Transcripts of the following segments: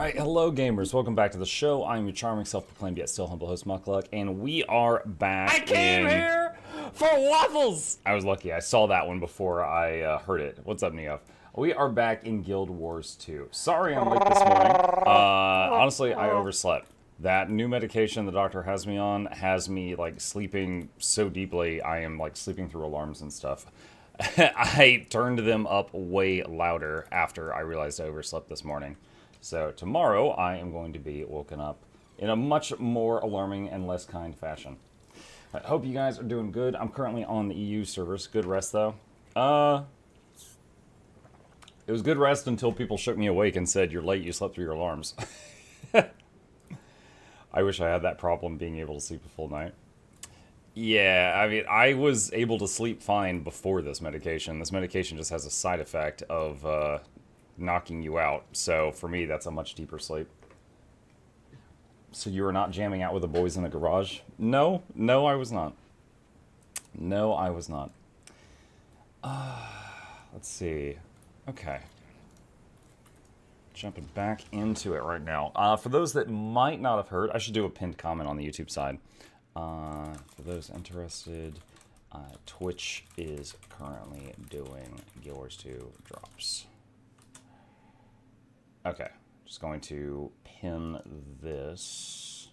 Alright, hello gamers, welcome back to the show. I'm your charming, self-proclaimed yet still humble host, Mukluk, and we are back I came here for waffles! I was lucky, I saw that one before I heard it. What's up, Neo? We are back in Guild Wars 2. Sorry I'm late this morning. Honestly, I overslept. That new medication the doctor has me on has me, like, sleeping so deeply, I am, like, sleeping through alarms and stuff. I turned them up way louder after I realized I overslept this morning. So tomorrow I am going to be woken up in a much more alarming and less kind fashion. I hope you guys are doing good. I'm currently on the EU servers. Good rest though. It was good rest until people shook me awake and said, "You're late, you slept through your alarms." I wish I had that problem being able to sleep a full night. Yeah, I mean, I was able to sleep fine before this medication. This medication just has a side effect of knocking you out. So for me, that's a much deeper sleep. So you were not jamming out with the boys in the garage? No, I was not. No, I was not. Let's see. Okay. Jumping back into it right now. For those that might not have heard, I should do a pinned comment on the YouTube side. For those interested, Twitch is currently doing Guild Wars 2 drops. Okay, just going to pin this,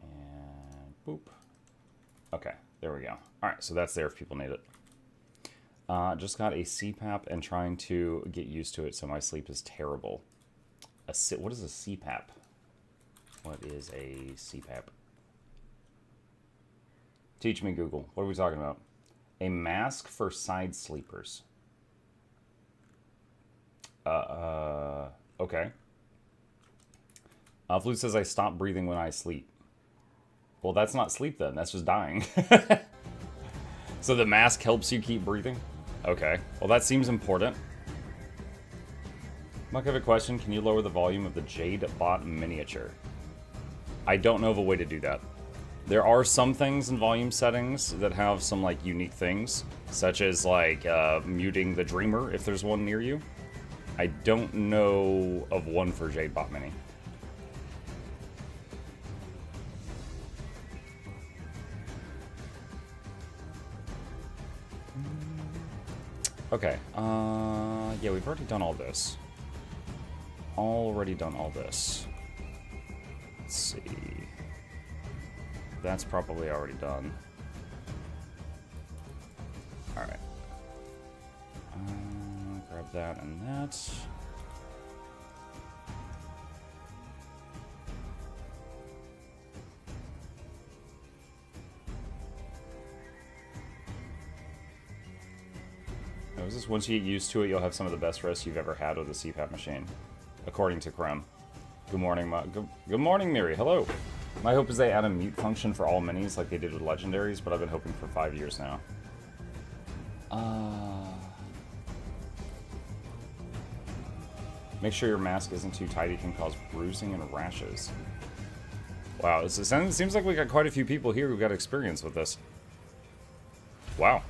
and boop. Okay, there we go. Alright, so that's there if people need it. Just got a CPAP and trying to get used to it, so my sleep is terrible. What is a CPAP? What is a CPAP? Teach me, Google. What are we talking about? A mask for side sleepers. Okay. Flute says I stop breathing when I sleep. Well, that's not sleep then. That's just dying. So the mask helps you keep breathing? Okay. Well, that seems important. Muck, I have a question. Can you lower the volume of the Jade Bot miniature? I don't know of a way to do that. There are some things in volume settings that have some, like, unique things, such as, like, muting the Dreamer if there's one near you. I don't know of one for Jadebot Mini. Okay, yeah, we've already done all this. Let's see. That's probably already done. Alright. Grab that and that. Now, is this once you get used to it, you'll have some of the best rest you've ever had with a CPAP machine, according to Krem. Good morning, good morning, Miri. Hello. My hope is they add a mute function for all minis like they did with legendaries, but I've been hoping for 5 years now. Make sure your mask isn't too tight, it can cause bruising and rashes. Wow, it seems like we got quite a few people here who got experience with this. Wow.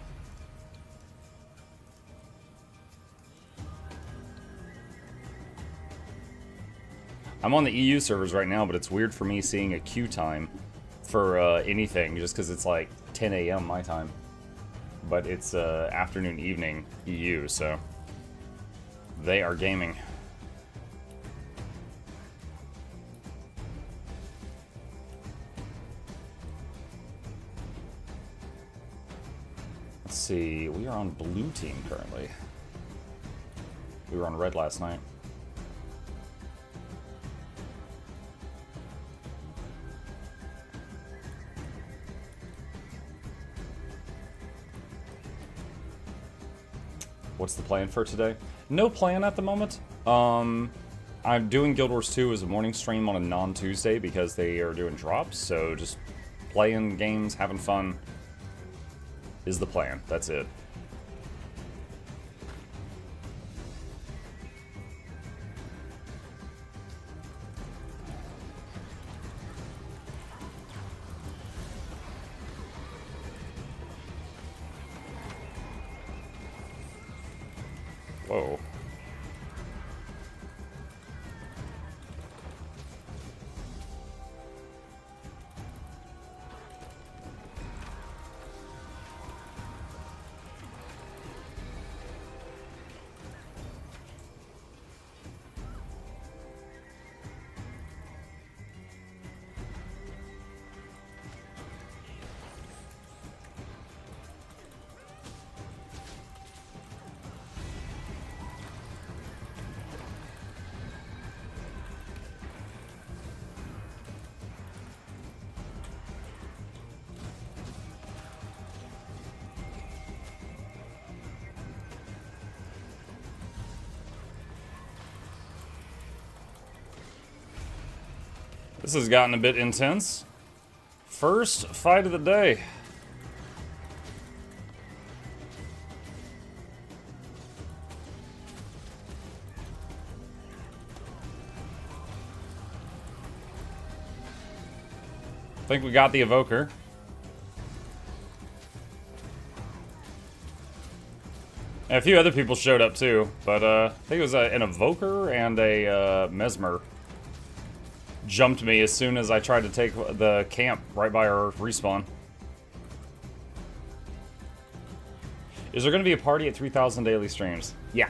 I'm on the EU servers right now, but it's weird for me seeing a queue time for anything, just because it's like 10 a.m. my time. But it's afternoon, evening EU, so they are gaming. Let's see, we are on blue team currently. We were on red last night. What's the plan for today? No plan at the moment. I'm doing Guild Wars 2 as a morning stream on a non-Tuesday because they are doing drops, so just playing games, having fun is the plan. That's it. Whoa. This has gotten a bit intense. First fight of the day. I think we got the evoker. And a few other people showed up too, but I think it was an evoker and a mesmer jumped me as soon as I tried to take the camp right by our respawn. Is there going to be a party at 3,000 daily streams? Yeah.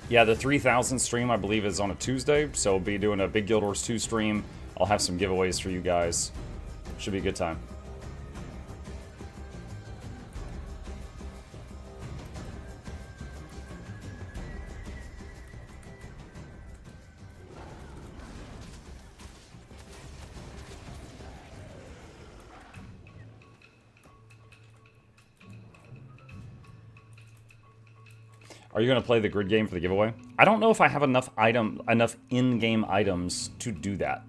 Yeah, the 3,000 stream I believe is on a Tuesday, so we'll be doing a big Guild Wars 2 stream. I'll have some giveaways for you guys. Should be a good time. Are you going to play the grid game for the giveaway? I don't know if I have enough in-game items to do that.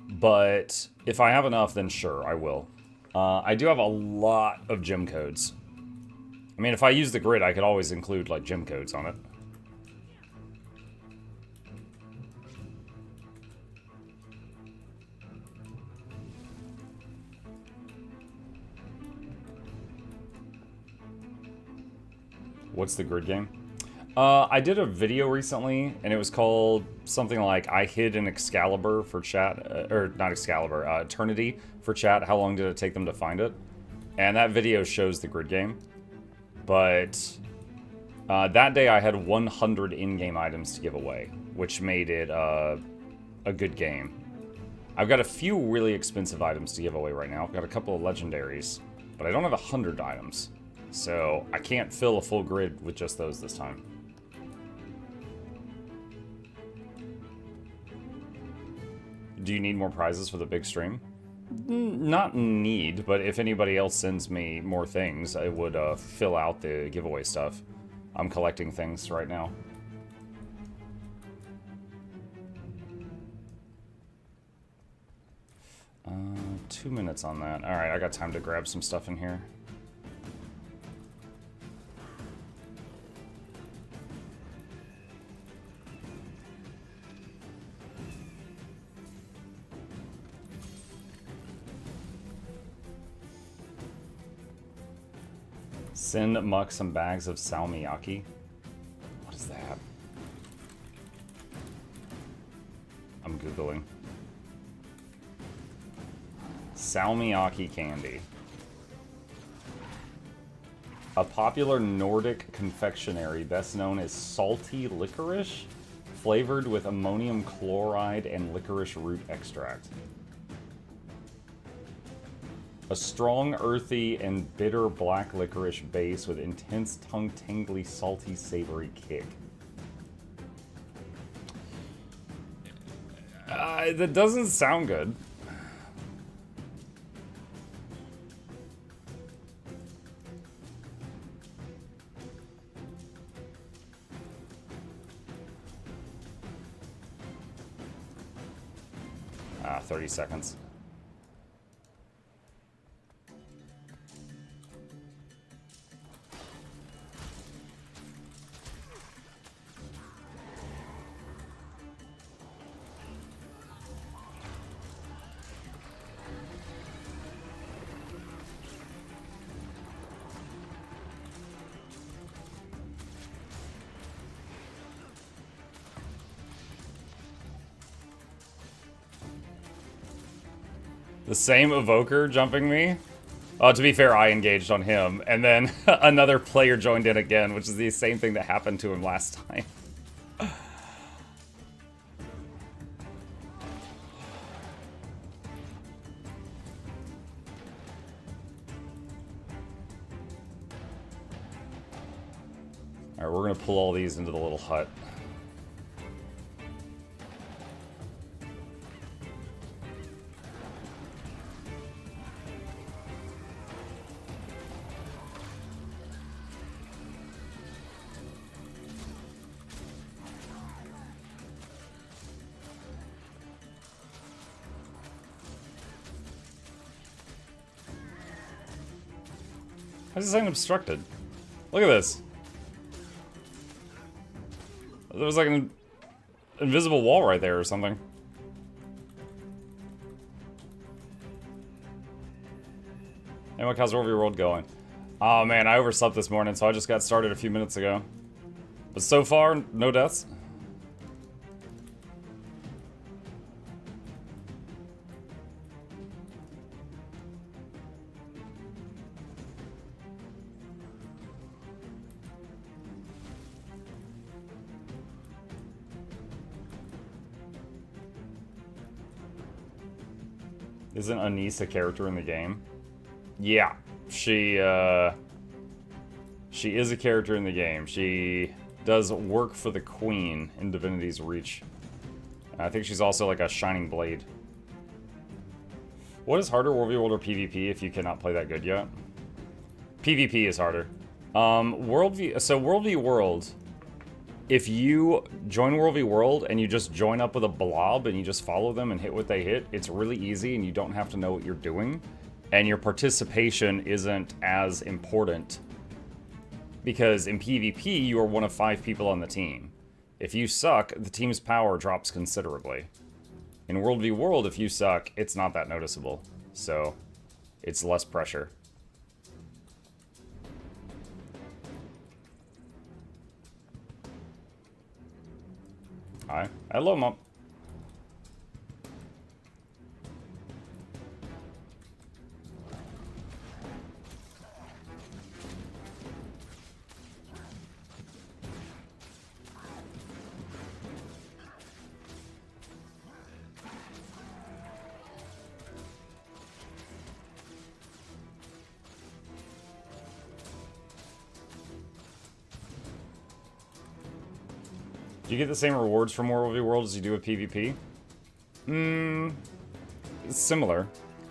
But if I have enough, then sure, I will. I do have a lot of gem codes. I mean, if I use the grid, I could always include, like, gem codes on it. What's the grid game? I did a video recently, and it was called something like I hid an Excalibur for chat, or not Excalibur, Eternity for chat. How long did it take them to find it? And that video shows the grid game. But that day I had 100 in-game items to give away, which made it a good game. I've got a few really expensive items to give away right now. I've got a couple of legendaries, but I don't have 100 items. So I can't fill a full grid with just those this time. Do you need more prizes for the big stream? Not need, but if anybody else sends me more things, I would fill out the giveaway stuff. I'm collecting things right now. Uh, 2 minutes on that. Alright, I got time to grab some stuff in here. Send Muck some bags of salmiakki. What is that? I'm Googling. Salmiakki candy. A popular Nordic confectionery best known as salty licorice, flavored with ammonium chloride and licorice root extract. A strong, earthy, and bitter black licorice base with intense, tongue-tingly, salty, savory kick. That doesn't sound good. Ah, 30 seconds. The same evoker jumping me? Oh, to be fair, I engaged on him, and then another player joined in again, which is the same thing that happened to him last time. Alright, we're gonna pull all these into the little hut. How's this saying obstructed? Look at this. There was like an invisible wall right there or something. Hey, Mike, how's your world going? Oh man, I overslept this morning, so I just got started a few minutes ago. But so far, no deaths. Isn't Anise a character in the game? Yeah, she is a character in the game. She does work for the Queen in Divinity's Reach. I think she's also like a Shining Blade. What is harder, World v World or PvP if you cannot play that good yet? PvP is harder. World v World, if you join World v World and you just join up with a blob and you just follow them and hit what they hit, it's really easy and you don't have to know what you're doing. And your participation isn't as important. Because in PvP, you are one of 5 people on the team. If you suck, the team's power drops considerably. In World v World, if you suck, it's not that noticeable. So, it's less pressure. Hi. Hello, Mom. Do you get the same rewards from World v World as you do with PvP? Similar.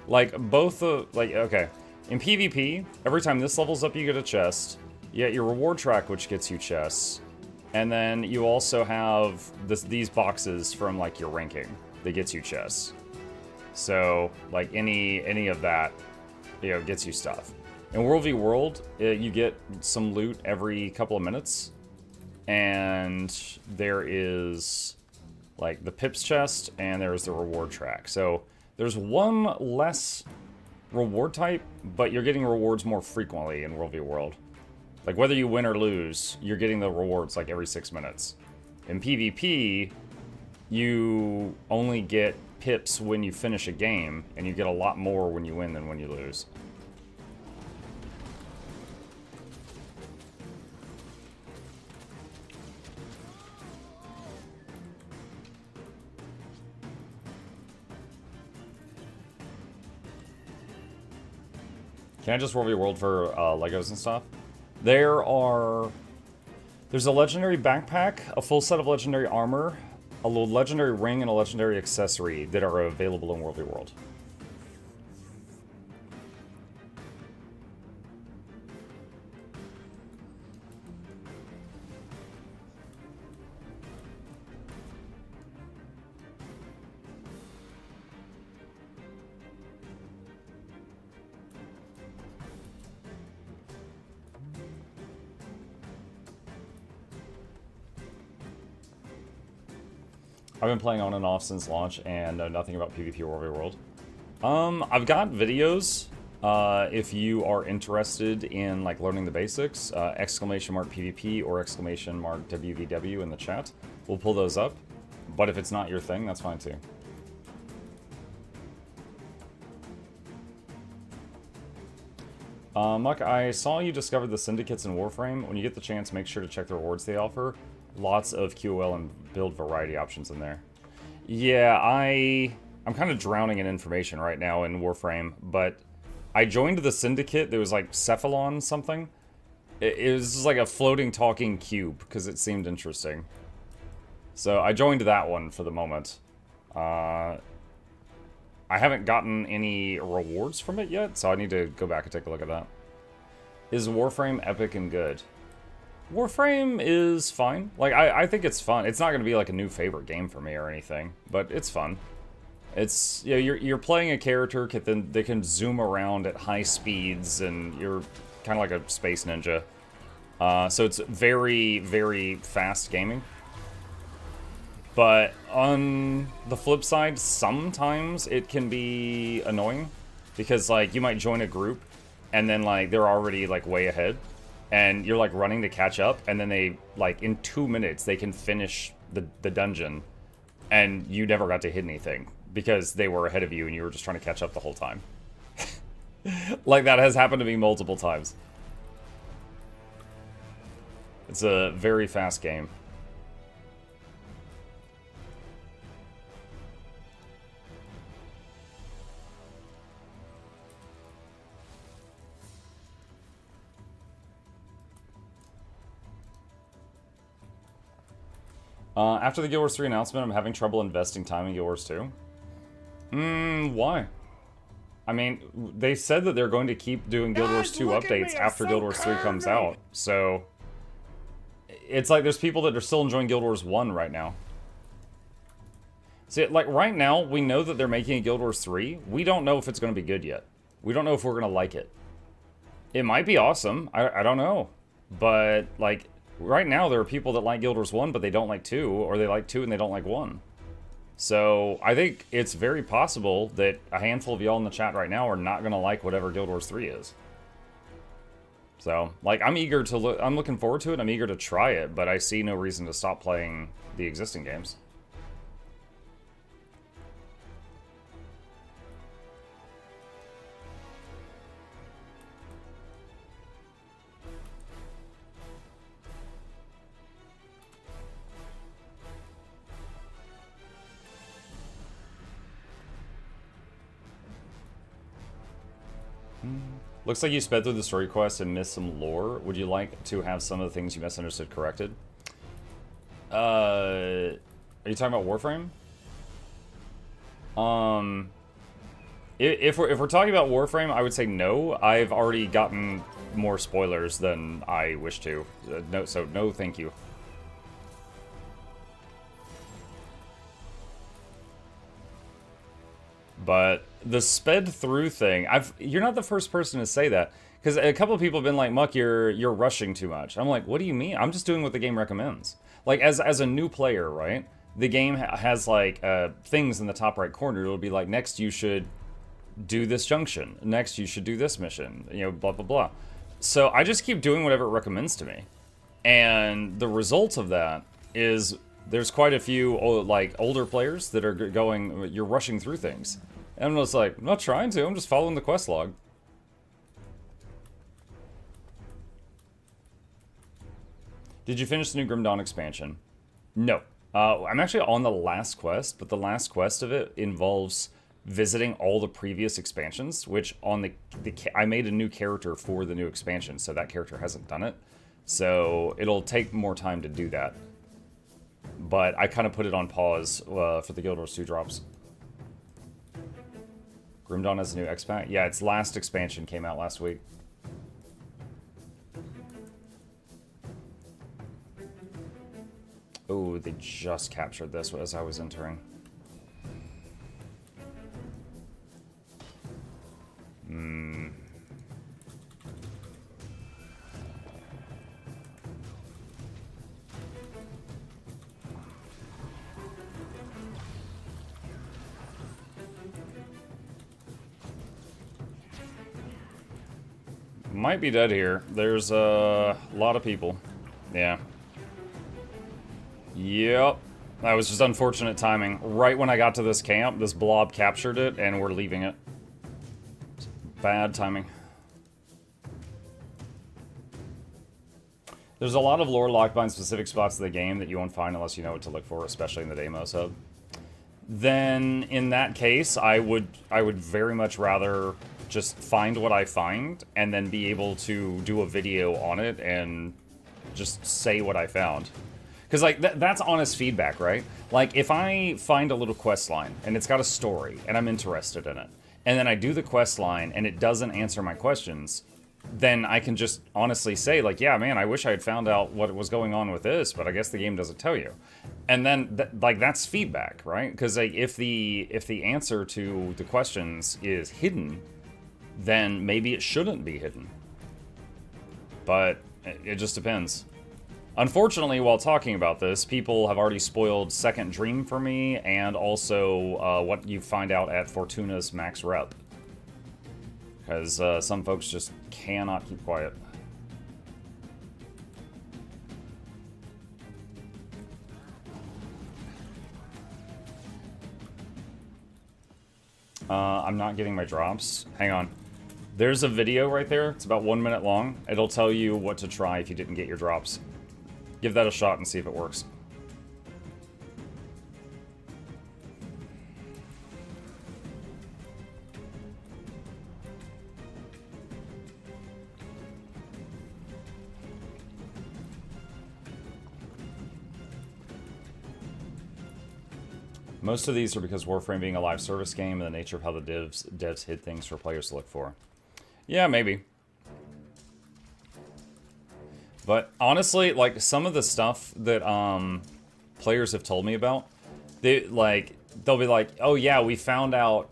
Like, both okay. In PvP, every time this levels up, you get a chest. You get your reward track, which gets you chests. And then you also have these boxes from, like, your ranking that gets you chests. So, like, any of that, you know, gets you stuff. In World v World, you get some loot every couple of minutes. And there is, like, the Pips chest, and there's the reward track. So, there's one less reward type, but you're getting rewards more frequently in World v World. Like, whether you win or lose, you're getting the rewards, like, every 6 minutes. In PvP, you only get Pips when you finish a game, and you get a lot more when you win than when you lose. Can I just World v World for Legos and stuff? There's a legendary backpack, a full set of legendary armor, a little legendary ring, and a legendary accessory that are available in World v World. I've been playing on and off since launch and know nothing about PvP or World v World. I've got videos if you are interested in like learning the basics. ! PvP or ! WVW in the chat. We'll pull those up. But if it's not your thing, that's fine too. Muck, I saw you discovered the syndicates in Warframe. When you get the chance, make sure to check the rewards they offer. Lots of QOL and build variety options in there. Yeah, I'm kind of drowning in information right now in Warframe, but I joined the syndicate. There was like Cephalon something. It was just like a floating talking cube because it seemed interesting. So I joined that one for the moment. I haven't gotten any rewards from it yet, so I need to go back and take a look at that. Is Warframe epic and good? Warframe is fine. Like, I think it's fun. It's not going to be like a new favorite game for me or anything, but it's fun. It's, you know, you're playing a character that can zoom around at high speeds, and you're kind of like a space ninja. So it's very, very fast gaming. But on the flip side, sometimes it can be annoying. Because, like, you might join a group, and then, like, they're already, like, way ahead. And you're, like, running to catch up, and then they, like, in 2 minutes, they can finish the dungeon. And you never got to hit anything. Because they were ahead of you, and you were just trying to catch up the whole time. Like, that has happened to me multiple times. It's a very fast game. After the Guild Wars 3 announcement, I'm having trouble investing time in Guild Wars 2. Why? I mean, they said that they're going to keep doing Guild Wars 2 updates after Guild Wars 3 comes out, so... It's like there's people that are still enjoying Guild Wars 1 right now. See, like, right now, we know that they're making a Guild Wars 3. We don't know if it's going to be good yet. We don't know if we're going to like it. It might be awesome. I don't know. But, like... Right now, there are people that like Guild Wars 1, but they don't like 2, or they like 2 and they don't like 1. So, I think it's very possible that a handful of y'all in the chat right now are not going to like whatever Guild Wars 3 is. So, like, I'm looking forward to it, I'm eager to try it, but I see no reason to stop playing the existing games. Looks like you sped through the story quest and missed some lore. Would you like to have some of the things you misunderstood corrected? Are you talking about Warframe? If we're talking about Warframe, I would say no. I've already gotten more spoilers than I wish to. So no, thank you. But the sped through thing, you're not the first person to say that. Because a couple of people have been like, Muck, you're rushing too much. I'm like, what do you mean? I'm just doing what the game recommends. Like, as a new player, right? The game has, like, things in the top right corner. It'll be like, next you should do this junction. Next you should do this mission. You know, blah, blah, blah. So I just keep doing whatever it recommends to me. And the result of that is there's quite a few, like, older players that are going, you're rushing through things. And I'm just like, I'm not trying to, I'm just following the quest log. Did you finish the new Grim Dawn expansion? No. I'm actually on the last quest, but the last quest of it involves visiting all the previous expansions, which on I made a new character for the new expansion, so that character hasn't done it. So it'll take more time to do that. But I kind of put it on pause for the Guild Wars 2 drops. Grim Dawn has a new expansion? Yeah, its last expansion came out last week. Oh, they just captured this as I was entering. Might be dead here. There's a lot of people. Yeah. Yep. That was just unfortunate timing. Right when I got to this camp, this blob captured it, and we're leaving it. Bad timing. There's a lot of lore locked behind specific spots of the game that you won't find unless you know what to look for, especially in the Deimos hub. Then, in that case, I would very much rather just find what I find and then be able to do a video on it and just say what I found. Because, like, that's honest feedback, right? Like, if I find a little quest line and it's got a story and I'm interested in it, and then I do the quest line and it doesn't answer my questions, then I can just honestly say, like, yeah, man, I wish I had found out what was going on with this, but I guess the game doesn't tell you. And then, like, that's feedback, right? Because, like, if the answer to the questions is hidden, then maybe it shouldn't be hidden. But it just depends. Unfortunately, while talking about this, people have already spoiled Second Dream for me, and also what you find out at Fortuna's max rep. Because some folks just cannot keep quiet. I'm not getting my drops. Hang on. There's a video right there. It's about 1 minute long. It'll tell you what to try if you didn't get your drops. Give that a shot and see if it works. Most of these are because Warframe being a live service game and the nature of how the devs hid things for players to look for. Yeah, maybe. But honestly, like, some of the stuff that players have told me about, they'll be like, oh yeah, we found out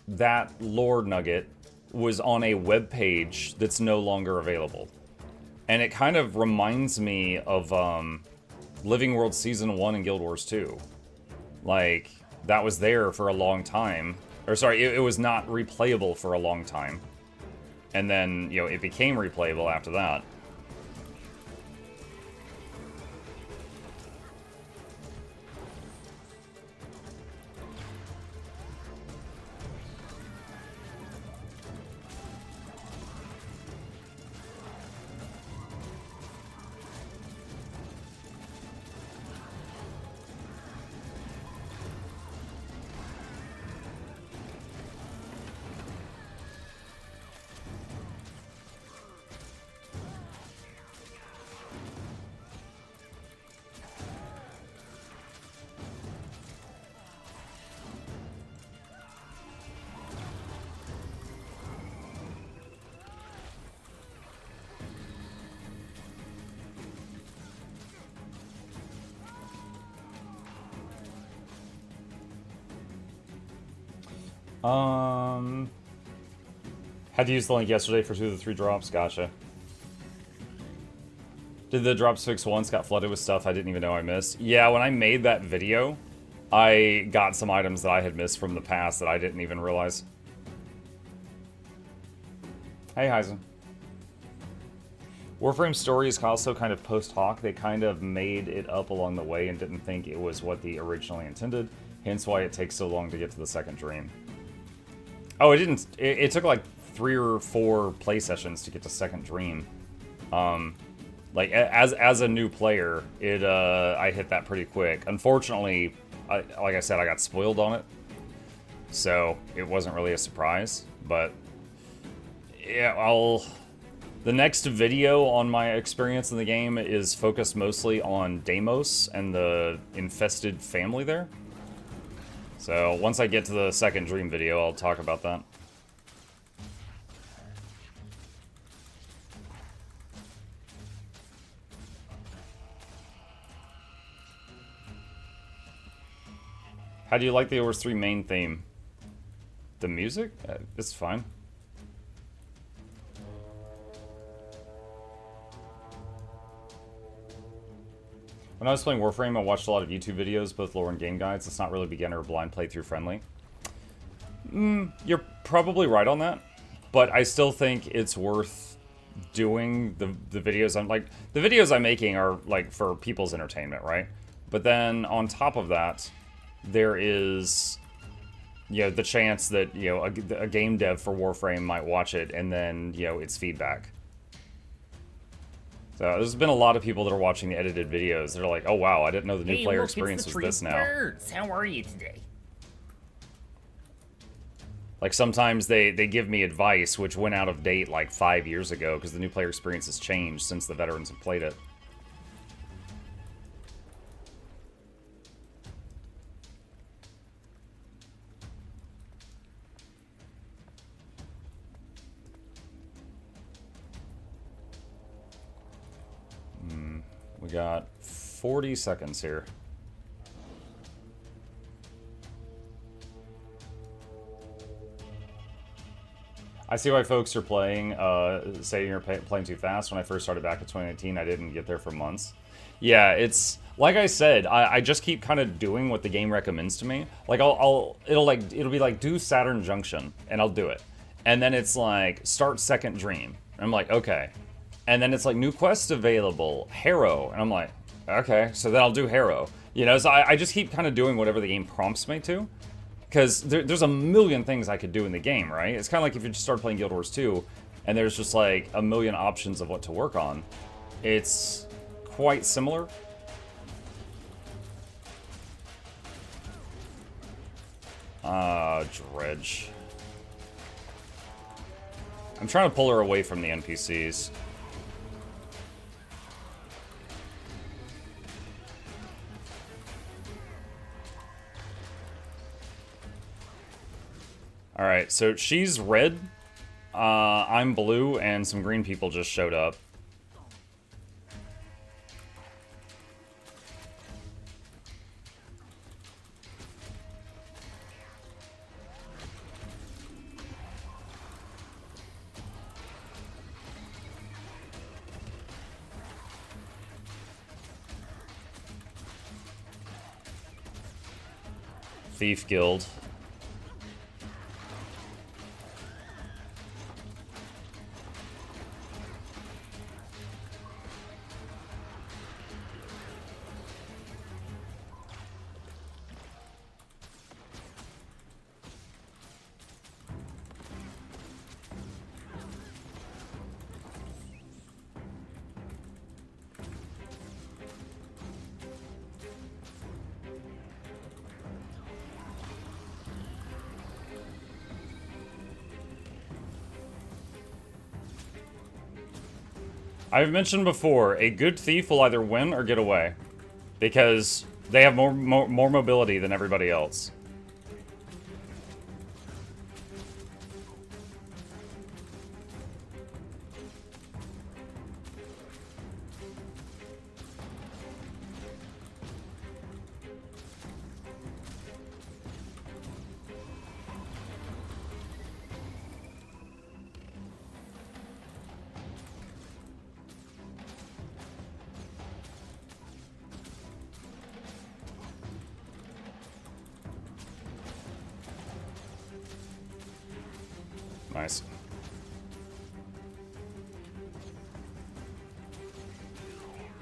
that lore nugget was on a web page that's no longer available. And it kind of reminds me of Living World Season 1 and Guild Wars 2. Like, that was there for a long time. Or sorry, it was not replayable for a long time. And then, you know, it became replayable after that. Had to use the link yesterday for 2 of the 3 drops. Gotcha. Did the drops fix once? Got flooded with stuff I didn't even know I missed. Yeah, when I made that video, I got some items that I had missed from the past that I didn't even realize. Hey, Heisen. Warframe's story is also kind of post hoc. They kind of made it up along the way and didn't think it was what they originally intended. Hence why it takes so long to get to the second dream. Oh, it didn't. It took like 3 or 4 play sessions to get to second dream. Like as a new player, I hit that pretty quick. Unfortunately, like I said, I got spoiled on it, so it wasn't really a surprise. But yeah, the next video on my experience in the game is focused mostly on Deimos and the infested family there. So once I get to the second dream video, I'll talk about that. How do you like the Ors 3 main theme? The music? It's fine. When I was playing Warframe, I watched a lot of YouTube videos, both lore and game guides. It's not really beginner or blind playthrough friendly. You're probably right on that, but I still think it's worth doing the videos. The videos I'm making are like for people's entertainment, right? But then on top of that, there is, you know, the chance that, you know, a game dev for Warframe might watch it and then, you know, it's feedback. So there's been a lot of people that are watching the edited videos. They're like, oh wow, I didn't know the new player experience was this now. Birds. How are you today? Like sometimes they give me advice which went out of date like 5 years ago because the new player experience has changed since the veterans have played it. We got 40 seconds here. I see why folks are playing, saying you're playing too fast. When I first started back in 2019, I didn't get there for months. Yeah, it's like I said. I just keep kind of doing what the game recommends to me. Like it'll be like do Saturn Junction, and I'll do it. And then it's like start Second Dream. And I'm like, okay. And then it's like new quests available, Harrow, and I'm like, okay. So then I'll do Harrow. You know, so I just keep kind of doing whatever the game prompts me to. Because there's a million things I could do in the game, right? It's kind of like if you just start playing Guild Wars 2, and there's just like a million options of what to work on. It's quite similar. Dredge. I'm trying to pull her away from the NPCs. Alright, so she's red, I'm blue, and some green people just showed up. Thief Guild. I've mentioned before, a good thief will either win or get away. Because they have more mobility than everybody else. Nice.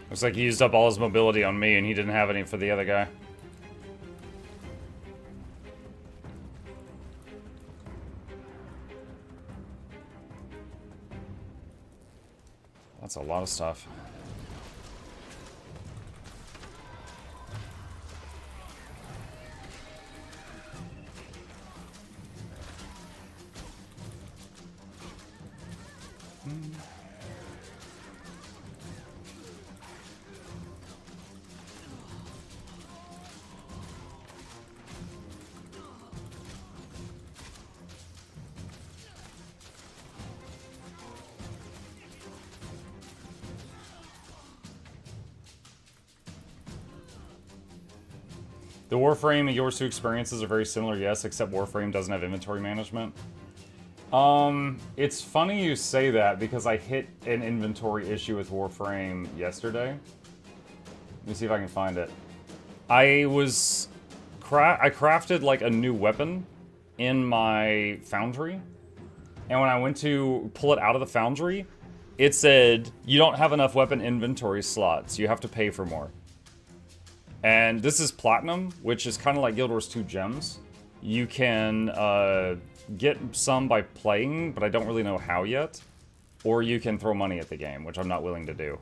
Looks like he used up all his mobility on me and he didn't have any for the other guy. That's a lot of stuff. The Warframe and Yours 2 experiences are very similar, yes, except Warframe doesn't have inventory management. It's funny you say that because I hit an inventory issue with Warframe yesterday. Let me see if I can find it. I crafted like a new weapon in my foundry, and when I went to pull it out of the foundry, it said, you don't have enough weapon inventory slots, you have to pay for more. And this is Platinum, which is kind of like Guild Wars 2 gems. You can get some by playing, but I don't really know how yet. Or you can throw money at the game, which I'm not willing to do.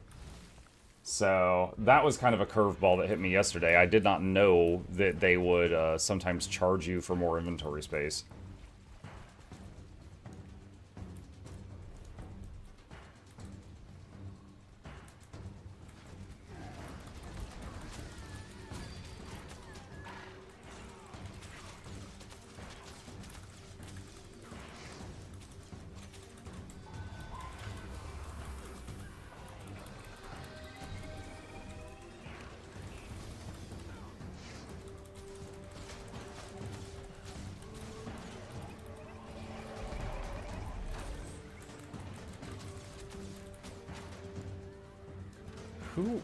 So that was kind of a curveball that hit me yesterday. I did not know that they would sometimes charge you for more inventory space. Who?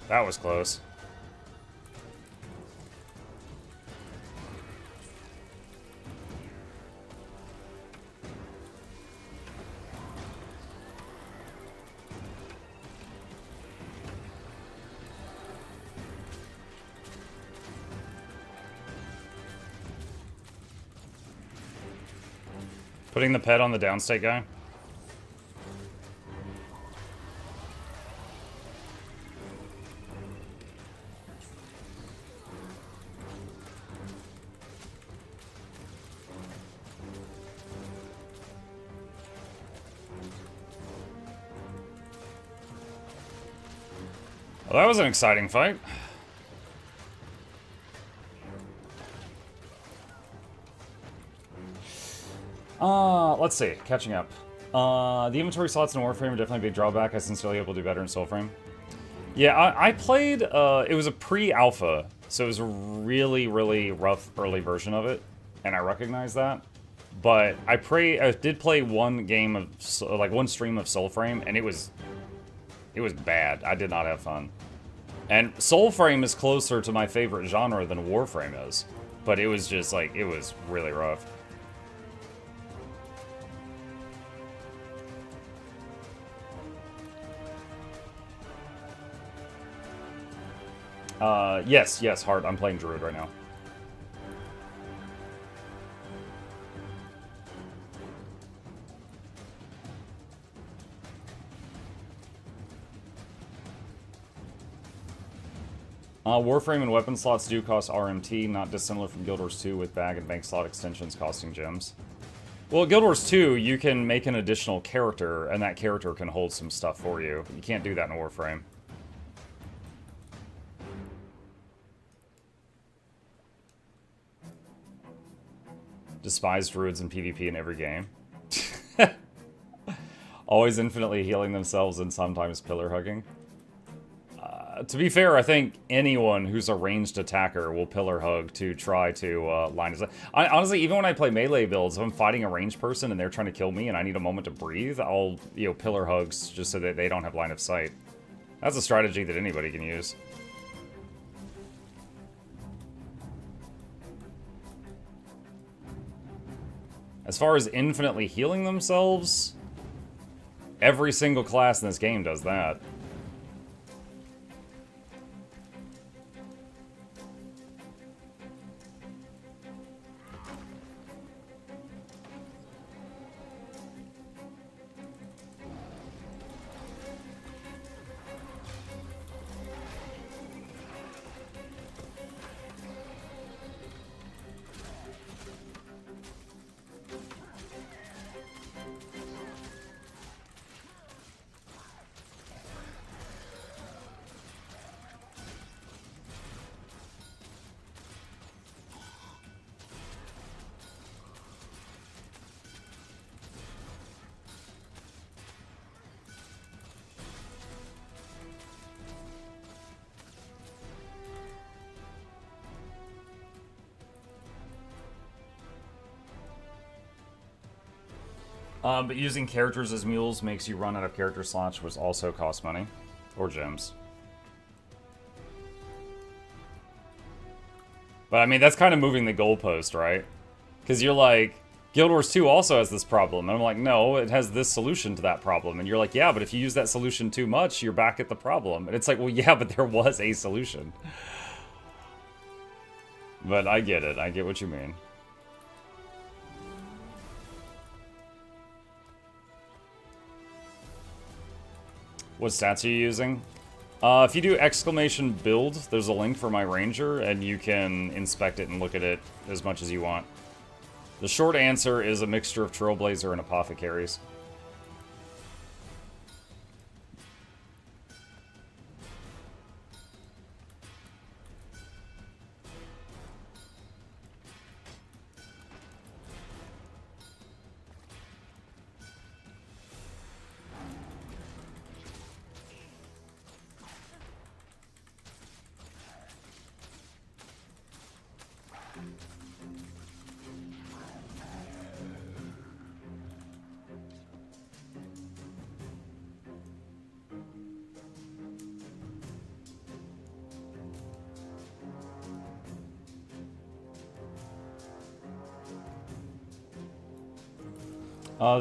That was close. Putting the pet on the downstate guy. Well, that was an exciting fight. Let's see. Catching up. The inventory slots in Warframe are definitely a big drawback. I sincerely hope we'll do better in Soulframe. Yeah, I played, it was a pre-alpha, so it was a really, really rough early version of it, and I recognize that. But I did play one game of, like one stream of Soulframe, and it was bad. I did not have fun. And Soulframe is closer to my favorite genre than Warframe is, but it was just like, it was really rough. Yes, Hart. I'm playing Druid right now. Warframe and weapon slots do cost RMT, not dissimilar from Guild Wars 2 with bag and bank slot extensions costing gems. Well, Guild Wars 2, you can make an additional character, and that character can hold some stuff for you. You can't do that in Warframe. Despise druids in PvP in every game. Always infinitely healing themselves and sometimes pillar hugging. To be fair, I think anyone who's a ranged attacker will pillar hug to try to line his... Honestly, even when I play melee builds, if I'm fighting a ranged person and they're trying to kill me and I need a moment to breathe, I'll, pillar hugs just so that they don't have line of sight. That's a strategy that anybody can use. As far as infinitely healing themselves, every single class in this game does that. But using characters as mules makes you run out of character slots, which also costs money. Or gems. But I mean, that's kind of moving the goalpost, right? Because you're like, Guild Wars 2 also has this problem. And I'm like, no, it has this solution to that problem. And you're like, yeah, but if you use that solution too much, you're back at the problem. And it's like, well, yeah, but there was a solution. But I get it. I get what you mean. What stats are you using? If you do exclamation build, there's a link for my ranger, and you can inspect it and look at it as much as you want. The short answer is a mixture of Trailblazer and Apothecaries.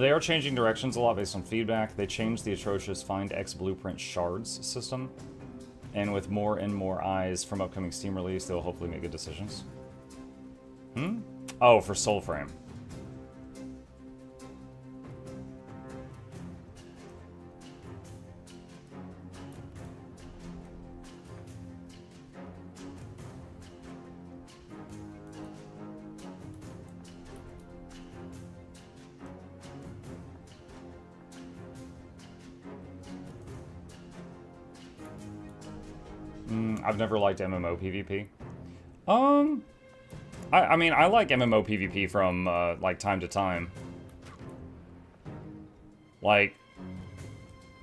They are changing directions a lot based on feedback. They changed the atrocious Find X Blueprint Shards system. And with more and more eyes from upcoming Steam release, they'll hopefully make good decisions. Oh, for Soulframe. I've never liked MMO PvP. I mean, I like MMO PvP from, like, time to time. Like,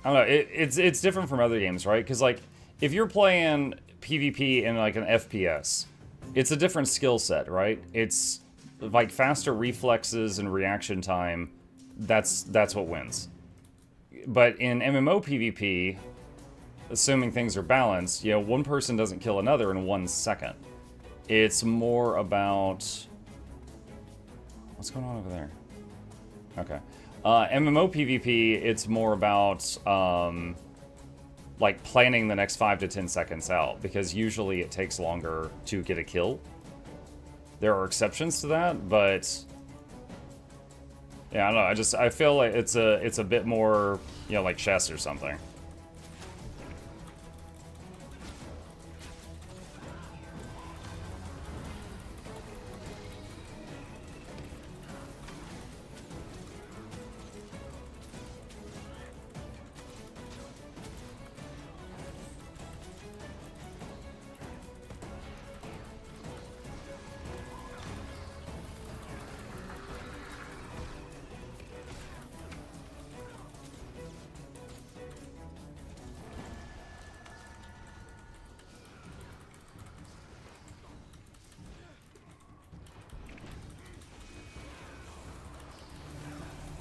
I don't know, it's different from other games, right? Because, like, if you're playing PvP in, like, an FPS, it's a different skill set, right? It's, like, faster reflexes and reaction time, that's what wins. But in MMO PvP, assuming things are balanced, you know, one person doesn't kill another in 1 second. It's more about... What's going on over there? Okay. MMO PvP, it's more about, like, planning the next 5 to 10 seconds out, because usually it takes longer to get a kill. There are exceptions to that, but... Yeah, I don't know, I feel like it's a bit more, you know, like chess or something.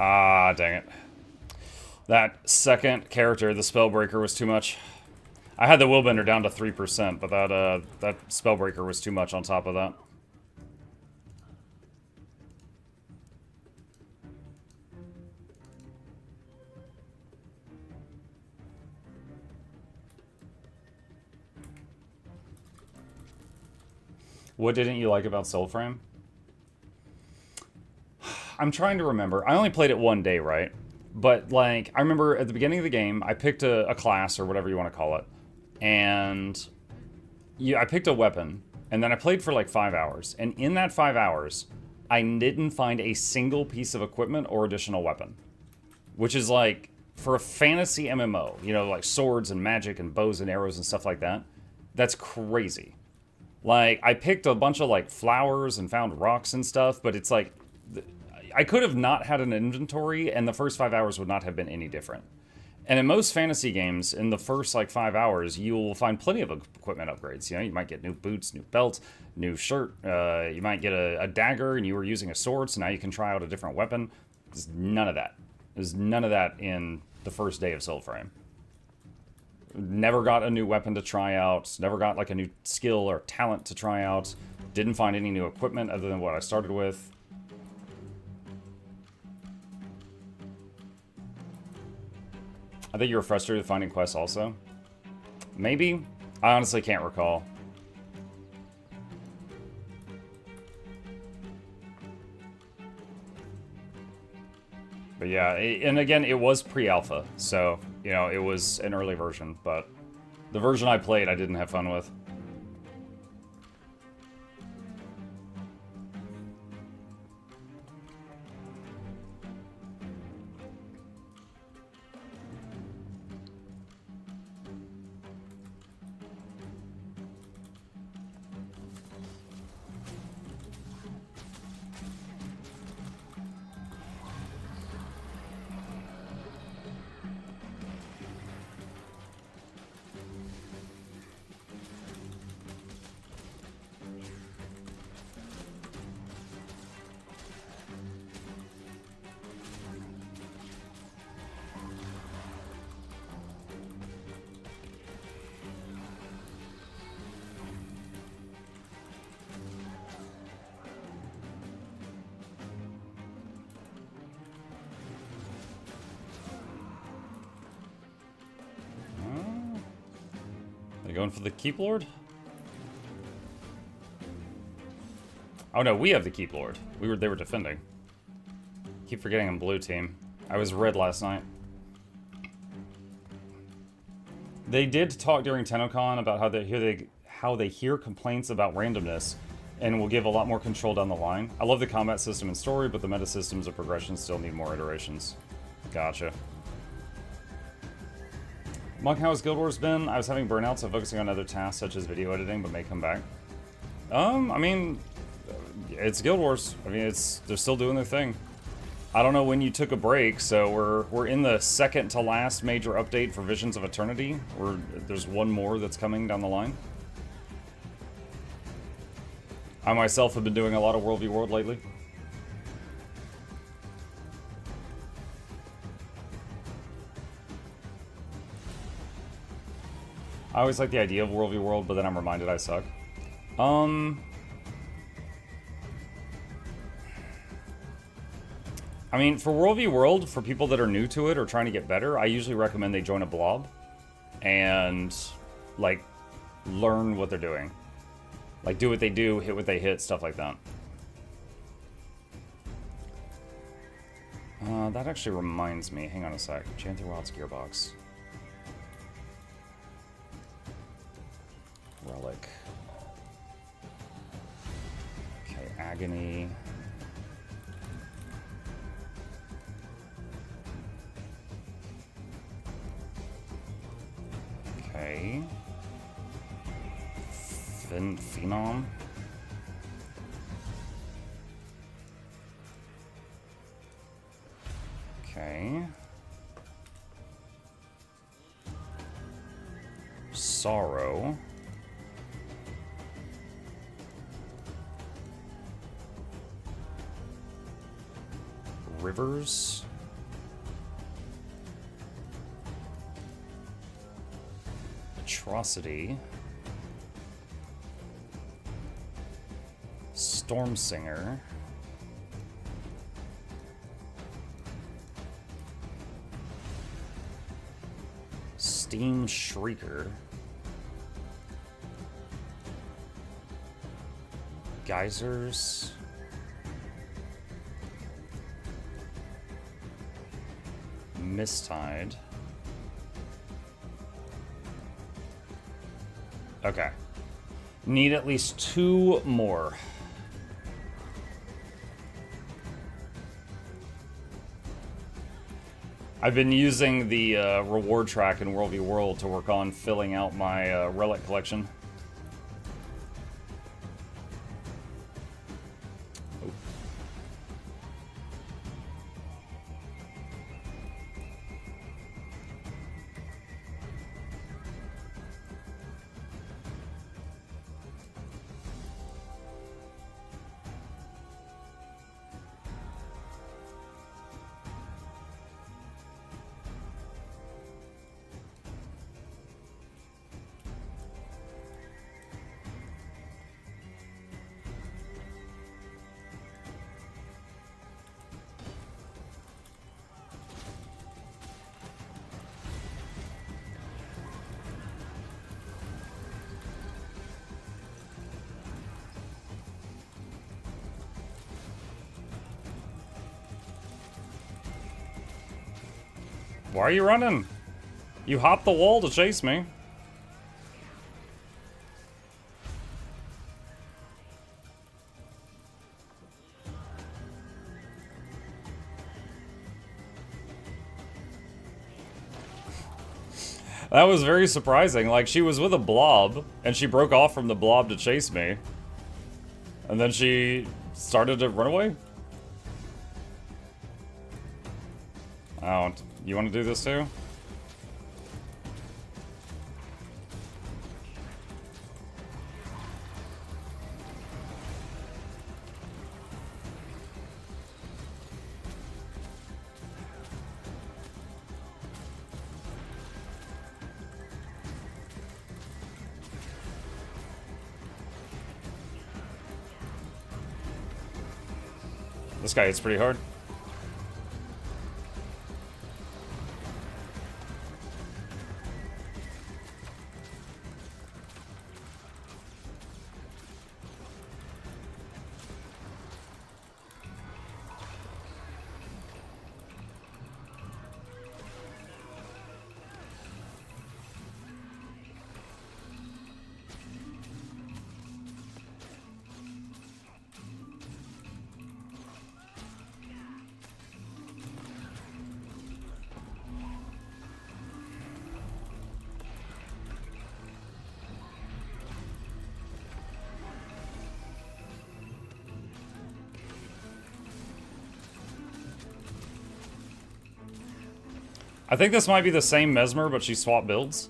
Ah, dang it. That second character, the Spellbreaker, was too much. I had the Willbender down to 3%, but that Spellbreaker was too much on top of that. What didn't you like about Soulframe? I'm trying to remember. I only played it 1 day, right? But, like, I remember at the beginning of the game, I picked a class, or whatever you want to call it, and I picked a weapon, and then I played for, like, 5 hours. And in that 5 hours, I didn't find a single piece of equipment or additional weapon. Which is, like, for a fantasy MMO, you know, like swords and magic and bows and arrows and stuff like that, that's crazy. Like, I picked a bunch of, like, flowers and found rocks and stuff, but it's like... I could have not had an inventory, and the first 5 hours would not have been any different. And in most fantasy games, in the first, like, 5 hours, you will find plenty of equipment upgrades. You know, you might get new boots, new belt, new shirt. You might get a dagger, and you were using a sword, so now you can try out a different weapon. There's none of that. There's none of that in the first day of Soulframe. Never got a new weapon to try out. Never got, like, a new skill or talent to try out. Didn't find any new equipment other than what I started with. I think you were frustrated with finding quests also. Maybe? I honestly can't recall. But yeah, and again, it was pre-alpha, so, you know, it was an early version, but The version I played, I didn't have fun with. They going for the Keep Lord? Oh no, we have the Keep Lord. They were defending. Keep forgetting I'm blue team. I was red last night. They did talk during TennoCon about how they hear complaints about randomness and will give a lot more control down the line. I love the combat system and story, but the meta systems of progression still need more iterations. Gotcha. Monk, how has Guild Wars been? I was having burnouts, so focusing on other tasks such as video editing, but may come back. I mean, it's Guild Wars. I mean, they're still doing their thing. I don't know when you took a break, so we're in the second to last major update for Visions of Eternity. There's one more that's coming down the line. I myself have been doing a lot of World v World lately. I always like the idea of World v World, but then I'm reminded I suck. I mean, for World v World, for people that are new to it or trying to get better, I usually recommend they join a blob and, like, learn what they're doing. Like, do what they do, hit what they hit, stuff like that. That actually reminds me. Hang on a sec. Chanting Wild's Gearbox. Relic. Okay, Agony. Okay. Phenom. Okay. Sorrow. Rivers. Atrocity. Stormsinger. Steam Shrieker. Geysers. Mistide. Okay. Need at least 2 more. I've been using the reward track in World v World to work on filling out my relic collection. Why are you running? You hopped the wall to chase me. That was very surprising. Like, she was with a blob, and she broke off from the blob to chase me. And then she started to run away? Oh, you want to do this too? This guy hits pretty hard. I think this might be the same Mesmer, but she swapped builds.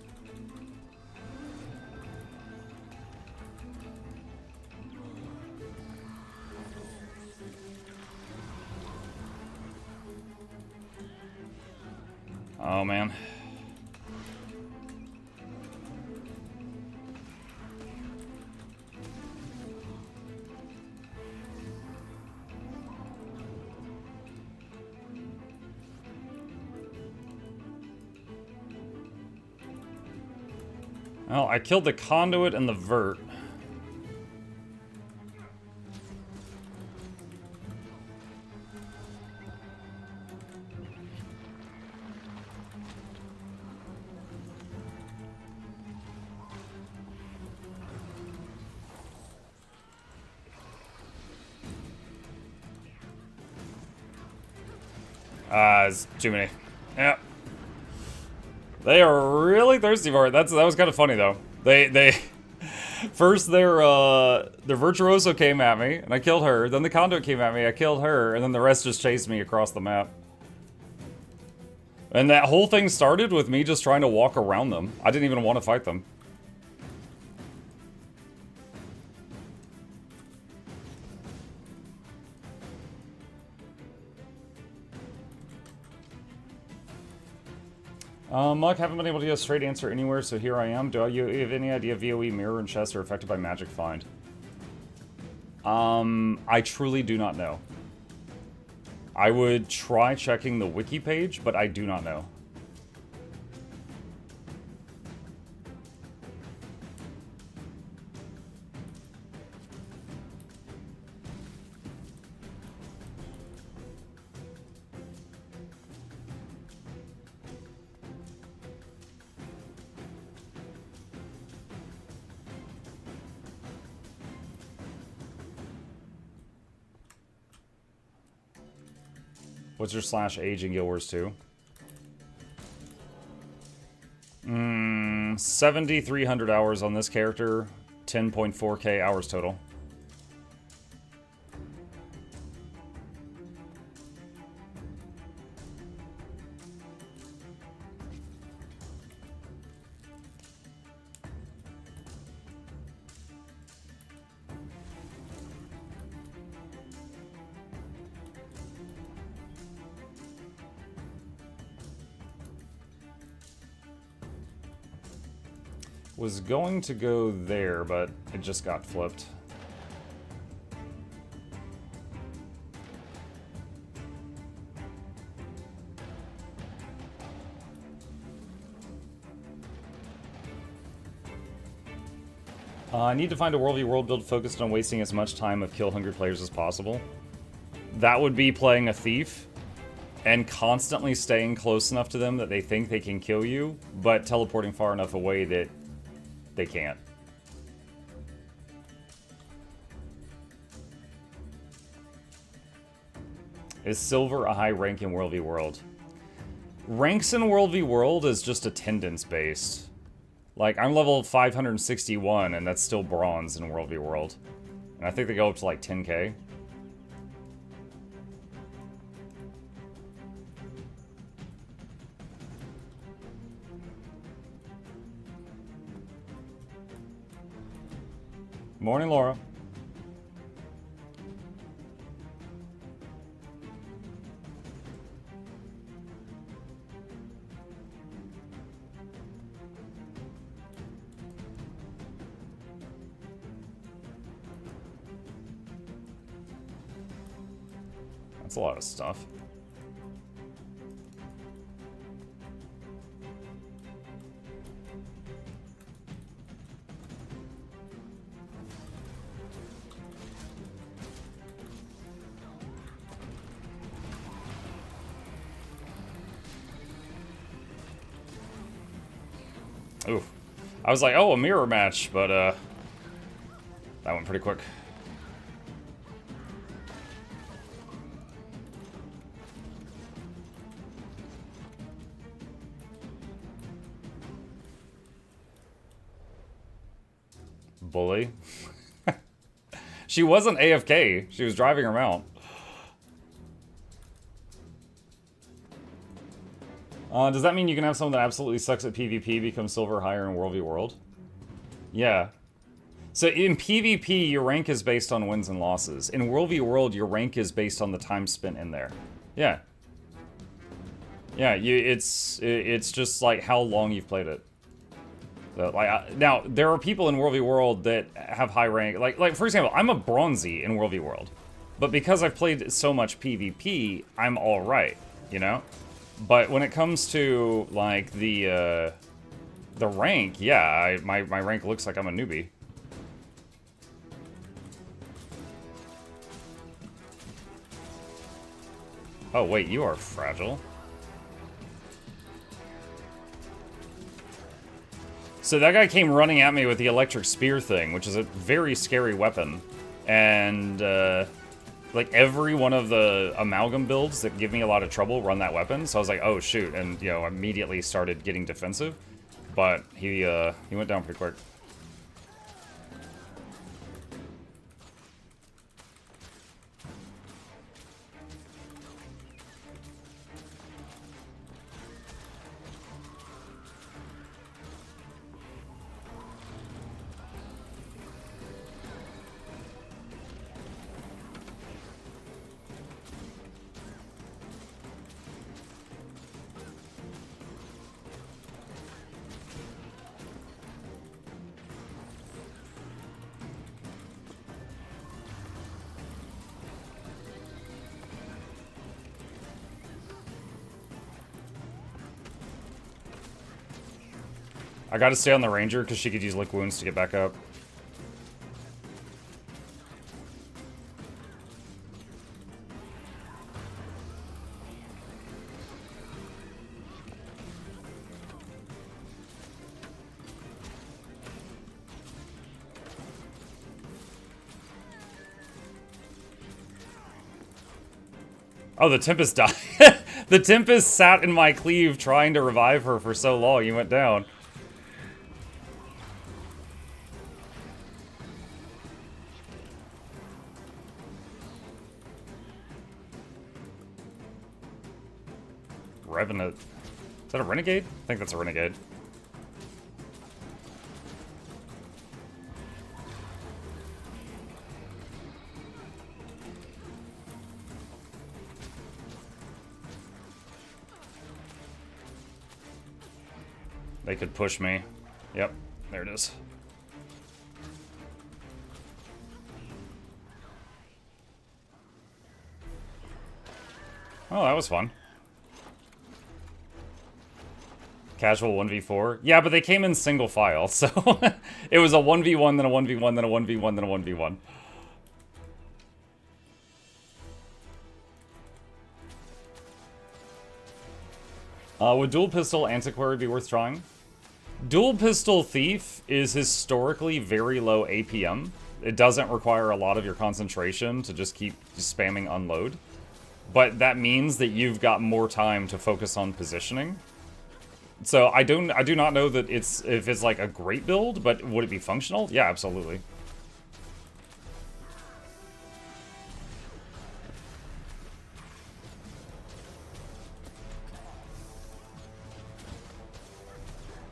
Oh, man. Well, I killed the conduit and the vert. It's too many. Yep. They are really thirsty for it. That was kind of funny though. They first their virtuoso came at me and I killed her. Then the conduit came at me, I killed her, and then the rest just chased me across the map. And that whole thing started with me just trying to walk around them. I didn't even want to fight them. Muck, haven't been able to get a straight answer anywhere, so here I am. Do you have any idea if VOE, mirror, and chest are affected by magic find? I truly do not know. I would try checking the wiki page, but I do not know. What's your slash age in Guild Wars 2? 7,300 hours on this character, 10.4k hours total. Was going to go there, but it just got flipped. I need to find a World v World build focused on wasting as much time of kill-hungry players as possible. That would be playing a thief and constantly staying close enough to them that they think they can kill you, but teleporting far enough away that they can't. Is silver a high rank in World v World? Ranks in World v World is just attendance based. Like, I'm level 561, and that's still bronze in World v World. And I think they go up to like 10k. Morning, Laura. That's a lot of stuff. Oof. I was like, oh, a mirror match, but that went pretty quick. Bully. She wasn't AFK. She was driving her mount. Does that mean you can have someone that absolutely sucks at PvP become silver higher in World v World? Yeah. So in PvP, your rank is based on wins and losses. In World v World, your rank is based on the time spent in there. Yeah. Yeah, it's just like how long you've played it. So, like, now, there are people in World v World that have high rank. Like for example, I'm a bronzy in World v World. But because I've played so much PvP, I'm alright, you know? But when it comes to, like, the rank, yeah, my rank looks like I'm a newbie. Oh, wait, you are fragile. So that guy came running at me with the electric spear thing, which is a very scary weapon. And, like, every one of the amalgam builds that give me a lot of trouble run that weapon. So I was like, oh, shoot. And, you know, immediately started getting defensive. But he went down pretty quick. I gotta stay on the Ranger because she could use Lick Wounds to get back up. Oh, the Tempest died. The Tempest sat in my cleave trying to revive her for so long, he went down. Revenant. Is that a Renegade? I think that's a Renegade. They could push me. Yep, there it is. Oh, that was fun. Casual 1v4. Yeah, but they came in single file, so it was a 1v1, then a 1v1, then a 1v1, then a 1v1. Would Dual Pistol Antiquary be worth trying? Dual Pistol Thief is historically very low APM. It doesn't require a lot of your concentration to just keep spamming unload. but that means that you've got more time to focus on positioning. So I do not know that if it's like a great build, but would it be functional? Yeah, absolutely.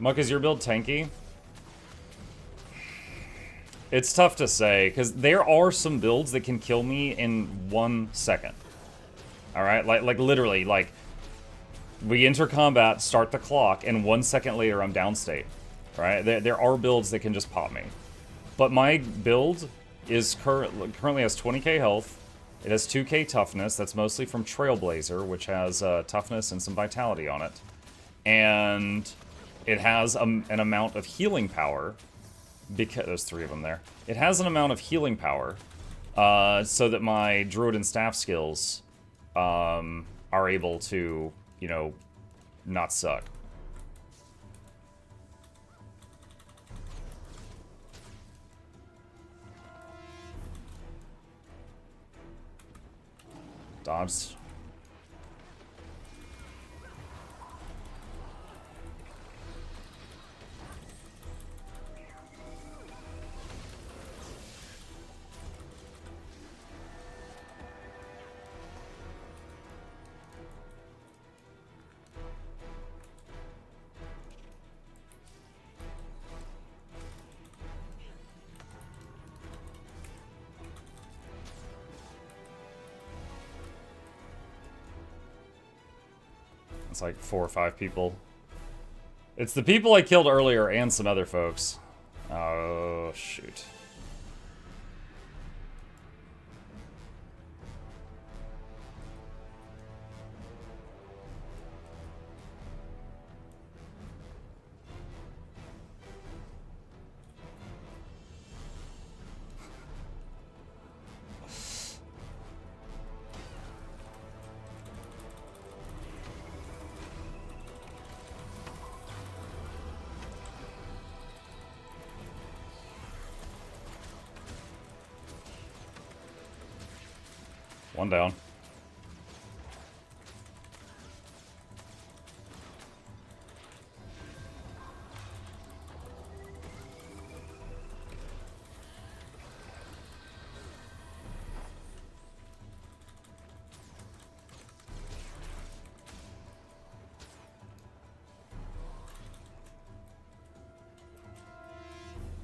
Muck, is your build tanky? It's tough to say, because there are some builds that can kill me in 1 second. Alright? Like literally, like, we enter combat, start the clock, and 1 second later I'm downstate. Right? There are builds that can just pop me. But my build is currently has 20k health. It has 2k toughness. That's mostly from Trailblazer, which has toughness and some vitality on it. And it has an amount of healing power, because there's 3 of them there. It has an amount of healing power, so that my druid and staff skills are able to, you know, not suck. Dodge. It's like 4 or 5 people. It's the people I killed earlier and some other folks. Oh, shoot. One down.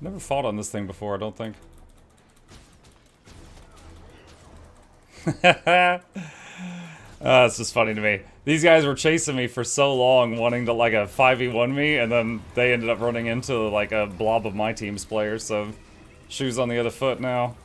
Never fought on this thing before, I don't think. It's just funny to me. These guys were chasing me for so long, wanting to like a 5v1 me, and then they ended up running into like a blob of my team's players, so shoes on the other foot now.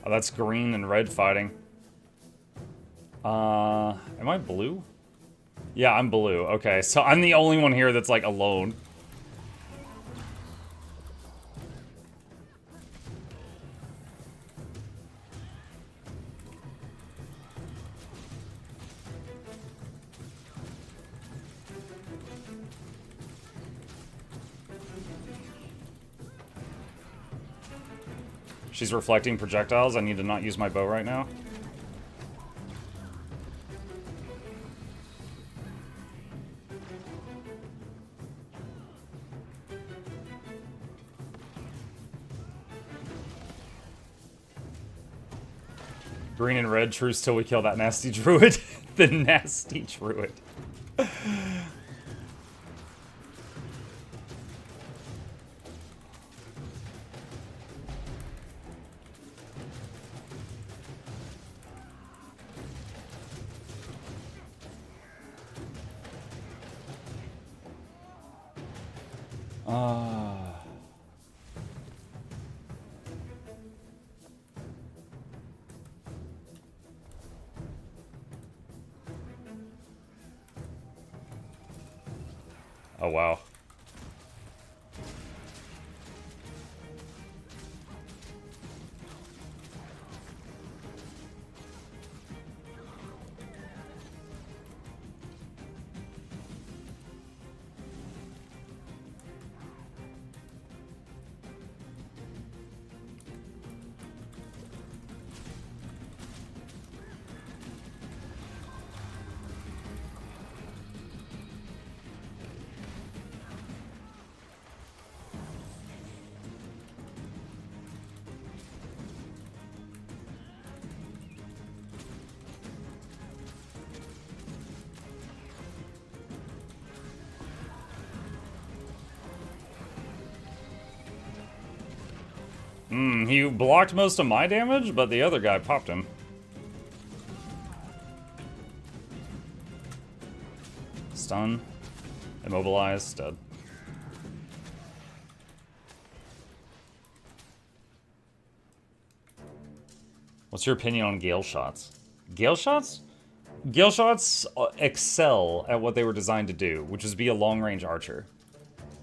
Oh, that's green and red fighting. Am I blue? Yeah, I'm blue. Okay, so I'm the only one here that's like alone. She's reflecting projectiles. I need to not use my bow right now. Green and red, truce till we kill that nasty druid. The nasty druid. Oh, wow. He blocked most of my damage, but the other guy popped him. Stun. Immobilized. Dead. What's your opinion on Gale shots? Gale shots? Gale shots excel at what they were designed to do, which is be a long-range archer.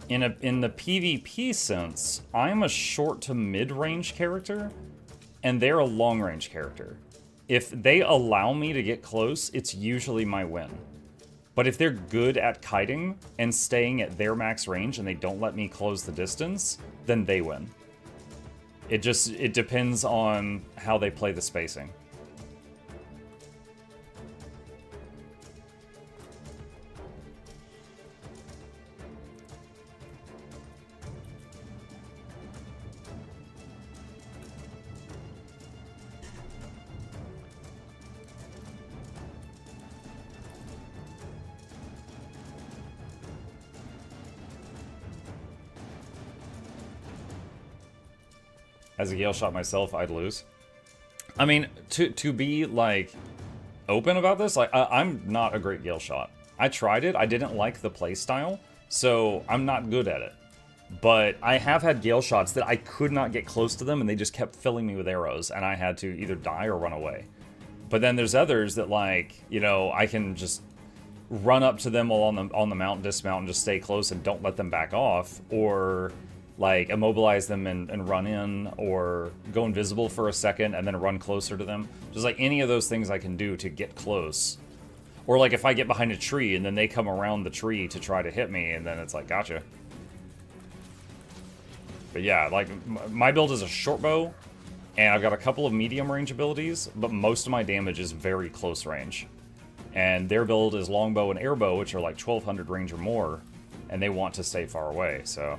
In the PvP sense, I'm a short to mid-range character, and they're a long-range character. If they allow me to get close, it's usually my win. But if they're good at kiting and staying at their max range and they don't let me close the distance, then they win. It depends on how they play the spacing. As a Gale shot myself, I'd lose. I mean, to be, like, open about this, like, I'm not a great Gale shot. I tried it, I didn't like the playstyle, so I'm not good at it. But I have had Gale shots that I could not get close to them, and they just kept filling me with arrows, and I had to either die or run away. But then there's others that, like, you know, I can just run up to them while on the mountain, dismount, and just stay close and don't let them back off, or like immobilize them and run in, or go invisible for a second and then run closer to them. Just like any of those things I can do to get close. Or like if I get behind a tree and then they come around the tree to try to hit me, and then it's like, gotcha. But yeah, like my build is a short bow, and I've got a couple of medium range abilities, but most of my damage is very close range. And their build is longbow and airbow, which are like 1200 range or more, and they want to stay far away, so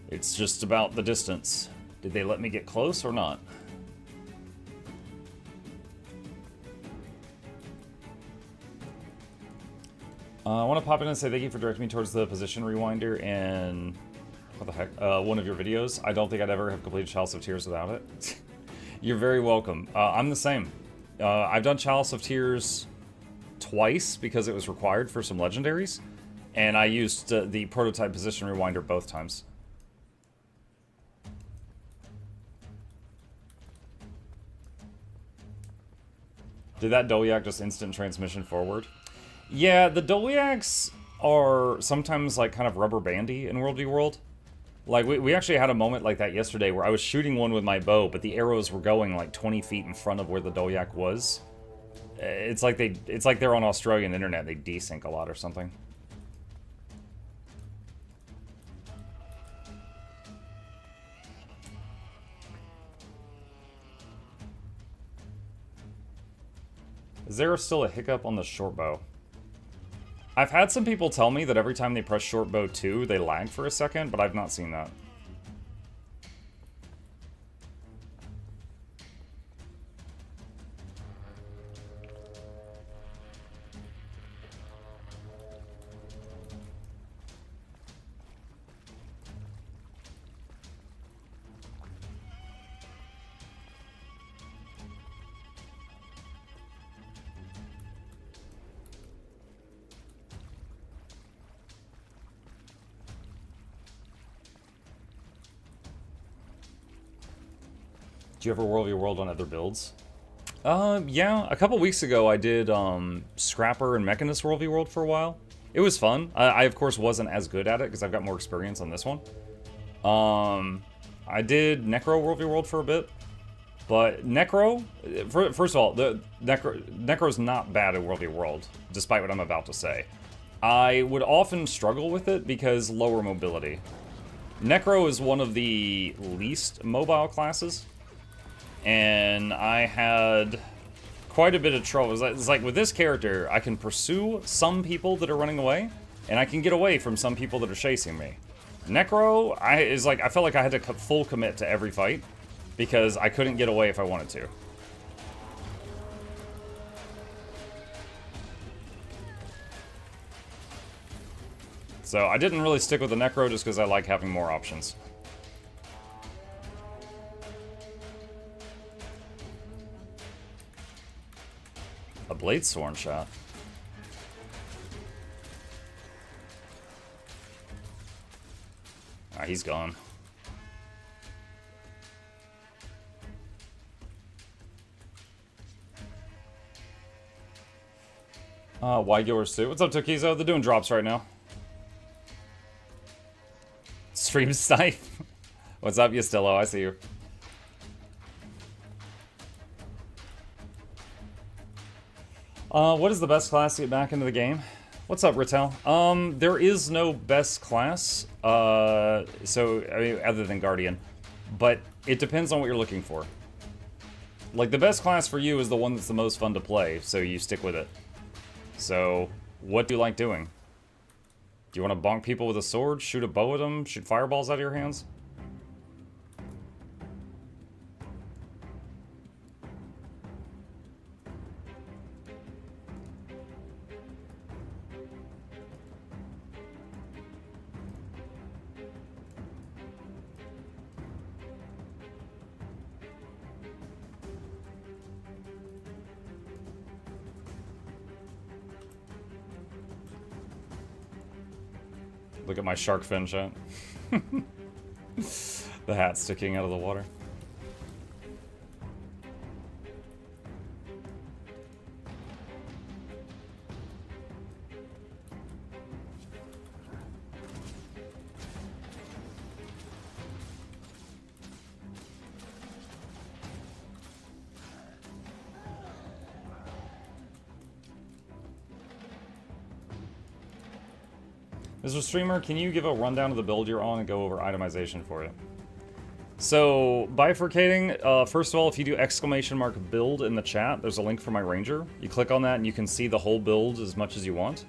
it's just about the distance. Did they let me get close or not? I want to pop in and say thank you for directing me towards the position rewinder and what the heck, one of your videos. I don't think I'd ever have completed Chalice of Tears without it. You're very welcome. I'm the same. I've done Chalice of Tears twice because it was required for some legendaries, and I used the prototype position rewinder both times. Did that Dolyak just instant transmission forward? Yeah, the Dolyaks are sometimes like kind of rubber bandy in World v World. Like we actually had a moment like that yesterday where I was shooting one with my bow, but the arrows were going like 20 feet in front of where the Dolyak was. It's like they're on Australian internet. They desync a lot or something. Is there still a hiccup on the short bow? I've had some people tell me that every time they press short bow 2, they lag for a second, but I've not seen that. Do you ever World v World on other builds? Yeah, a couple weeks ago I did Scrapper and Mechanist World v World for a while. It was fun. I of course wasn't as good at it because I've got more experience on this one. I did Necro World v World for a bit, but Necro, first of all, the Necro's not bad at World v World, despite what I'm about to say. I would often struggle with it because lower mobility. Necro is one of the least mobile classes, and I had quite a bit of trouble. It's like with this character, I can pursue some people that are running away, and I can get away from some people that are chasing me. Necro, I felt like I had to full commit to every fight because I couldn't get away if I wanted to. So I didn't really stick with the Necro just because I like having more options. A blade sworn shot. Ah, he's gone. Wide Goers too. What's up, Tokizo? They're doing drops right now. Stream snipe. What's up, Yastillo? I see you. What is the best class to get back into the game? What's up, Ritel? There is no best class, so, I mean, other than Guardian. But it depends on what you're looking for. Like, the best class for you is the one that's the most fun to play, so you stick with it. So, what do you like doing? Do you want to bonk people with a sword, shoot a bow at them, shoot fireballs out of your hands? Look at my shark fin shot. The hat sticking out of the water. Mr. Streamer, can you give a rundown of the build you're on and go over itemization for it? So, bifurcating, first of all, if you do !build in the chat, there's a link for my ranger. You click on that and you can see the whole build as much as you want.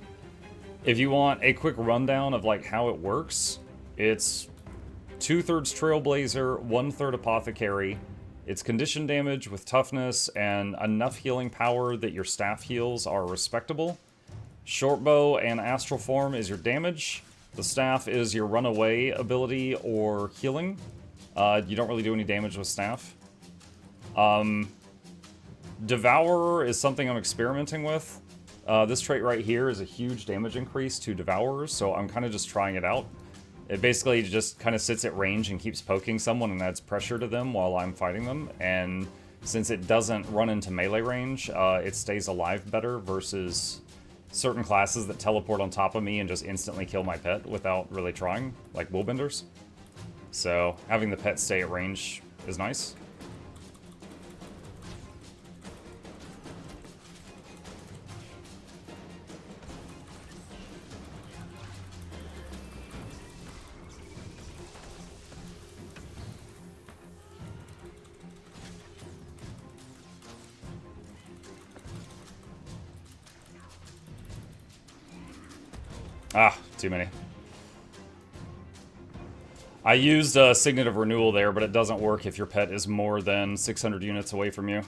If you want a quick rundown of like how it works, it's 2/3 Trailblazer, 1/3 Apothecary. It's condition damage with toughness and enough healing power that your staff heals are respectable. Short bow and astral form is your damage. The staff is your runaway ability or healing. You don't really do any damage with staff. Devourer is something I'm experimenting with. This trait right here is a huge damage increase to Devourers, so I'm kind of just trying it out. It basically just kind of sits at range and keeps poking someone and adds pressure to them while I'm fighting them. And since it doesn't run into melee range, it stays alive better versus certain classes that teleport on top of me and just instantly kill my pet without really trying, like Willbenders. So having the pet stay at range is nice. Ah, too many. I used a Signet of Renewal there, but it doesn't work if your pet is more than 600 units away from you.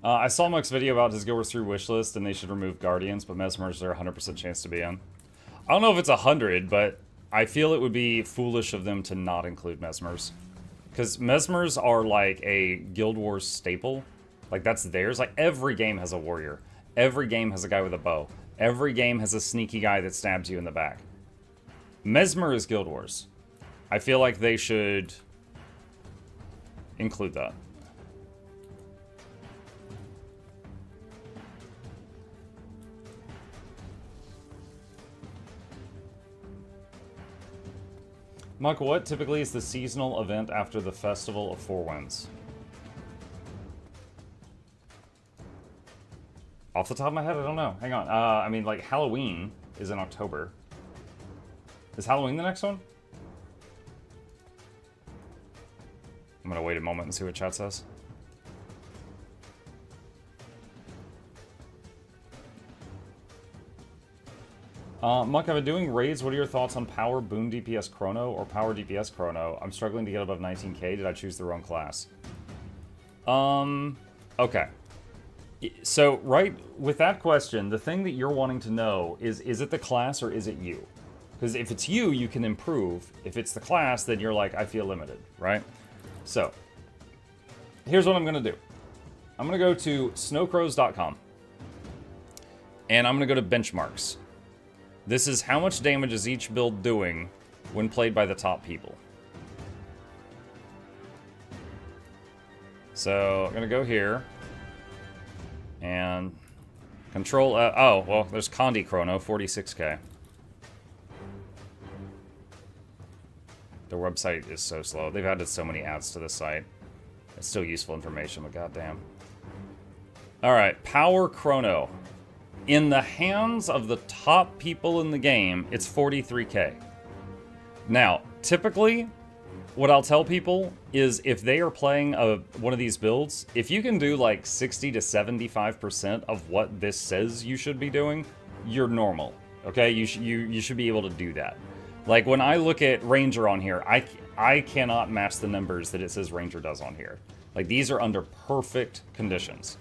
I saw Muck's video about his Go Through wishlist, and they should remove Guardians, but Mesmers are a 100% chance to be in. I don't know if it's 100, but I feel it would be foolish of them to not include Mesmers. Because Mesmers are like a Guild Wars staple. Like, that's theirs. Like, every game has a warrior. Every game has a guy with a bow. Every game has a sneaky guy that stabs you in the back. Mesmer is Guild Wars. I feel like they should include that. Muck, what typically is the seasonal event after the Festival of Four Winds? Off the top of my head, I don't know. Hang on. I mean, like, Halloween is in October. Is Halloween the next one? I'm gonna wait a moment and see what chat says. Muck, I've been doing raids. What are your thoughts on Power Boon DPS Chrono or Power DPS Chrono? I'm struggling to get above 19k. Did I choose the wrong class? Okay. So, right, with that question, the thing that you're wanting to know is it the class or is it you? Because if it's you, you can improve. If it's the class, then you're like, I feel limited, right? So, here's what I'm going to do. I'm going to go to snowcrows.com. And I'm going to go to benchmarks. This is how much damage is each build doing when played by the top people. So, I'm going to go here. And control... oh, well, there's Condi Chrono, 46k. Their website is so slow. They've added so many ads to this site. It's still useful information, but goddamn. Alright, Power Chrono. In the hands of the top people in the game, it's 43k. Now, typically, what I'll tell people is if they are playing one of these builds, if you can do like 60 to 75% of what this says you should be doing, you're normal. Okay? You should be able to do that. Like, when I look at Ranger on here, I cannot match the numbers that it says Ranger does on here. Like, these are under perfect conditions.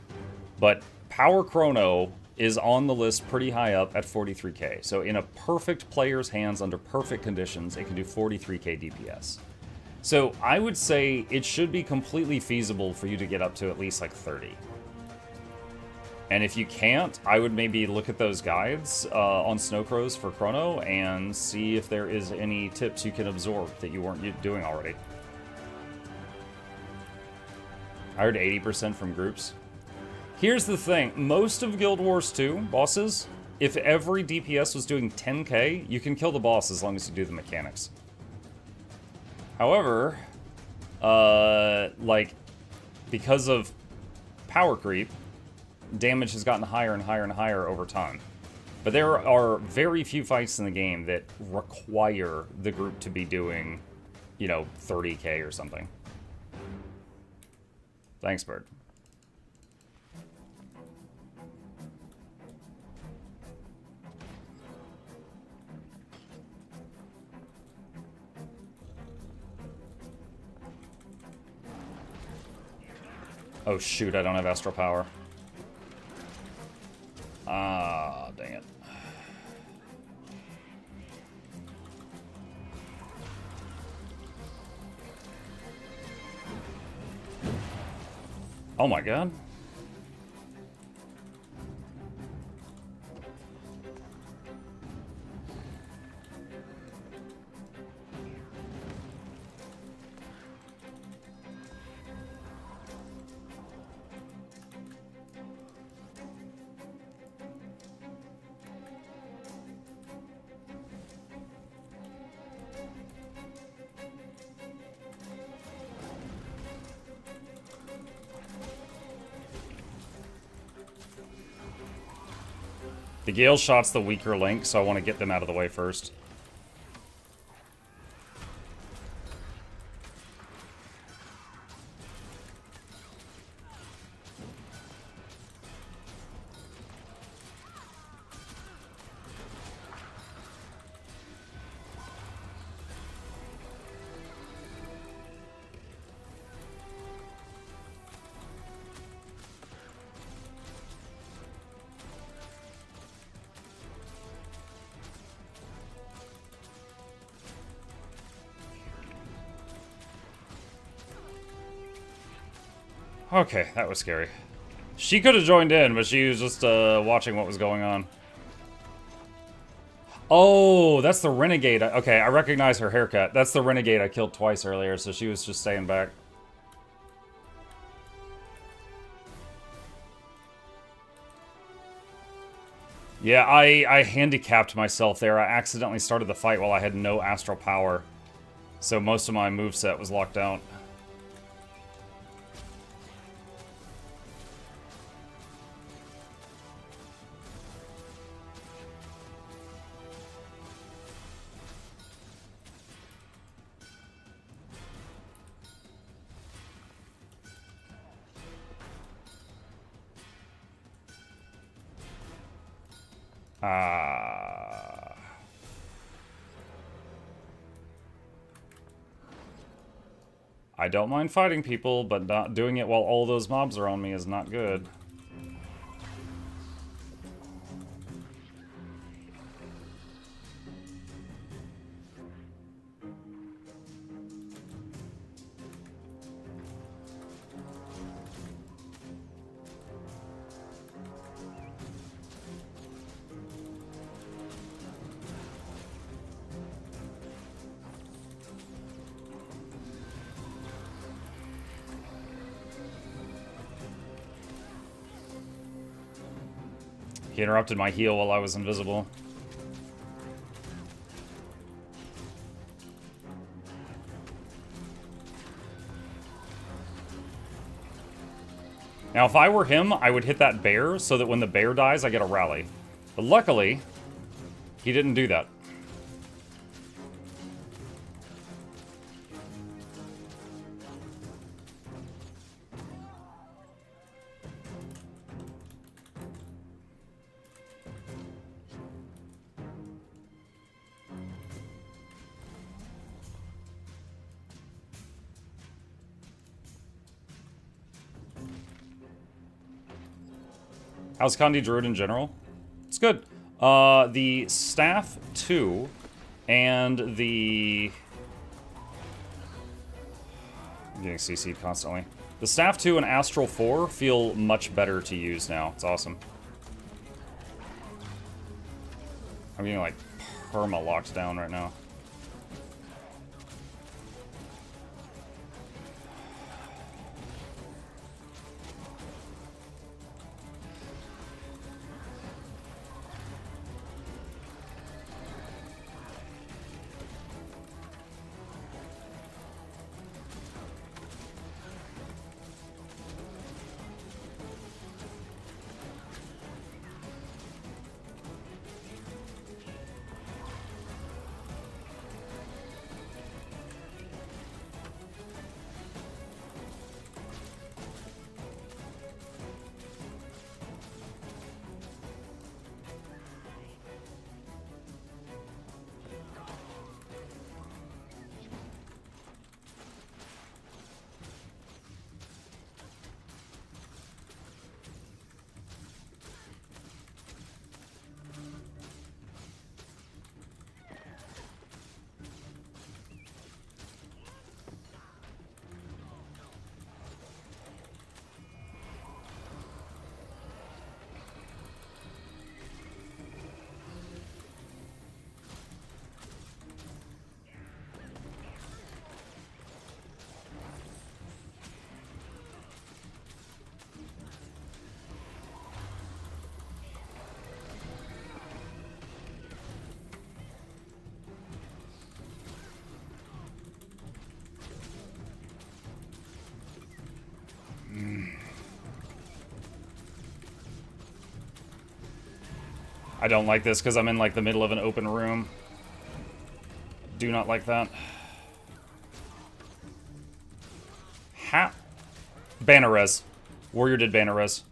But Power Chrono is on the list pretty high up at 43k. So in a perfect player's hands under perfect conditions, it can do 43k DPS. So I would say it should be completely feasible for you to get up to at least like 30. And if you can't, I would maybe look at those guides on Snowcrows for Chrono and see if there is any tips you can absorb that you weren't doing already. I heard 80% from groups. Here's the thing. Most of Guild Wars 2 bosses, if every DPS was doing 10k, you can kill the boss as long as you do the mechanics. However, like, because of power creep, damage has gotten higher and higher and higher over time. But there are very few fights in the game that require the group to be doing, you know, 30k or something. Thanks, Bird. Oh shoot, I don't have Astral Power. Ah, dang it. Oh my god. The Gale Shot's the weaker link, so I want to get them out of the way first. Okay, that was scary. She could have joined in, but she was just watching what was going on. Oh, that's the Renegade. Okay, I recognize her haircut. That's the Renegade I killed twice earlier, so she was just staying back. Yeah, I handicapped myself there. I accidentally started the fight while I had no astral power. So most of my moveset was locked out. I don't mind fighting people, but not doing it while all those mobs are on me is not good. He interrupted my heal while I was invisible. Now, if I were him, I would hit that bear so that when the bear dies, I get a rally. But luckily, he didn't do that. How's Kandi Druid in general? It's good. The Staff 2 and the... I'm getting CC'd constantly. The Staff 2 and Astral 4 feel much better to use now. It's awesome. I'm getting, like, perma-locked down right now. I don't like this because I'm in like the middle of an open room. Do not like that. Banner res. Warrior did banner res.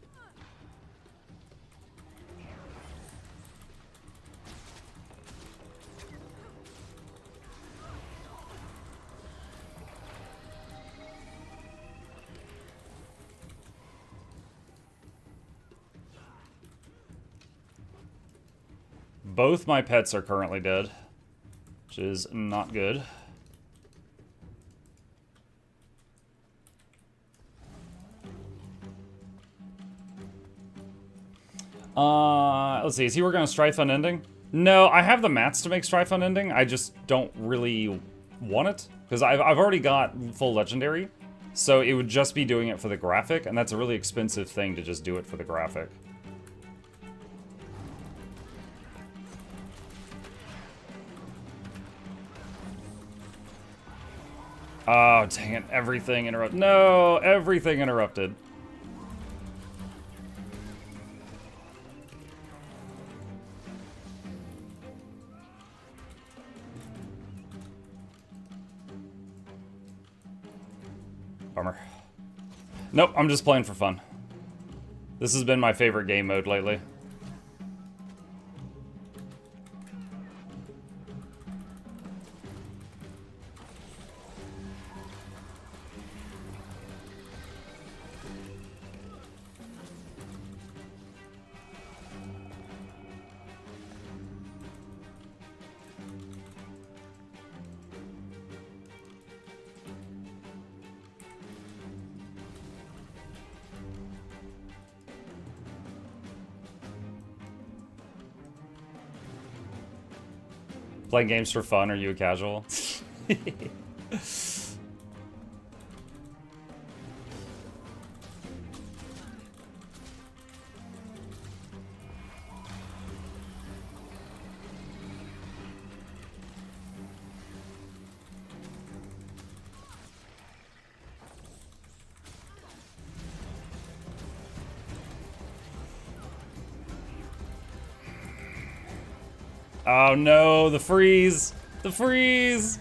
Both my pets are currently dead, which is not good. Let's see, is he working on Strife Unending? No, I have the mats to make Strife Unending, I just don't really want it, because I've already got full Legendary, so it would just be doing it for the graphic, and that's a really expensive thing to just do it for the graphic. Oh, dang it. Everything interrupted. No, everything interrupted. Bummer. Nope, I'm just playing for fun. This has been my favorite game mode lately. Playing games for fun, are you a casual? Oh no, the freeze! The freeze!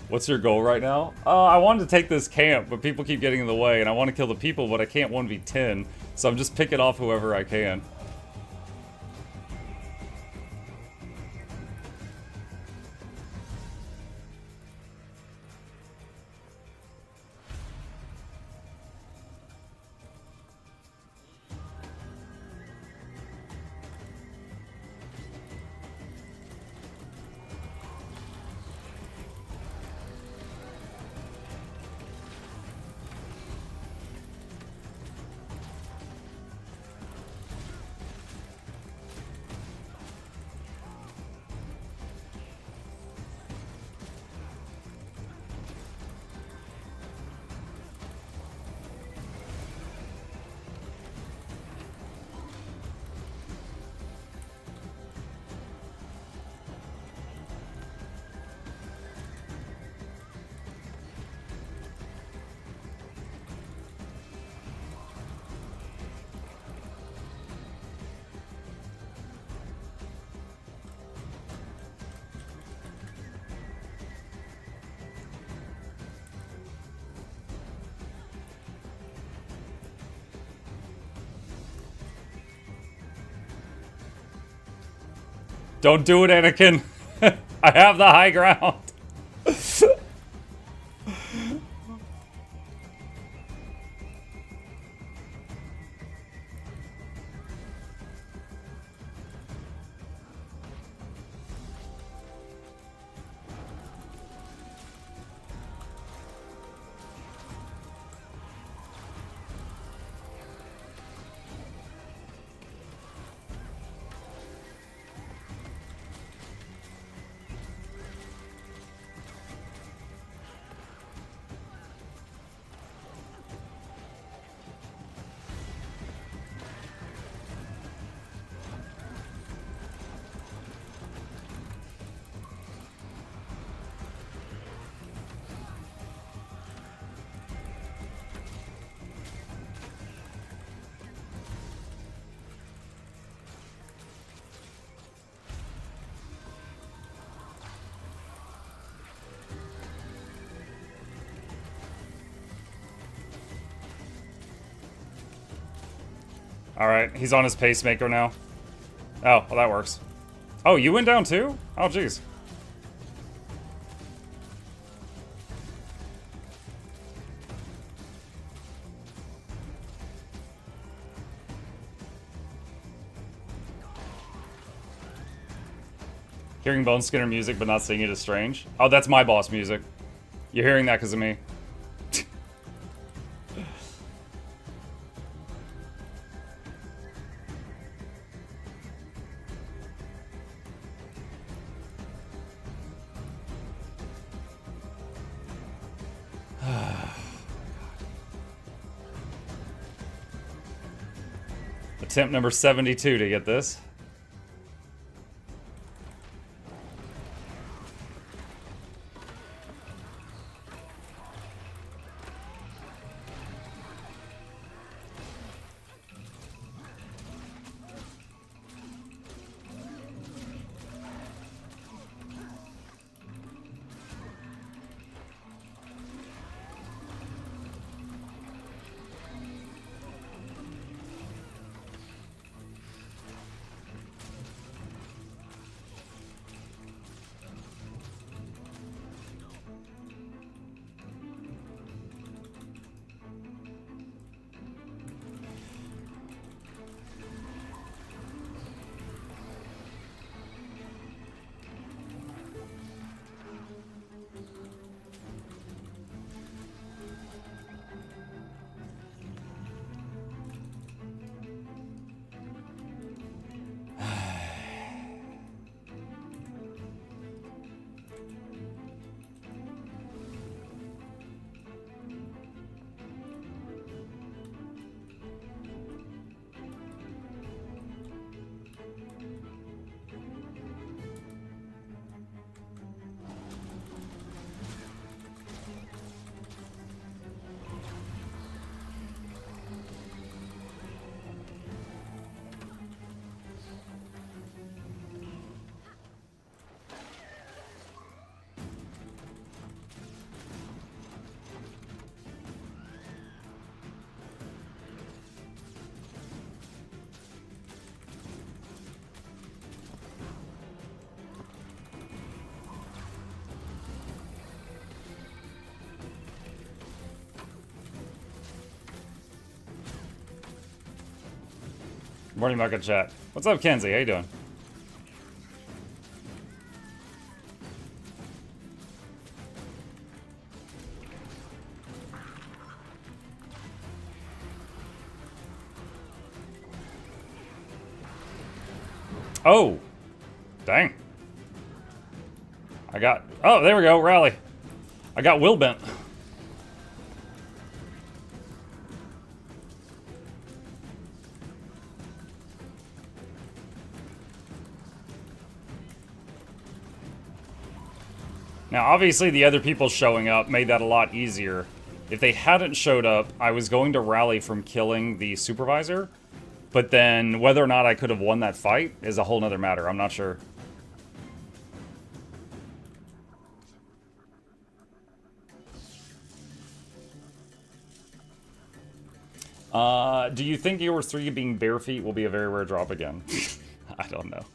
What's your goal right now? I wanted to take this camp, but people keep getting in the way, and I want to kill the people, but I can't 1v10, so I'm just picking off whoever I can. Don't do it, Anakin! I have the high ground! Alright, he's on his pacemaker now. Oh, well that works. Oh, you went down too? Oh, jeez. Hearing Bone Skinner music but not seeing it is strange. Oh, that's my boss music. You're hearing that because of me. Attempt number 72 to get this. Morning, Mecca chat. What's up, Kenzie? How you doing? Oh! Dang. I got... Oh, there we go. Rally. I got Will bent. Now, obviously, the other people showing up made that a lot easier. If they hadn't showed up, I was going to rally from killing the supervisor. But then, whether or not I could have won that fight is a whole nother matter. I'm not sure. Do you think Guild Wars 3 being bare feet will be a very rare drop again? I don't know.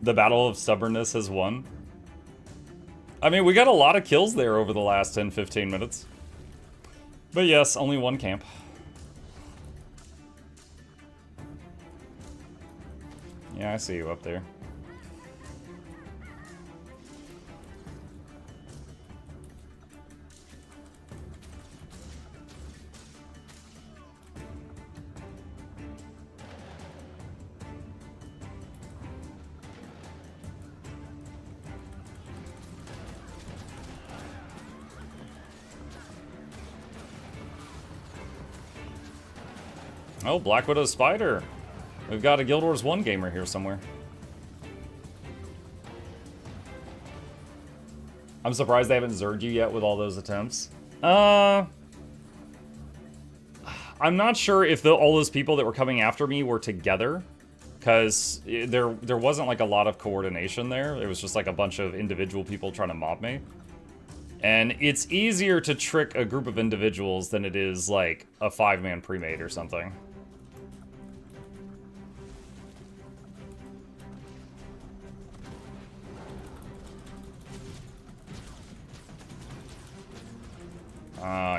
The Battle of Stubbornness has won. I mean, we got a lot of kills there over the last 10-15 minutes. But yes, only one camp. Yeah, I see you up there. Oh, Black Widow Spider. We've got a Guild Wars 1 gamer here somewhere. I'm surprised they haven't zerged you yet with all those attempts. I'm not sure if all those people that were coming after me were together, because there wasn't like a lot of coordination there. It was just like a bunch of individual people trying to mob me. And it's easier to trick a group of individuals than it is like a 5-man pre-made or something.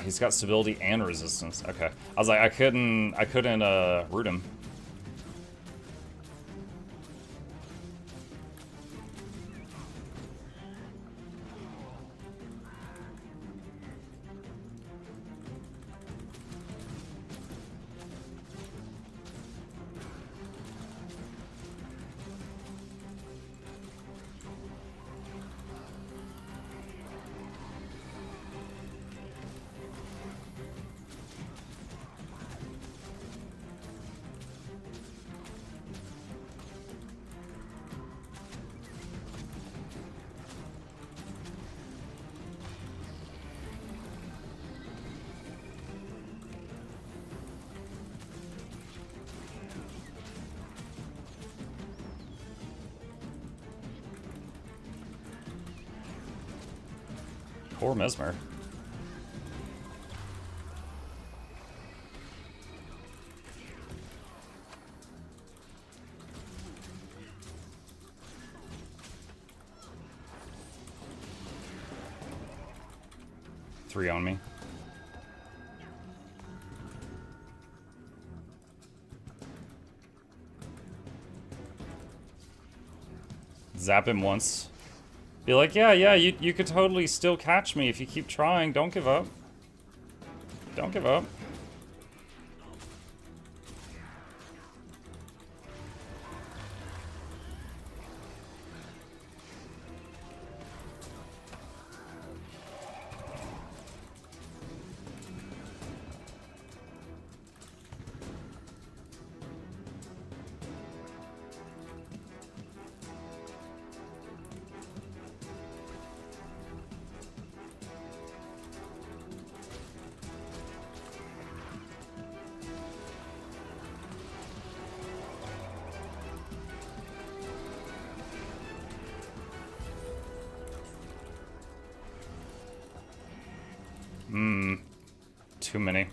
He's got stability and resistance. Okay. I was like, I couldn't root him. Poor Mesmer. Three on me. Zap him once. Be like, yeah, you could totally still catch me if you keep trying. Don't give up. Don't give up. Too many.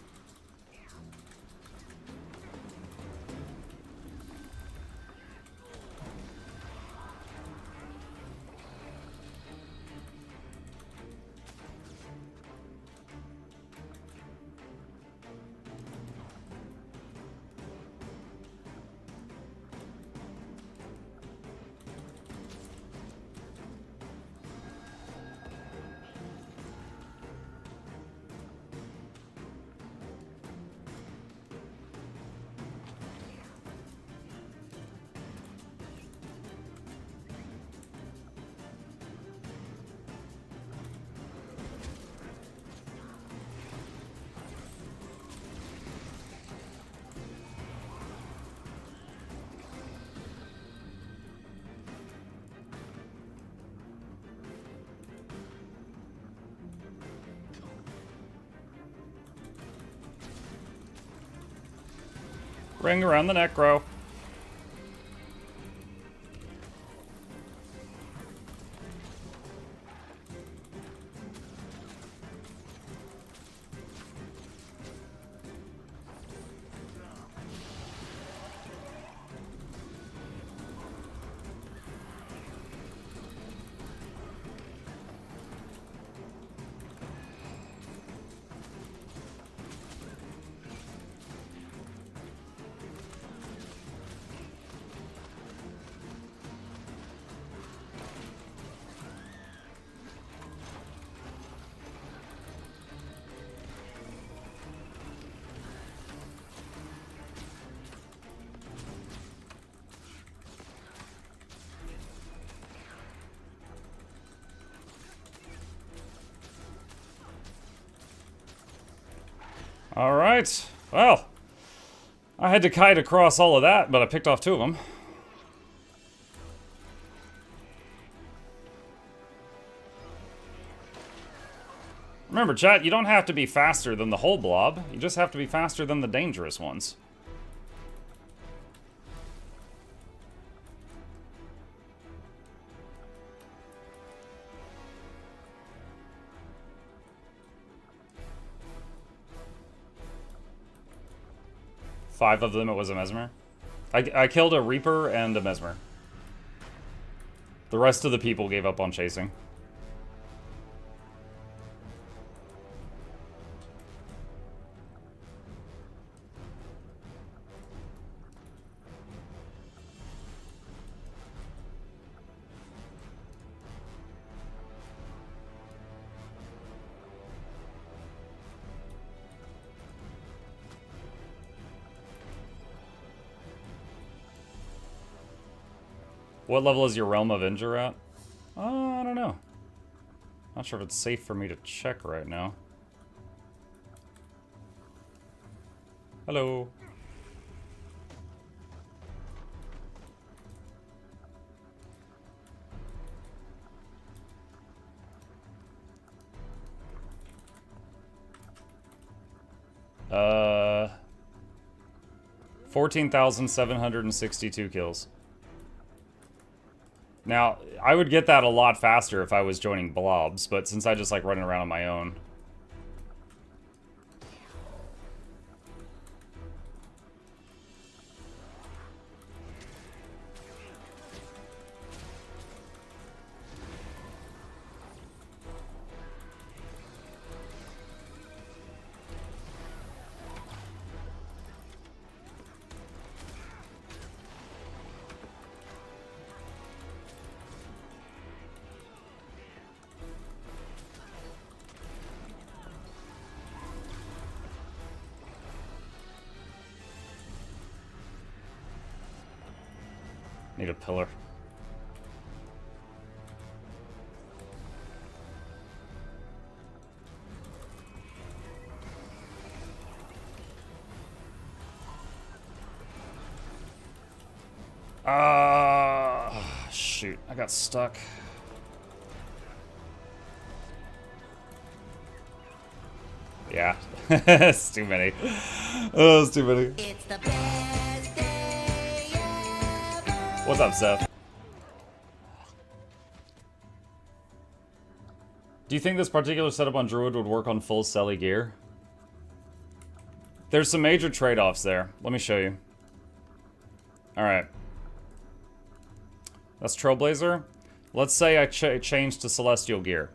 Ring around the necro. Alright, well, I had to kite across all of that, but I picked off 2 of them. Remember, chat, you don't have to be faster than the whole blob, you just have to be faster than the dangerous ones. Five of them, it was a Mesmer. I killed a Reaper and a Mesmer. The rest of the people gave up on chasing. What level is your Realm of Injure at? I don't know. Not sure if it's safe for me to check right now. Hello. Uh, 14,762 kills. Now, I would get that a lot faster if I was joining blobs, but since I just like running around on my own. Need a pillar. Shoot, I got stuck. Yeah, it's too many. Oh, it's too many. It's the best day ever. What's up, Seth? Do you think this particular setup on Druid would work on full Selly gear? There's some major trade-offs there. Let me show you. Alright. That's Trailblazer. Let's say I change to Celestial gear.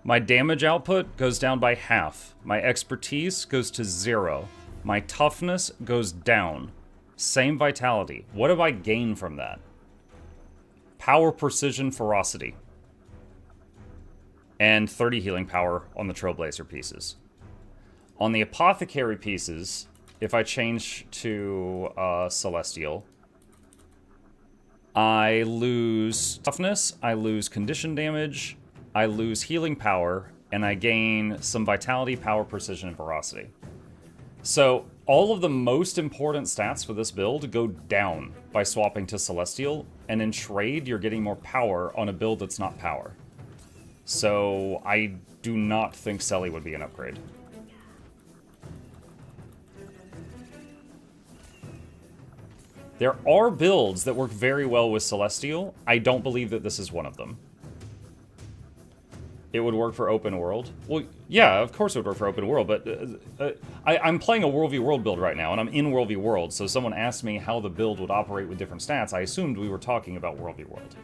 My damage output goes down by half. My expertise goes to 0. My toughness goes down. Same vitality. What do I gain from that? Power, precision, ferocity. And 30 healing power on the Trailblazer pieces. On the Apothecary pieces, if I change to Celestial, I lose toughness, I lose condition damage, I lose healing power, and I gain some vitality, power, precision, and ferocity. So all of the most important stats for this build go down by swapping to Celestial, and in trade you're getting more power on a build that's not power. So I do not think Selly would be an upgrade. There are builds that work very well with Celestial. I don't believe that this is one of them. It would work for open world. Well, yeah, of course it would work for open world, but I'm playing a World v World build right now, and I'm in World v World, so someone asked me how the build would operate with different stats. I assumed we were talking about World v World.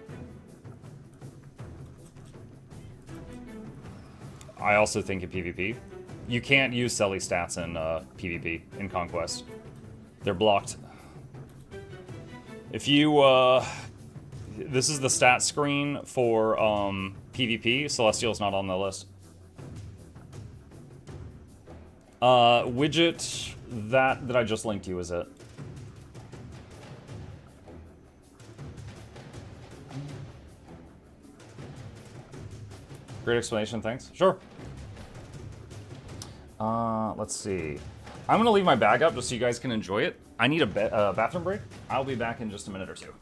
I also think in PvP, you can't use Selly stats in PvP, in Conquest. They're blocked. If you, this is the stat screen for PvP. Celestial's not on the list. Widget, that I just linked you, is it? Great explanation, thanks. Sure. Let's see. I'm gonna leave my bag up just so you guys can enjoy it. I need a bathroom break. I'll be back in just a minute or two.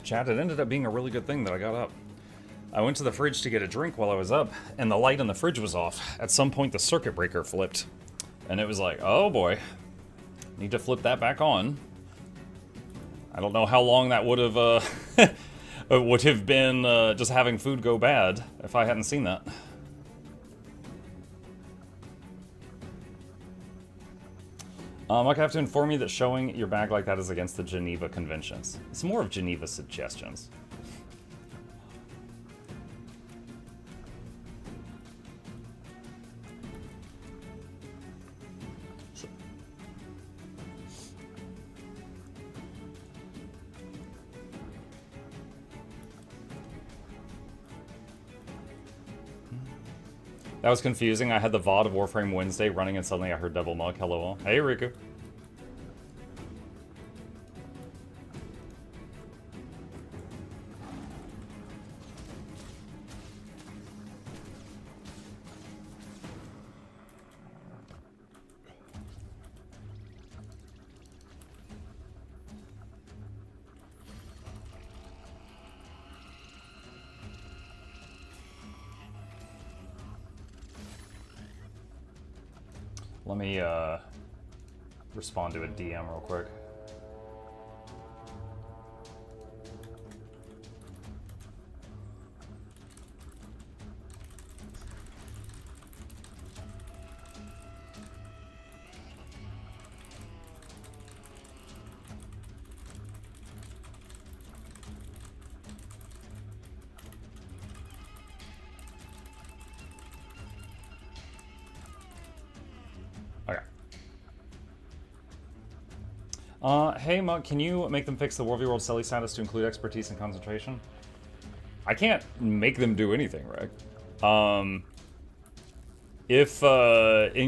Chat, it ended up being a really good thing that I got up. I went to the fridge to get a drink while I was up, and the light in the fridge was off. At some point, the circuit breaker flipped. And it was like, oh boy, need to flip that back on. I don't know how long that would have been just having food go bad if I hadn't seen that. I have to inform you that showing your bag like that is against the Geneva Conventions. It's more of Geneva suggestions. That was confusing. I had the VOD of Warframe Wednesday running and suddenly I heard Double Mug. Hello. Hey, Riku. Let me respond to a DM real quick. Hey, Muk, can you make them fix the World v. World Selly status to include expertise and concentration? I can't make them do anything, Rick.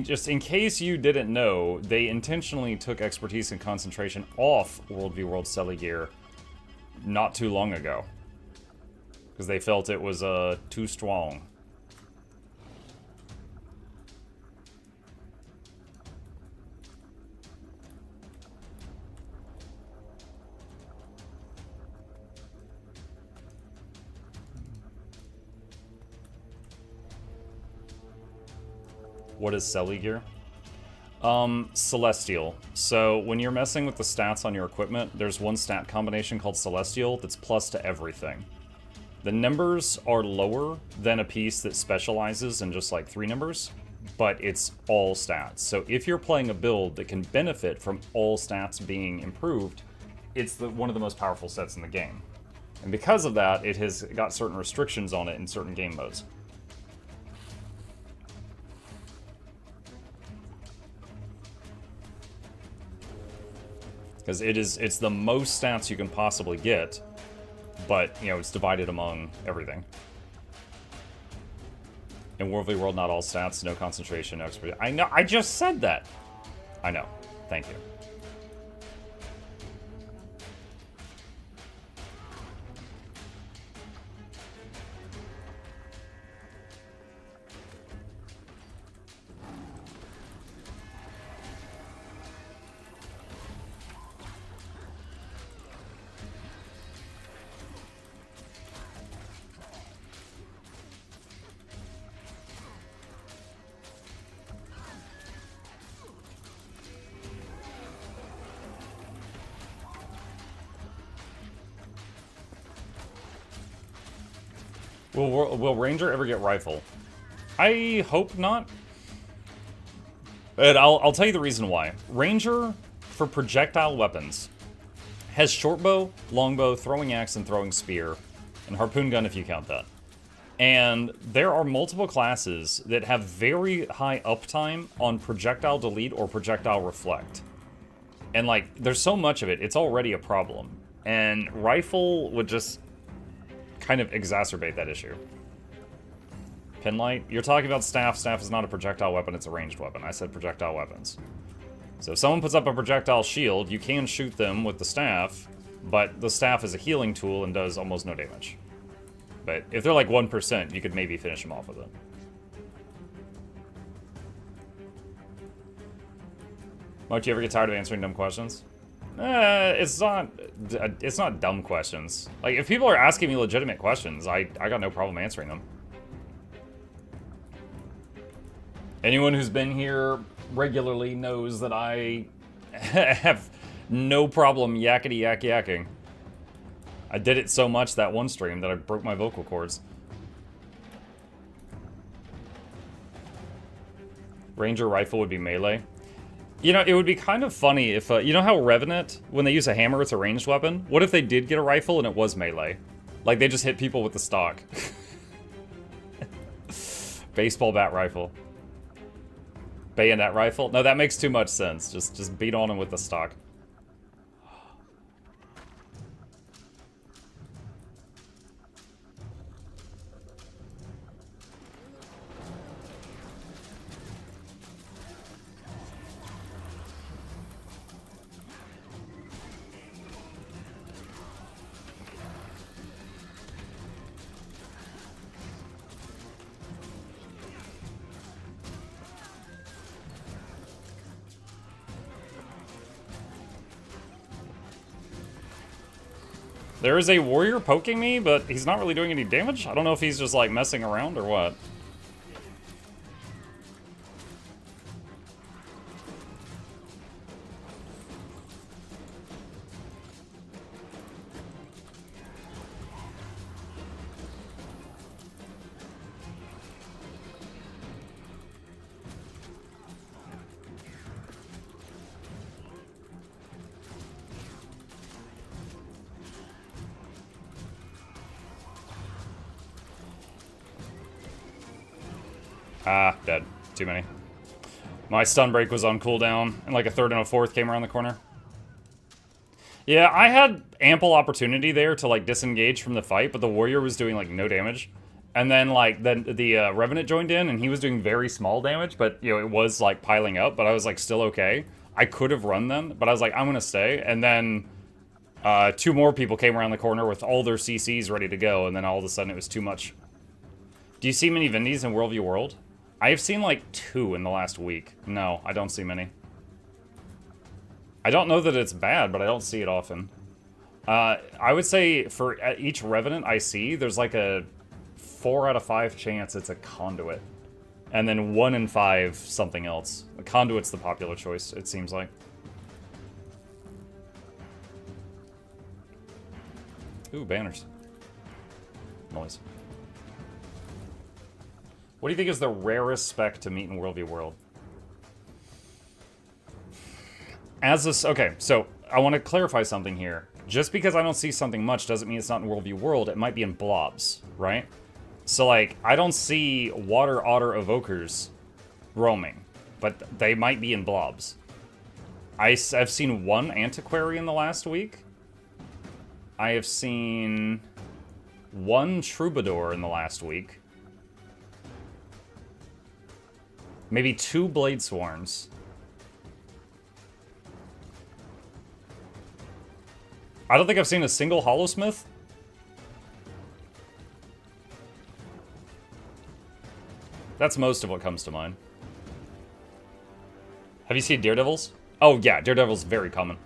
Just in case you didn't know, they intentionally took expertise and concentration off World v. World Selly gear not too long ago. Because they felt it was, too strong. What is Selly gear? Celestial. So when you're messing with the stats on your equipment, there's one stat combination called Celestial that's plus to everything. The numbers are lower than a piece that specializes in just like 3 numbers, but it's all stats. So if you're playing a build that can benefit from all stats being improved, it's one of the most powerful sets in the game. And because of that, it has got certain restrictions on it in certain game modes. Because it's the most stats you can possibly get, but, you know, it's divided among everything. In World v. World, not all stats, no concentration, no expertise. I know, I just said that! I know. Thank you. Will Ranger ever get rifle? I hope not. But I'll tell you the reason why. Ranger, for projectile weapons, has shortbow, longbow, throwing axe, and throwing spear, and harpoon gun if you count that. And there are multiple classes that have very high uptime on projectile delete or projectile reflect. And like, there's so much of it, it's already a problem. And rifle would just kind of exacerbate that issue. Pinlight? You're talking about staff. Staff is not a projectile weapon, it's a ranged weapon. I said projectile weapons. So if someone puts up a projectile shield, you can shoot them with the staff, but the staff is a healing tool and does almost no damage. But if they're like 1%, you could maybe finish them off with it. Might you ever get tired of answering dumb questions? It's not dumb questions. Like, if people are asking me legitimate questions, I got no problem answering them. Anyone who's been here regularly knows that I have no problem yakking. I did it so much that one stream that I broke my vocal cords. Ranger rifle would be melee. You know, it would be kind of funny if, you know how Revenant, when they use a hammer, it's a ranged weapon? What if they did get a rifle and it was melee? Like, they just hit people with the stock. Baseball bat rifle. Bayonet rifle? No, that makes too much sense. Just beat on them with the stock. There is a warrior poking me, but he's not really doing any damage. I don't know if he's just like messing around or what. Ah, dead. Too many. My stun break was on cooldown, and like a third and a fourth came around the corner. Yeah, I had ample opportunity there to like disengage from the fight, but the warrior was doing like no damage. And then like the Revenant joined in, and he was doing very small damage, but you know it was like piling up. But I was like still okay. I could have run them, but I was like I'm gonna stay. And then two more people came around the corner with all their CCs ready to go, and then all of a sudden it was too much. Do you see many Vindies in World v World? I have seen like 2 in the last week. No, I don't see many. I don't know that it's bad, but I don't see it often. I would say for each Revenant I see, there's like a 4 out of 5 chance it's a Conduit. And then 1 in 5 something else. The Conduit's the popular choice, it seems like. Ooh, banners. Noise. What do you think is the rarest spec to meet in World v World? As this, okay, so I want to clarify something here. Just because I don't see something much doesn't mean it's not in World v World. It might be in blobs, right? So like, I don't see water otter evokers roaming, but they might be in blobs. I've seen 1 antiquary in the last week. I have seen 1 troubadour in the last week. Maybe 2 blade swarms. I don't think I've seen a single Hollowsmith. That's most of what comes to mind. Have you seen Daredevils? Oh yeah, Daredevil's very common.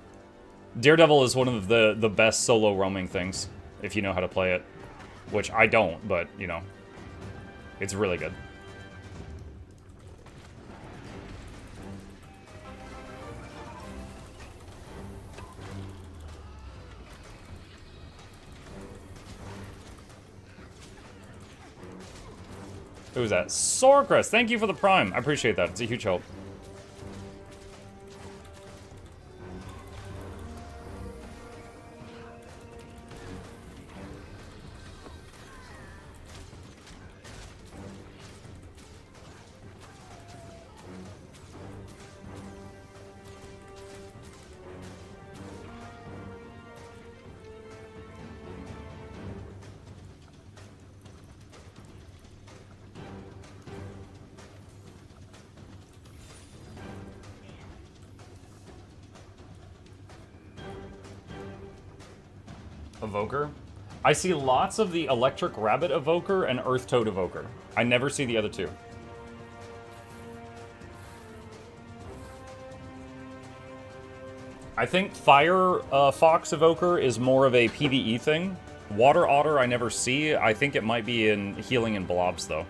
Daredevil is one of the best solo roaming things, if you know how to play it. Which I don't, but, you know, it's really good. Who was that? Sorcrest, thank you for the Prime. I appreciate that. It's a huge help. Evoker. I see lots of the Electric Rabbit Evoker and Earth Toad Evoker. I never see the other 2. I think Fire Fox Evoker is more of a PvE thing. Water Otter I never see. I think it might be in healing and blobs though.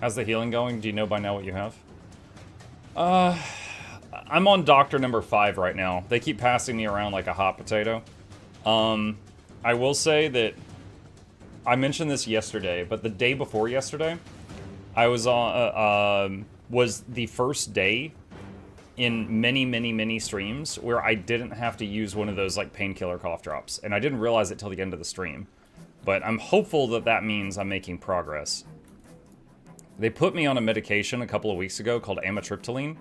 How's the healing going? Do you know by now what you have? I'm on doctor number 5 right now. They keep passing me around like a hot potato. I will say that I mentioned this yesterday, but the day before yesterday, I was on was the first day in many streams where I didn't have to use one of those like painkiller cough drops, and I didn't realize it till the end of the stream. But I'm hopeful that that means I'm making progress. They put me on a medication a couple of weeks ago called amitriptyline,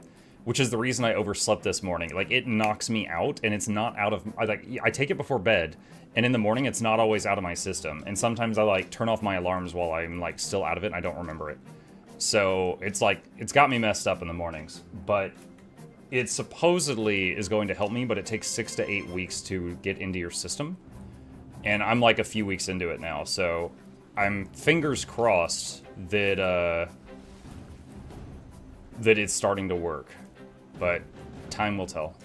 which is the reason I overslept this morning. Like, it knocks me out, and it's not out of... I take it before bed, and in the morning, it's not always out of my system. And sometimes I, like, turn off my alarms while I'm, like, still out of it, and I don't remember it. So, it's like, it's got me messed up in the mornings. But it supposedly is going to help me, but it takes 6 to 8 weeks to get into your system. And I'm, like, a few weeks into it now, so I'm fingers crossed that, that it's starting to work. But time will tell.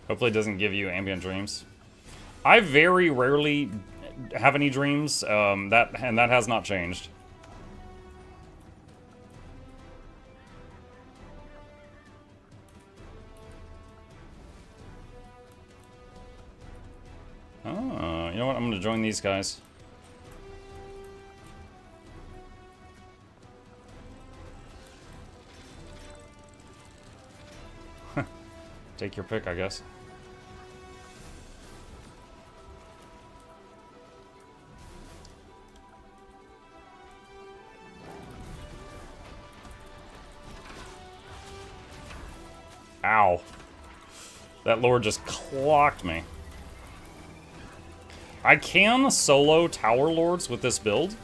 Hopefully it doesn't give you ambient dreams. I very rarely have any dreams, that has not changed. Oh, you know what? I'm gonna join these guys. Take your pick, I guess. Ow. That lord just clocked me. I can solo tower lords with this build,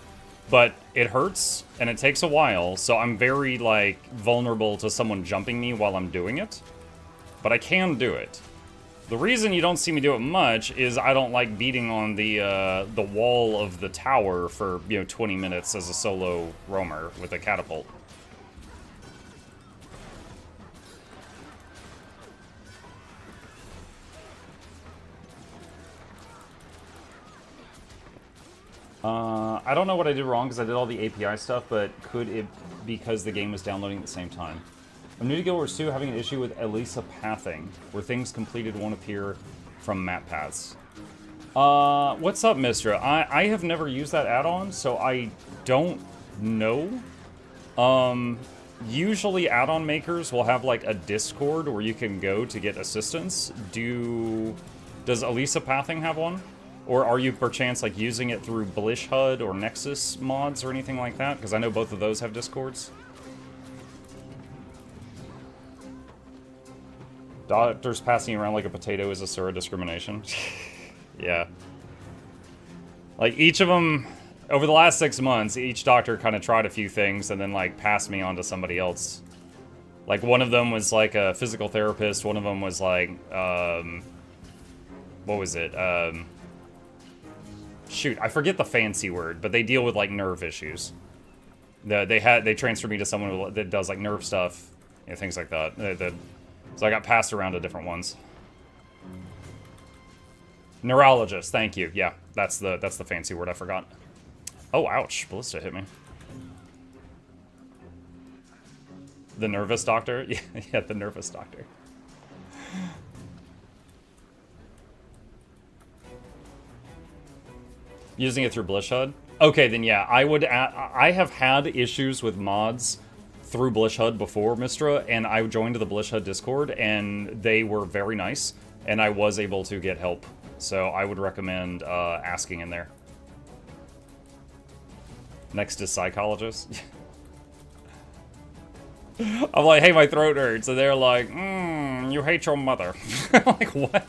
but it hurts and it takes a while, so I'm very, like, vulnerable to someone jumping me while I'm doing it. But I can do it. The reason you don't see me do it much is I don't like beating on the wall of the tower for, 20 minutes as a solo roamer with a catapult. I don't know what I did wrong because I did all the API stuff, but could it because the game was downloading at the same time? I'm new to Guild Wars 2, having an issue with Elisa pathing, where things completed won't appear from map paths. What's up, Mistra? I have never used that add-on, so I don't know. Usually add-on makers will have, like, a Discord where you can go to get assistance. Does Elisa pathing have one? Or are you, perchance, like, using it through Blish HUD or Nexus mods or anything like that? Because I know both of those have Discords. Doctors passing around like a potato is a sort of discrimination. Yeah. Like, each of them, over the last 6 months, each doctor kind of tried a few things and then, like, passed me on to somebody else. Like, one of them was, like, a physical therapist. One of them was, like, what was it? Shoot, I forget the fancy word, but they deal with, like, nerve issues. They transferred me to someone that does, like, nerve stuff and things like that. So I got passed around to different ones. Neurologist, thank you. Yeah, that's the fancy word I forgot. Oh, ouch. Ballista hit me. The nervous doctor? Yeah, the nervous doctor. Using it through Blish HUD? Okay, then yeah, I have had issues with mods through Blish HUD before, Mistra, and I joined the Blish HUD Discord, and they were very nice, and I was able to get help. So I would recommend asking in there. Next is psychologist. I'm like, hey, my throat hurts, and they're like, you hate your mother. I'm like, what?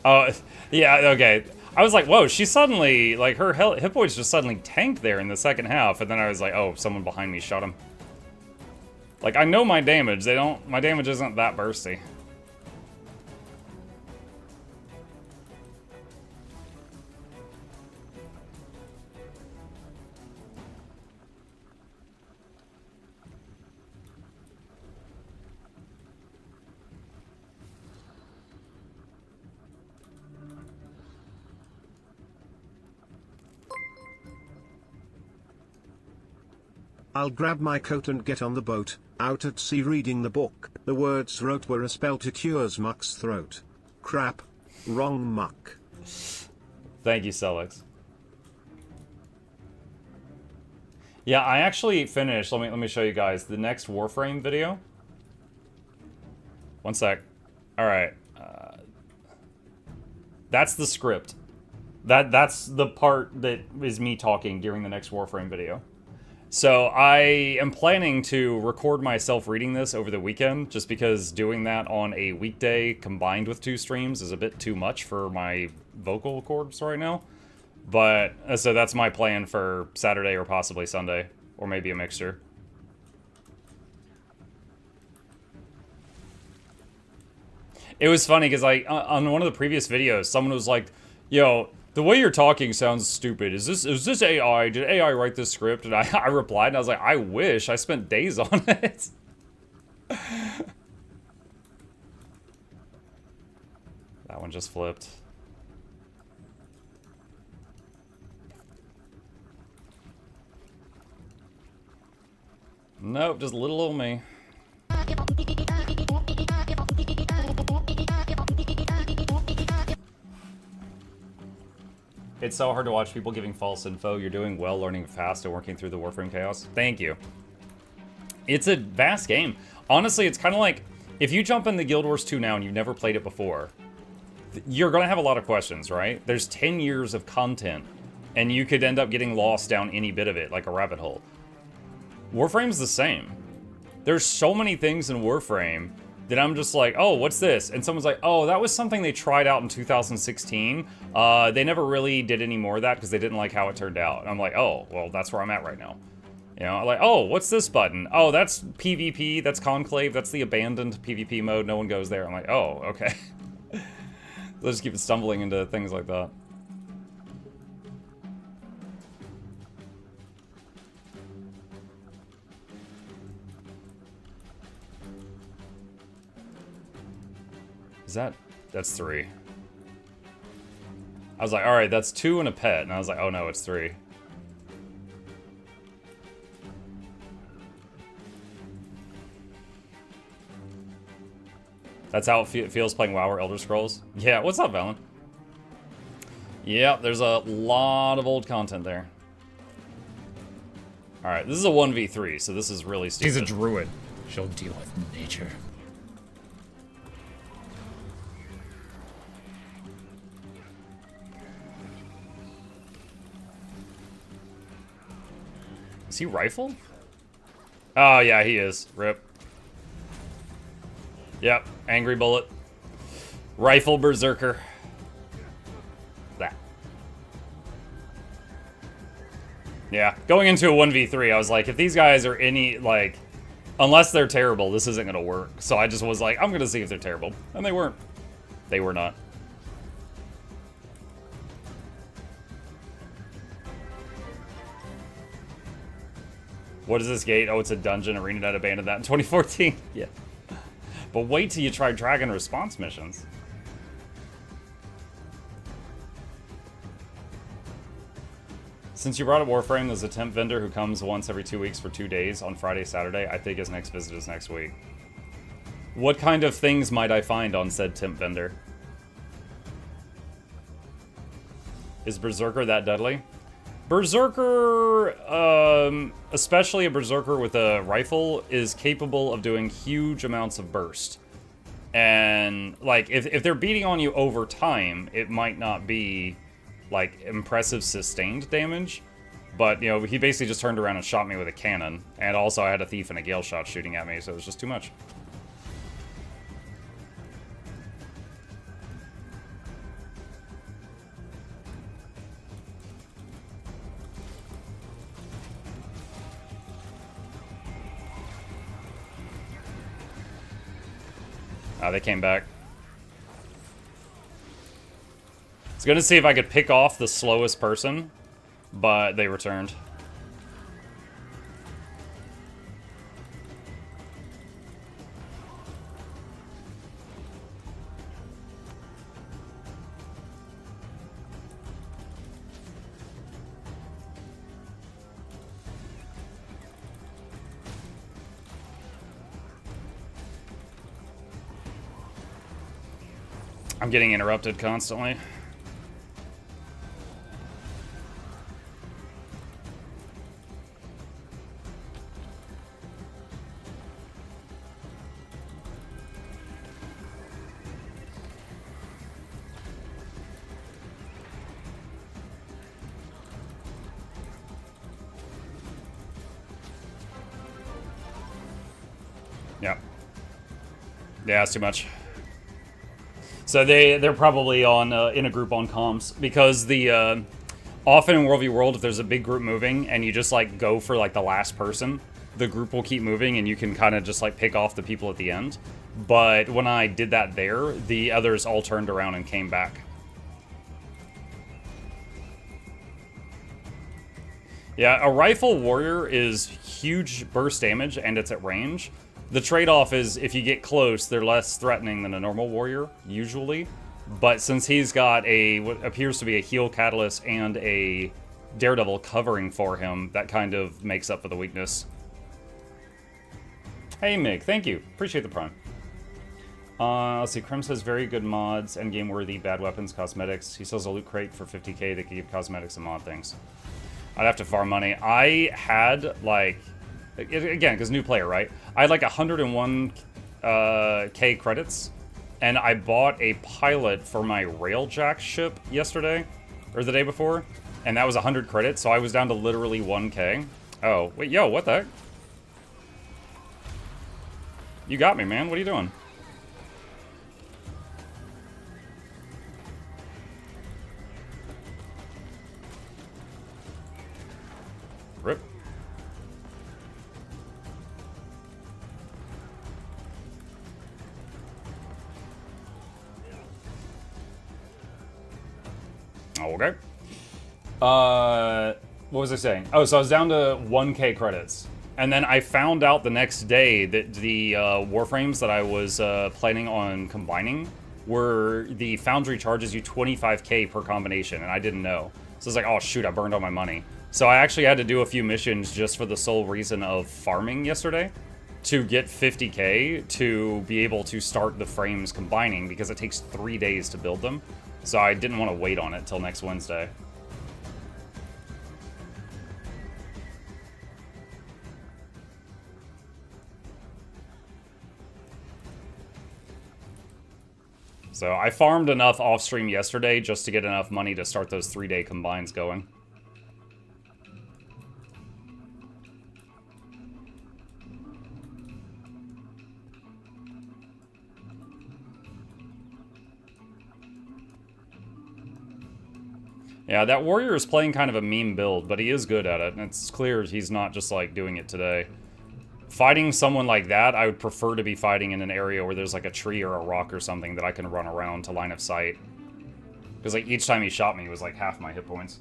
Oh, yeah, okay. I was like, whoa, she suddenly, like, her hit points just suddenly tanked there in the second half, and then I was like, oh, someone behind me shot him. Like, I know my damage. My damage isn't that bursty. I'll grab my coat and get on the boat, out at sea reading the book. The words wrote were a spell to cure Muck's throat. Crap. Wrong Muck. Thank you, Celix. Yeah, I actually finished. Let me show you guys the next Warframe video. One sec. All right. That's the script. That's the part that is me talking during the next Warframe video. So I am planning to record myself reading this over the weekend, just because doing that on a weekday combined with 2 streams is a bit too much for my vocal cords right now. But, so that's my plan for Saturday or possibly Sunday, or maybe a mixture. It was funny, because on one of the previous videos, someone was like, yo, The way you're talking sounds stupid. Is this AI? Did AI write this script? And I replied, and I was like, I wish. I spent days on it. That one just flipped. Nope, just little old me. It's so hard to watch people giving false info. You're doing well, learning fast, and working through the Warframe chaos. Thank you. It's a vast game. Honestly, it's kind of like, if you jump into Guild Wars 2 now and you've never played it before, you're going to have a lot of questions, right? There's 10 years of content, and you could end up getting lost down any bit of it, like a rabbit hole. Warframe's the same. There's so many things in Warframe that I'm just like, oh, what's this? And someone's like, oh, that was something they tried out in 2016. They never really did any more of that because they didn't like how it turned out. And I'm like, oh, well, that's where I'm at right now. You know, like, oh, what's this button? Oh, that's PvP, that's Conclave, that's the abandoned PvP mode, no one goes there. I'm like, oh, okay. Let's just keep stumbling into things like that. That's 3. I was like, alright, that's 2 and a pet. And I was like, oh no, it's 3. That's how it feels playing WoW or Elder Scrolls. Yeah, what's up, Valen? Yeah, there's a lot of old content there. Alright, this is a 1v3, so this is really stupid. She's a druid. She'll deal with nature. Is he rifled? Oh, yeah, he is. Rip. Yep, angry bullet. Rifle berserker. That. Yeah, going into a 1v3, I was like, if these guys are any, like, unless they're terrible, this isn't gonna work. So I just was like, I'm gonna see if they're terrible. And they weren't. They were not. What is this gate? Oh, it's a dungeon. ArenaNet abandoned that in 2014. Yeah. But wait till you try Dragon response missions. Since you brought up Warframe, there's a temp vendor who comes once every 2 weeks for 2 days on Friday, Saturday. I think his next visit is next week. What kind of things might I find on said temp vendor? Is Berserker that deadly? Berserker, especially a Berserker with a rifle, is capable of doing huge amounts of burst. And, like, if they're beating on you over time, it might not be, like, impressive sustained damage. But, you know, he basically just turned around and shot me with a cannon. And also I had a thief and a gale shot shooting at me, so it was just too much. They came back. I was gonna see if I could pick off the slowest person, but they returned. I'm getting interrupted constantly. Yeah. Yeah, it's too much. So they're probably on in a group on comms, because the often in World v World, if there's a big group moving and you just like go for like the last person, the group will keep moving and you can kind of just like pick off the people at the end. But when I did that there, the others all turned around and came back. Yeah, a rifle warrior is huge burst damage and it's at range. The trade-off is if you get close, they're less threatening than a normal warrior, usually. But since he's got what appears to be a heal catalyst and a daredevil covering for him, that kind of makes up for the weakness. Hey Mig, thank you. Appreciate the prime. Let's see, Krim says very good mods, endgame worthy, bad weapons, cosmetics. He sells a loot crate for 50k that can give cosmetics and mod things. I'd have to farm money. I had, like, again, because new player, right? I had like 101 K credits, and I bought a pilot for my Railjack ship yesterday, or the day before, and that was 100 credits, so I was down to literally 1K. Oh, wait, yo, what the heck? You got me, man. What are you doing? Rip. Okay. What was I saying? Oh, so I was down to 1K credits. And then I found out the next day that the Warframes that I was planning on combining were the Foundry charges you 25K per combination, and I didn't know. So it's like, oh shoot, I burned all my money. So I actually had to do a few missions just for the sole reason of farming yesterday to get 50K to be able to start the frames combining, because it takes 3 days to build them. So I didn't want to wait on it till next Wednesday. So I farmed enough off stream yesterday just to get enough money to start those 3-day combines going. Yeah, that warrior is playing kind of a meme build, but he is good at it, and it's clear he's not just, like, doing it today. Fighting someone like that, I would prefer to be fighting in an area where there's, like, a tree or a rock or something that I can run around to line of sight. Because, like, each time he shot me, it was, like, half my hit points.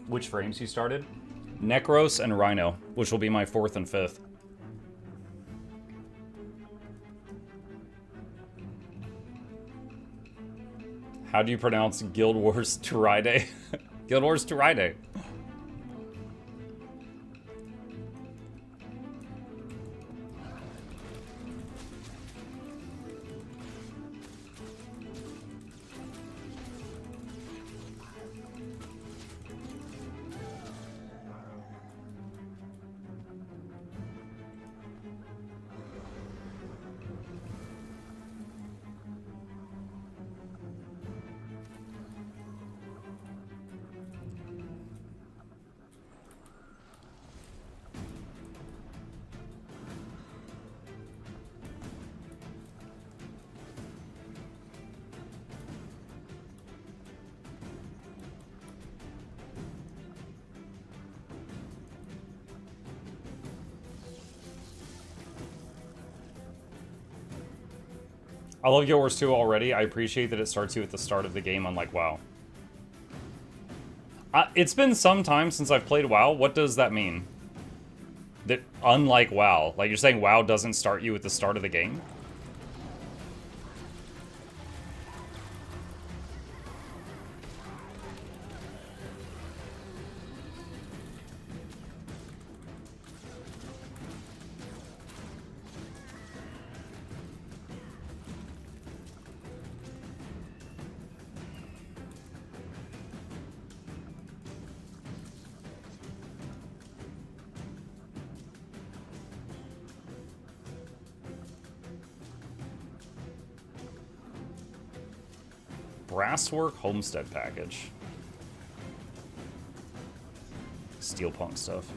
Which frames you started? Necros and Rhino, which will be my 4th and 5th. How do you pronounce GW2riday? GW2riday. I love Guild Wars 2 already. I appreciate that it starts you at the start of the game, unlike WoW. It's been some time since I've played WoW. What does that mean? That unlike WoW, like you're saying WoW doesn't start you at the start of the game? Brasswork Homestead Package. Steelpunk stuff.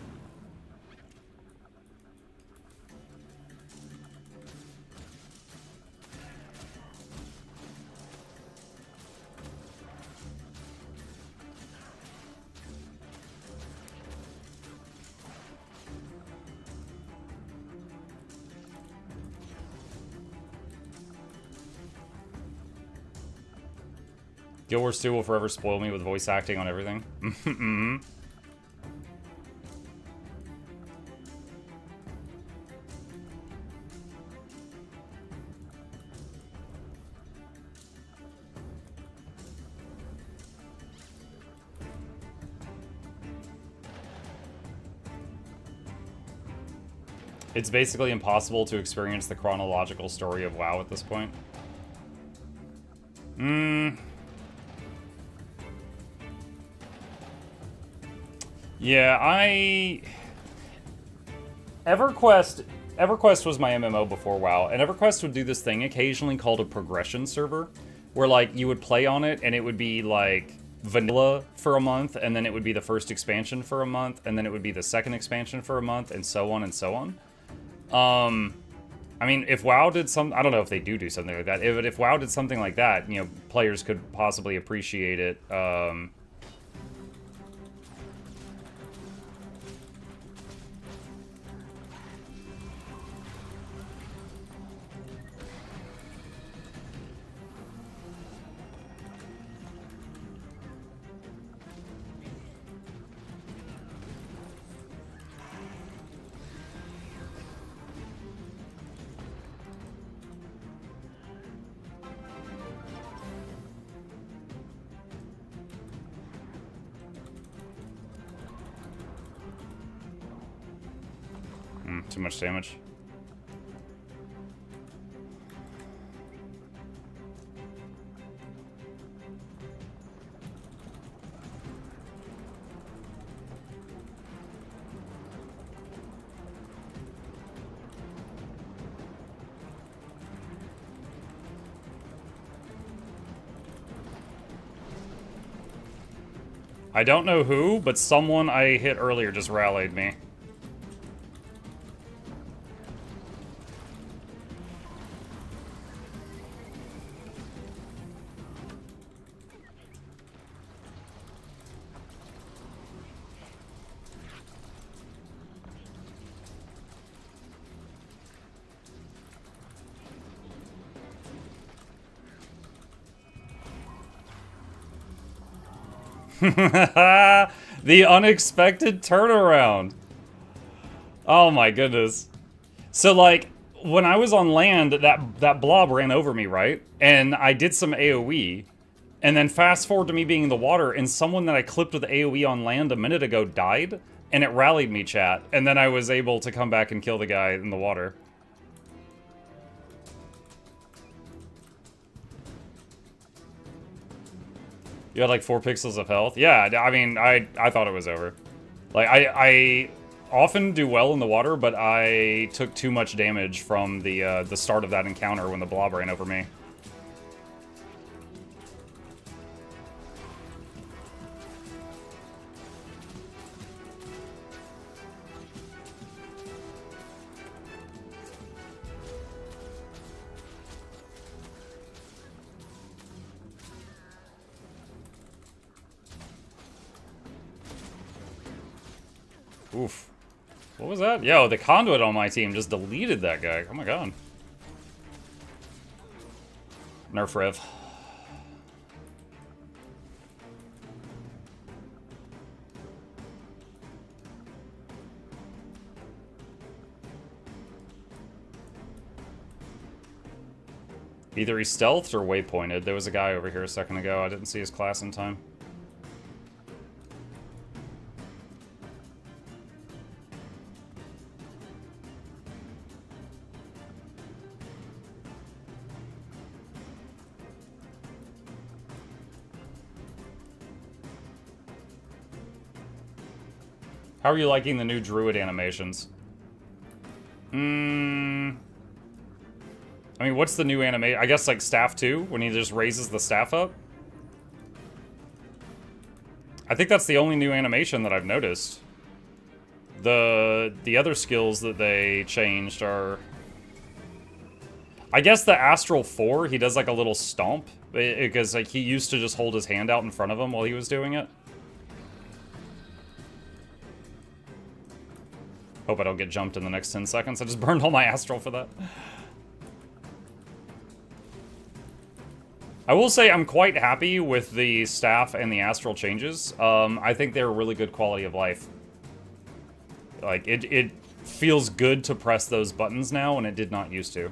Guild Wars 2 will forever spoil me with voice acting on everything. It's basically impossible to experience the chronological story of WoW at this point. Yeah, EverQuest was my MMO before WoW, and EverQuest would do this thing occasionally called a progression server, where like you would play on it and it would be like vanilla for a month, and then it would be the first expansion for a month, and then it would be the second expansion for a month, and so on and so on. I mean, if WoW did I don't know if they do something like that, but if WoW did something like that, you know, players could possibly appreciate it. Too much damage. I don't know who, but someone I hit earlier just rallied me. The unexpected turnaround. Oh my goodness. So like, when I was on land, that blob ran over me, right? And I did some AoE. And then fast forward to me being in the water, and someone that I clipped with AoE on land a minute ago died. And it rallied me, chat. And then I was able to come back and kill the guy in the water. You had like 4 pixels of health? Yeah, I mean, I thought it was over. Like, I often do well in the water, but I took too much damage from the start of that encounter when the blob ran over me. Oof. What was that? Yo, the conduit on my team just deleted that guy. Oh my god. Nerf Rev. Either he stealthed or waypointed. There was a guy over here a second ago. I didn't see his class in time. How are you liking the new druid animations? I mean, what's the new animation? I guess like staff 2, when he just raises the staff up? I think that's the only new animation that I've noticed. The other skills that they changed are... I guess the Astral 4, he does like a little stomp, because like he used to just hold his hand out in front of him while he was doing it. Hope I don't get jumped in the next 10 seconds. I just burned all my Astral for that. I will say I'm quite happy with the staff and the astral changes. I think they're a really good quality of life. Like, it feels good to press those buttons now, and it did not used to.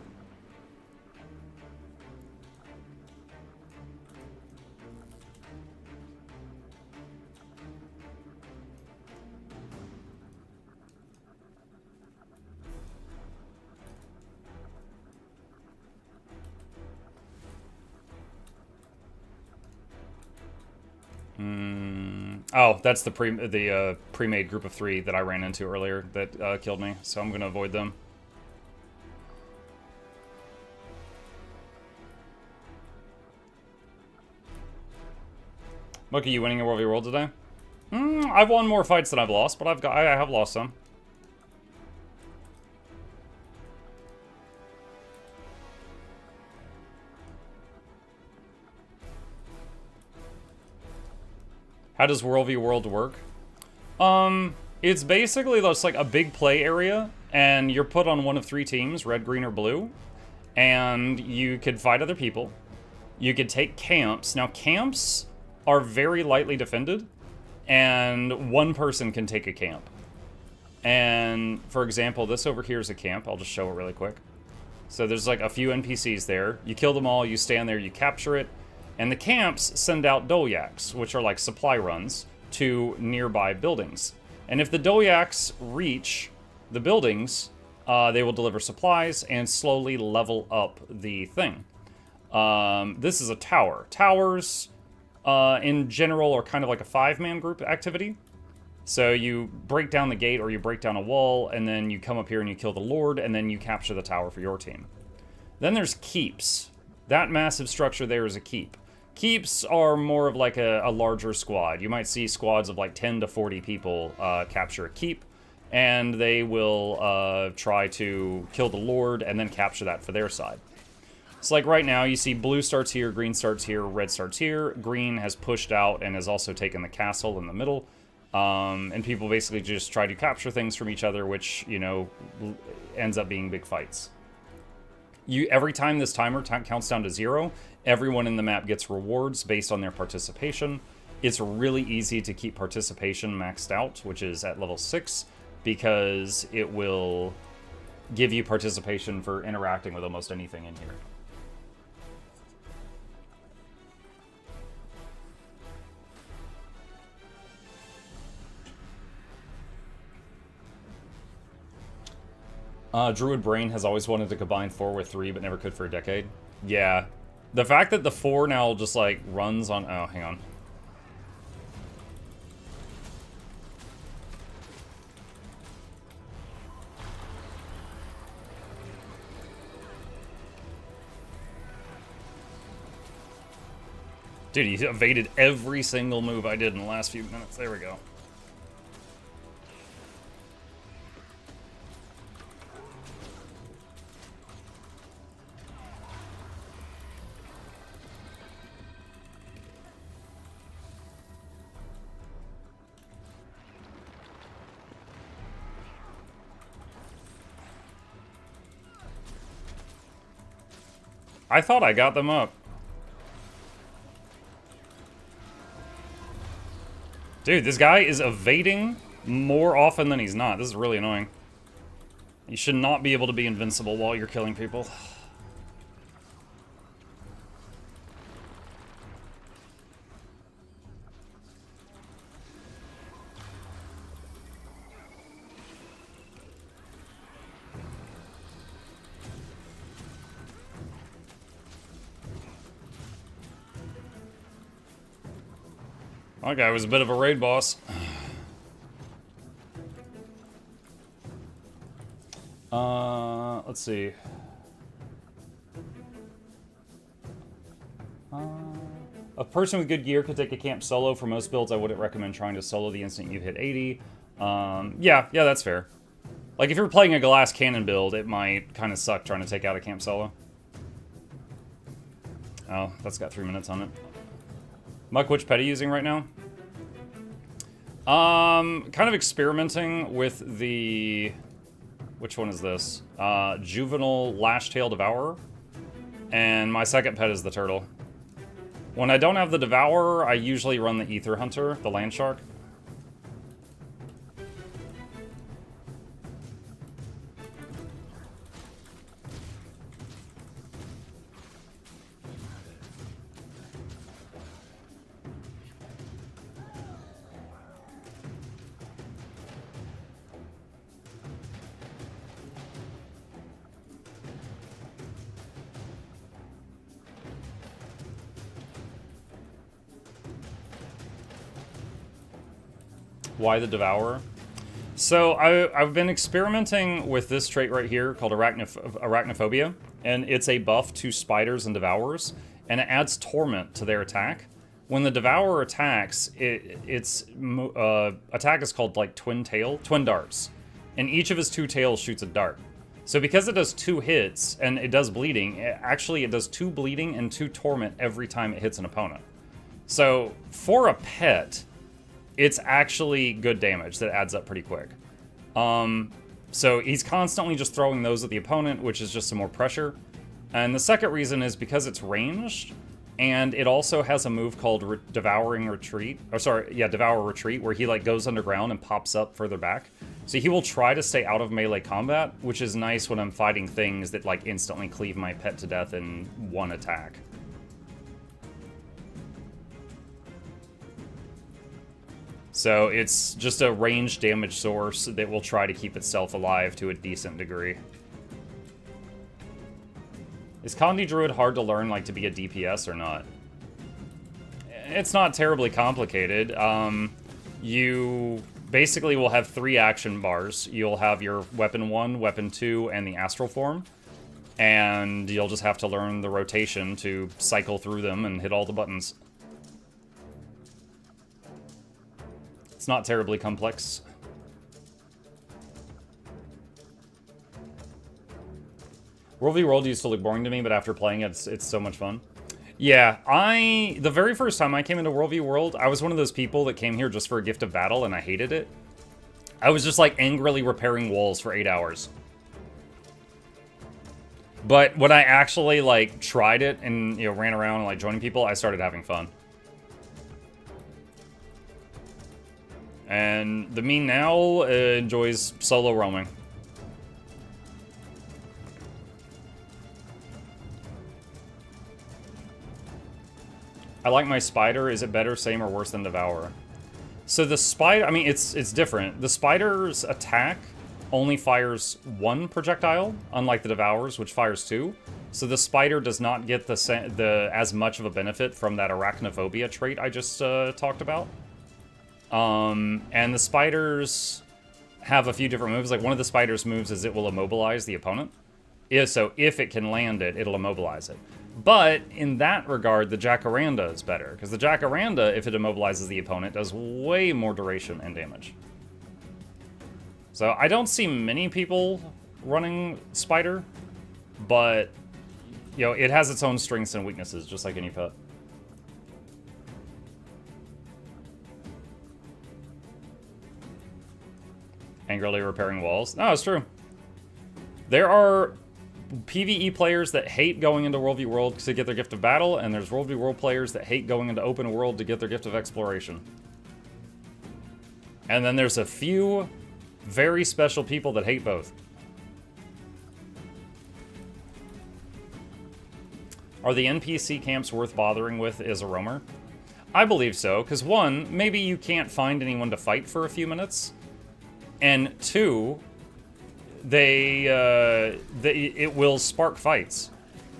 Oh, that's the pre-made group of 3 that I ran into earlier that killed me, so I'm gonna avoid them. Look, are you winning a World v World today? I've won more fights than I've lost, but I have lost some. How does World v World work? It's basically just like a big play area, and you're put on one of 3 teams, red, green, or blue, and you could fight other people. You could take camps. Now, camps are very lightly defended, and one person can take a camp. And, for example, this over here is a camp. I'll just show it really quick. So there's like a few NPCs there. You kill them all, you stand there, you capture it. And the camps send out dolyaks, which are like supply runs, to nearby buildings. And if the dolyaks reach the buildings, they will deliver supplies and slowly level up the thing. This is a tower. Towers, in general, are kind of like a 5-man group activity. So you break down the gate or you break down a wall, and then you come up here and you kill the Lord, and then you capture the tower for your team. Then there's keeps. That massive structure there is a keep. Keeps are more of like a larger squad. You might see squads of like 10 to 40 people capture a keep, and they will try to kill the Lord and then capture that for their side. It's like right now you see blue starts here, green starts here, red starts here. Green has pushed out and has also taken the castle in the middle. And people basically just try to capture things from each other, which, you know, ends up being big fights. Every time this timer counts down to 0, everyone in the map gets rewards based on their participation. It's really easy to keep participation maxed out, which is at level 6, because it will give you participation for interacting with almost anything in here. Druid Brain has always wanted to combine 4 with 3, but never could for a decade. Yeah. The fact that the 4 now just, like, runs on... Oh, hang on. Dude, he evaded every single move I did in the last few minutes. There we go. I thought I got them up. Dude, this guy is evading more often than he's not. This is really annoying. You should not be able to be invincible while you're killing people. That guy was a bit of a raid boss. Let's see. A person with good gear could take a camp solo. For most builds, I wouldn't recommend trying to solo the instant you hit 80. Yeah, that's fair. Like, if you're playing a glass cannon build, it might kind of suck trying to take out a camp solo. Oh, that's got 3 minutes on it. Muck, which pet are you using right now? Kind of experimenting with the... Which one is this? Juvenile Lash-Tail Devourer. And my second pet is the turtle. When I don't have the Devourer, I usually run the Ether Hunter, the Land Shark. Why the Devourer? So I've been experimenting with this trait right here called Arachnophobia, and it's a buff to spiders and devourers, and it adds torment to their attack. When the Devourer attacks, its attack is called like twin darts, and each of his 2 tails shoots a dart. So because it does 2 hits and it does bleeding, it does 2 bleeding and 2 torment every time it hits an opponent. So for a pet, it's actually good damage that adds up pretty quick. So he's constantly just throwing those at the opponent, which is just some more pressure. And the second reason is because it's ranged, and it also has a move called Devour Retreat, where he like goes underground and pops up further back. So he will try to stay out of melee combat, which is nice when I'm fighting things that like instantly cleave my pet to death in one attack. So it's just a ranged damage source that will try to keep itself alive to a decent degree. Is Condi Druid hard to learn, like, to be a DPS or not? It's not terribly complicated. You basically will have 3 action bars. You'll have your Weapon 1, Weapon 2, and the Astral Form. And you'll just have to learn the rotation to cycle through them and hit all the buttons. It's not terribly complex. World v World used to look boring to me, but after playing it, it's so much fun. Yeah, the very first time I came into World v World, I was one of those people that came here just for a gift of battle, and I hated it. I was just like angrily repairing walls for 8 hours. But when I actually like tried it and ran around and like joining people, I started having fun. And the me now enjoys solo roaming. I like my spider. Is it better, same, or worse than Devourer? So the spider, I mean, it's different. The spider's attack only fires 1 projectile, unlike the Devourer's, which fires 2. So the spider does not get as much of a benefit from that Arachnophobia trait I just talked about. And the spiders have a few different moves. Like, one of the spider's moves is it will immobilize the opponent. So if it can land it, it'll immobilize it. But in that regard, the Jacaranda is better, because the Jacaranda, if it immobilizes the opponent, does way more duration and damage. So I don't see many people running Spider, but, it has its own strengths and weaknesses, just like any pet. Angrily repairing walls. No, it's true. There are PvE players that hate going into World v World to get their gift of battle, and there's World v World players that hate going into open world to get their gift of exploration. And then there's a few very special people that hate both. Are the NPC camps worth bothering with as a roamer? I believe so, because 1, maybe you can't find anyone to fight for a few minutes, and 2, it will spark fights.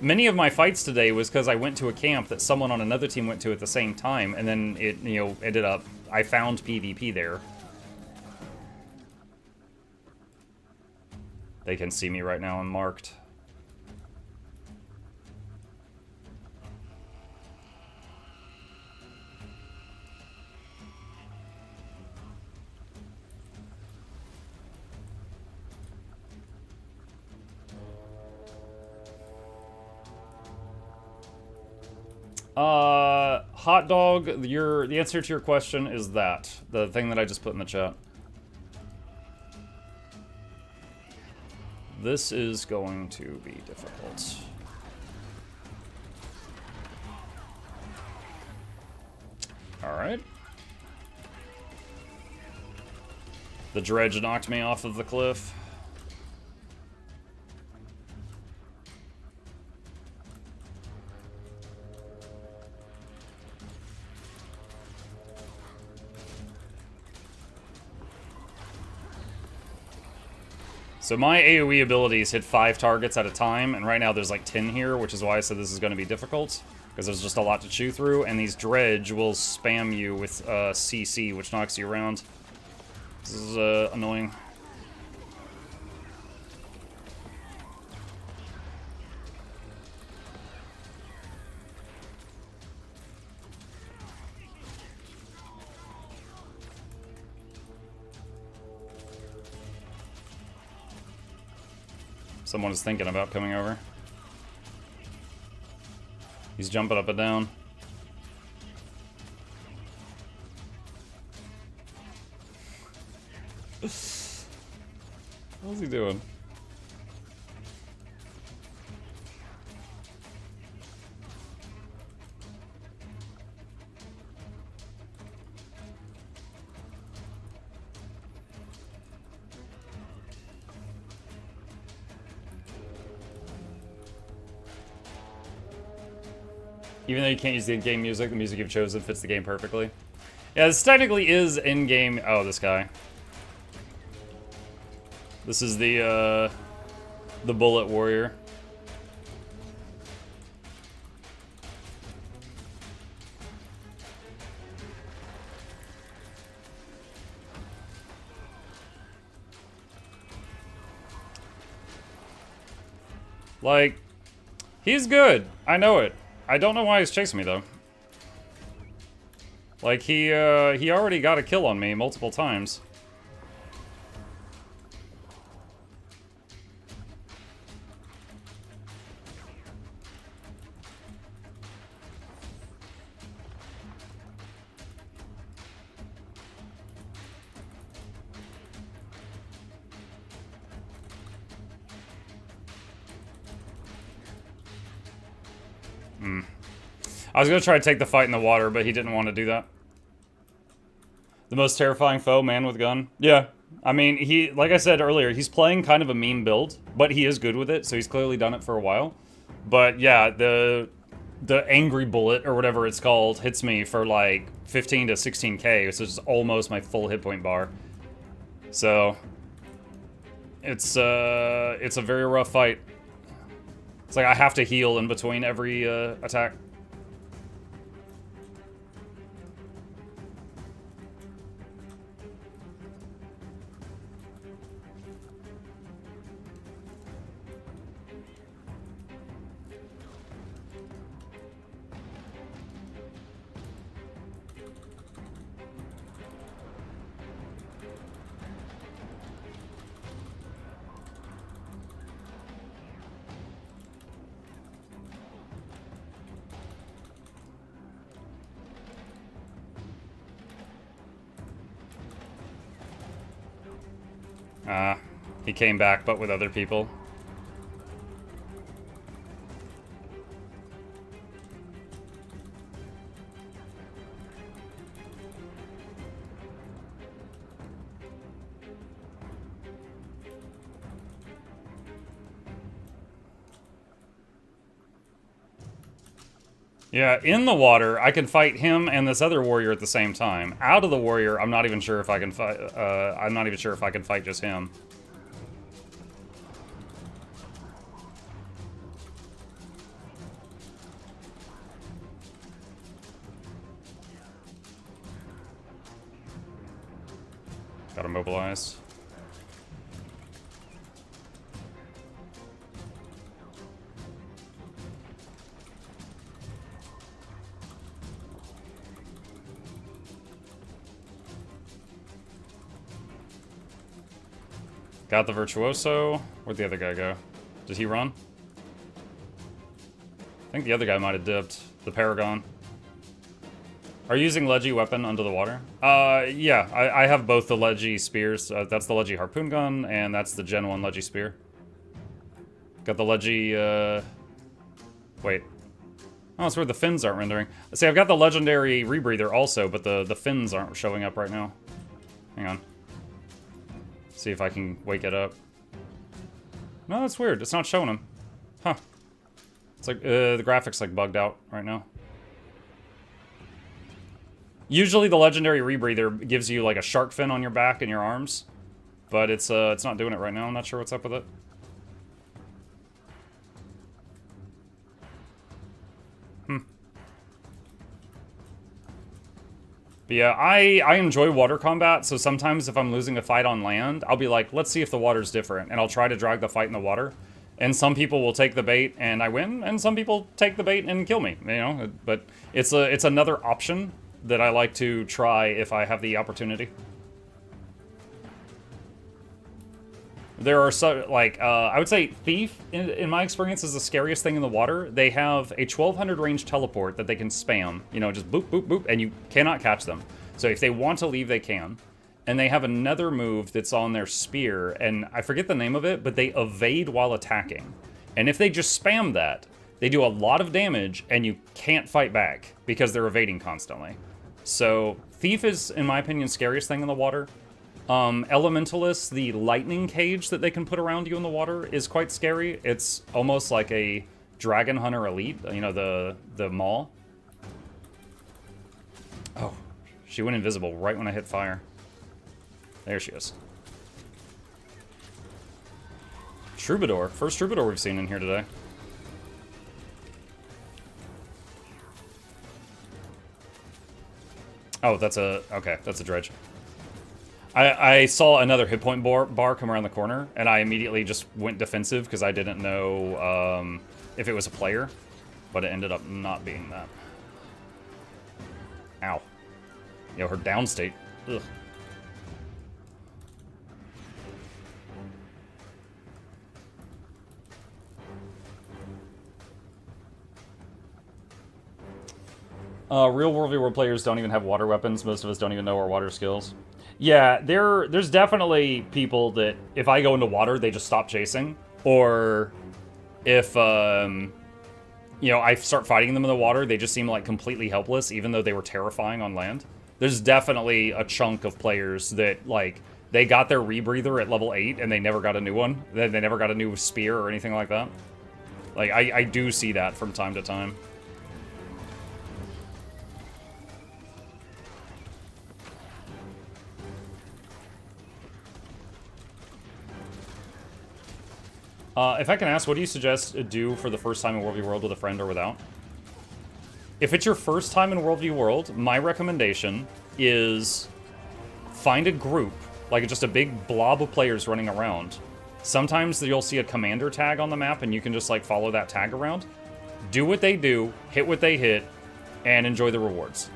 Many of my fights today was because I went to a camp that someone on another team went to at the same time, and then it, ended up, I found PvP there. They can see me right now, I'm marked. Hot dog, the answer to your question is that. The thing that I just put in the chat. This is going to be difficult. Alright. The dredge knocked me off of the cliff. So my AoE abilities hit 5 targets at a time, and right now there's like 10 here, which is why I said this is going to be difficult. Because there's just a lot to chew through, and these dredge will spam you with CC, which knocks you around. This is annoying. Someone is thinking about coming over. He's jumping up and down. What's he doing? Even though you can't use the in-game music, the music you've chosen fits the game perfectly. Yeah, this technically is in-game... Oh, this guy. This is the bullet warrior. Like, he's good. I know it. I don't know why he's chasing me, though. Like, he already got a kill on me multiple times. I was going to try to take the fight in the water, but he didn't want to do that. The most terrifying foe, man with gun. Yeah. I mean, he, like I said earlier, he's playing kind of a meme build, but he is good with it, so he's clearly done it for a while. But yeah, the angry bullet, or whatever it's called, hits me for like 15 to 16k, which is almost my full hit point bar. So, it's a very rough fight. It's like I have to heal in between every attack. He came back, but with other people. Yeah, in the water, I can fight him and this other warrior at the same time. Out of the warrior, I'm not even sure if I can fight. I'm not even sure if I can fight just him. Got immobilized. Got the Virtuoso. Where'd the other guy go? Did he run? I think the other guy might have dipped. The Paragon. Are you using Leggy weapon under the water? Yeah. I have both the Leggy spears. That's the Leggy harpoon gun, and that's the Gen 1 Leggy spear. Got the Leggy, wait. Oh, that's where the fins aren't rendering. See, I've got the legendary rebreather also, but the fins aren't showing up right now. Hang on. See if I can wake it up. No, that's weird. It's not showing them. Huh. It's like, the graphics like bugged out right now. Usually the legendary rebreather gives you like a shark fin on your back and your arms. But it's not doing it right now. I'm not sure what's up with it. But yeah, I enjoy water combat, so sometimes if I'm losing a fight on land, I'll be like, let's see if the water's different, and I'll try to drag the fight in the water. And some people will take the bait and I win, and some people take the bait and kill me, you know? But it's another option that I like to try if I have the opportunity. There are so, like, I would say Thief, in my experience, is the scariest thing in the water. They have a 1200 range teleport that they can spam, you know, just boop, boop, boop, and you cannot catch them. So if they want to leave, they can. And they have another move that's on their spear, and I forget the name of it, but they evade while attacking. And if they just spam that, they do a lot of damage, and you can't fight back, because they're evading constantly. So Thief is, in my opinion, scariest thing in the water. Elementalist, the lightning cage that they can put around you in the water is quite scary. It's almost like a Dragon Hunter Elite, you know, the maul. Oh, she went invisible right when I hit fire. There she is. Troubadour, first Troubadour we've seen in here today. Oh, that's a dredge. I saw another hit point bar come around the corner, and I immediately just went defensive because I didn't know if it was a player, but it ended up not being that. Ow. Yo, her downstate. Ugh. Real World V World players don't even have water weapons. Most of us don't even know our water skills. Yeah, there's definitely people that if I go into water, they just stop chasing. Or if, you know, I start fighting them in the water, they just seem like completely helpless, even though they were terrifying on land. There's definitely a chunk of players that, like, they got their rebreather at level 8 and they never got a new one. They never got a new spear or anything like that. Like, I do see that from time to time. If I can ask, what do you suggest do for the first time in World v World with a friend or without? If it's your first time in World v World, my recommendation is find a group, like just a big blob of players running around. Sometimes you'll see a commander tag on the map and you can just like follow that tag around. Do what they do, hit what they hit, and enjoy the rewards.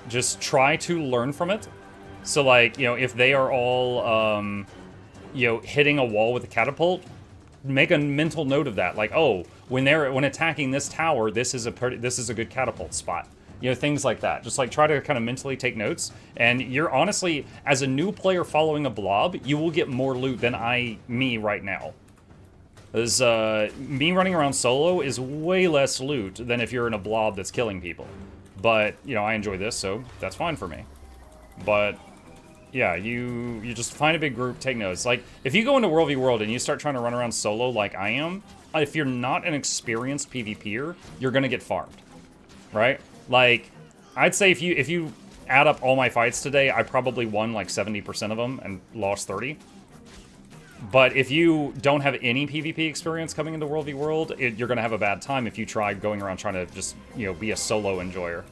Just try to learn from it. So like, you know, if they are all, you know, hitting a wall with a catapult, make a mental note of that. Like, oh, when attacking this tower, this is a good catapult spot. You know, things like that. Just like try to kind of mentally take notes. And you're honestly, as a new player following a blob, you will get more loot than me right now. Because me running around solo is way less loot than if you're in a blob that's killing people. But, you know, I enjoy this, so that's fine for me. But yeah, you just find a big group, take notes. Like, if you go into World v World and you start trying to run around solo like I am, if you're not an experienced PvPer, you're gonna get farmed, right? Like, I'd say if you add up all my fights today, I probably won like 70% of them and lost 30. But if you don't have any PvP experience coming into World v World, you're gonna have a bad time if you try going around trying to just, you know, be a solo enjoyer.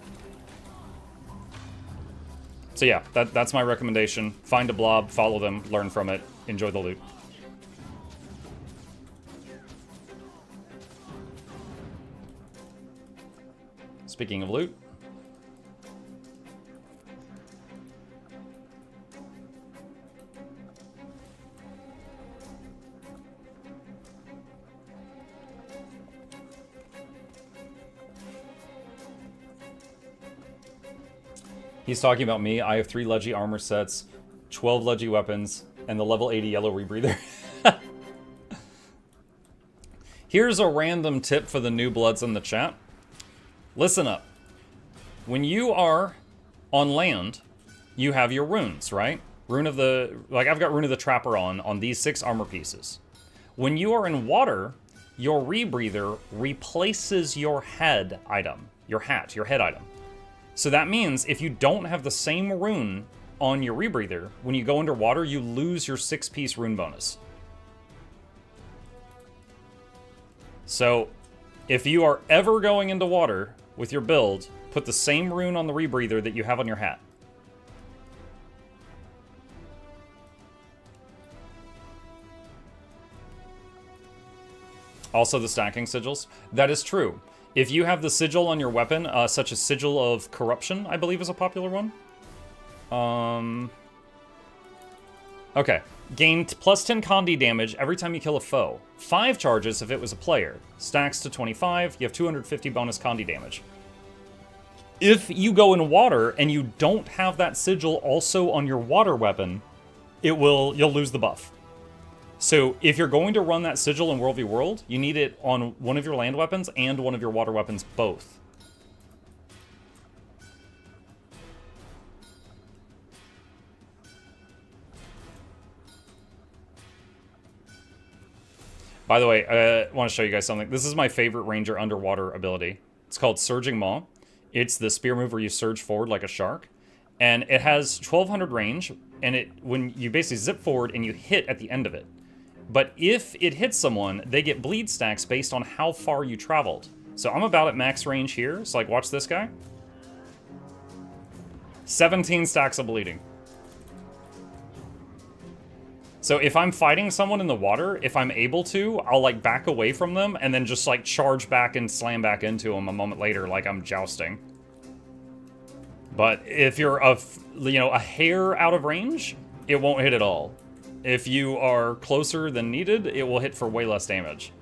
So yeah, that's my recommendation. Find a blob, follow them, learn from it, enjoy the loot. Speaking of loot. He's talking about me. I have 3 Leggy armor sets, 12 Leggy weapons, and the level 80 yellow rebreather. Here's a random tip for the new bloods in the chat. Listen up. When you are on land, you have your runes, right? Rune of the, like I've got Rune of the Trapper on these 6 armor pieces. When you are in water, your rebreather replaces your head item, your hat, your head item. So that means if you don't have the same rune on your rebreather, when you go underwater, you lose your 6-piece rune bonus. So if you are ever going into water with your build, put the same rune on the rebreather that you have on your hat. Also the stacking sigils. That is true. If you have the sigil on your weapon, such as Sigil of Corruption, I believe is a popular one. Okay. Gain plus 10 Condi damage every time you kill a foe. 5 charges if it was a player. Stacks to 25, you have 250 bonus Condi damage. If you go in water and you don't have that sigil also on your water weapon, you'll lose the buff. So if you're going to run that sigil in World v World, you need it on one of your land weapons and one of your water weapons both. By the way, I want to show you guys something. This is my favorite ranger underwater ability. It's called Surging Maw. It's the spear move where you surge forward like a shark. And it has 1200 range, and when you basically zip forward and you hit at the end of it. But if it hits someone, they get bleed stacks based on how far you traveled. So I'm about at max range here. So like, watch this guy. 17 stacks of bleeding. So if I'm fighting someone in the water, if I'm able to, I'll like back away from them and then just like charge back and slam back into them a moment later like I'm jousting. But if you're a hair out of range, it won't hit at all. If you are closer than needed, it will hit for way less damage.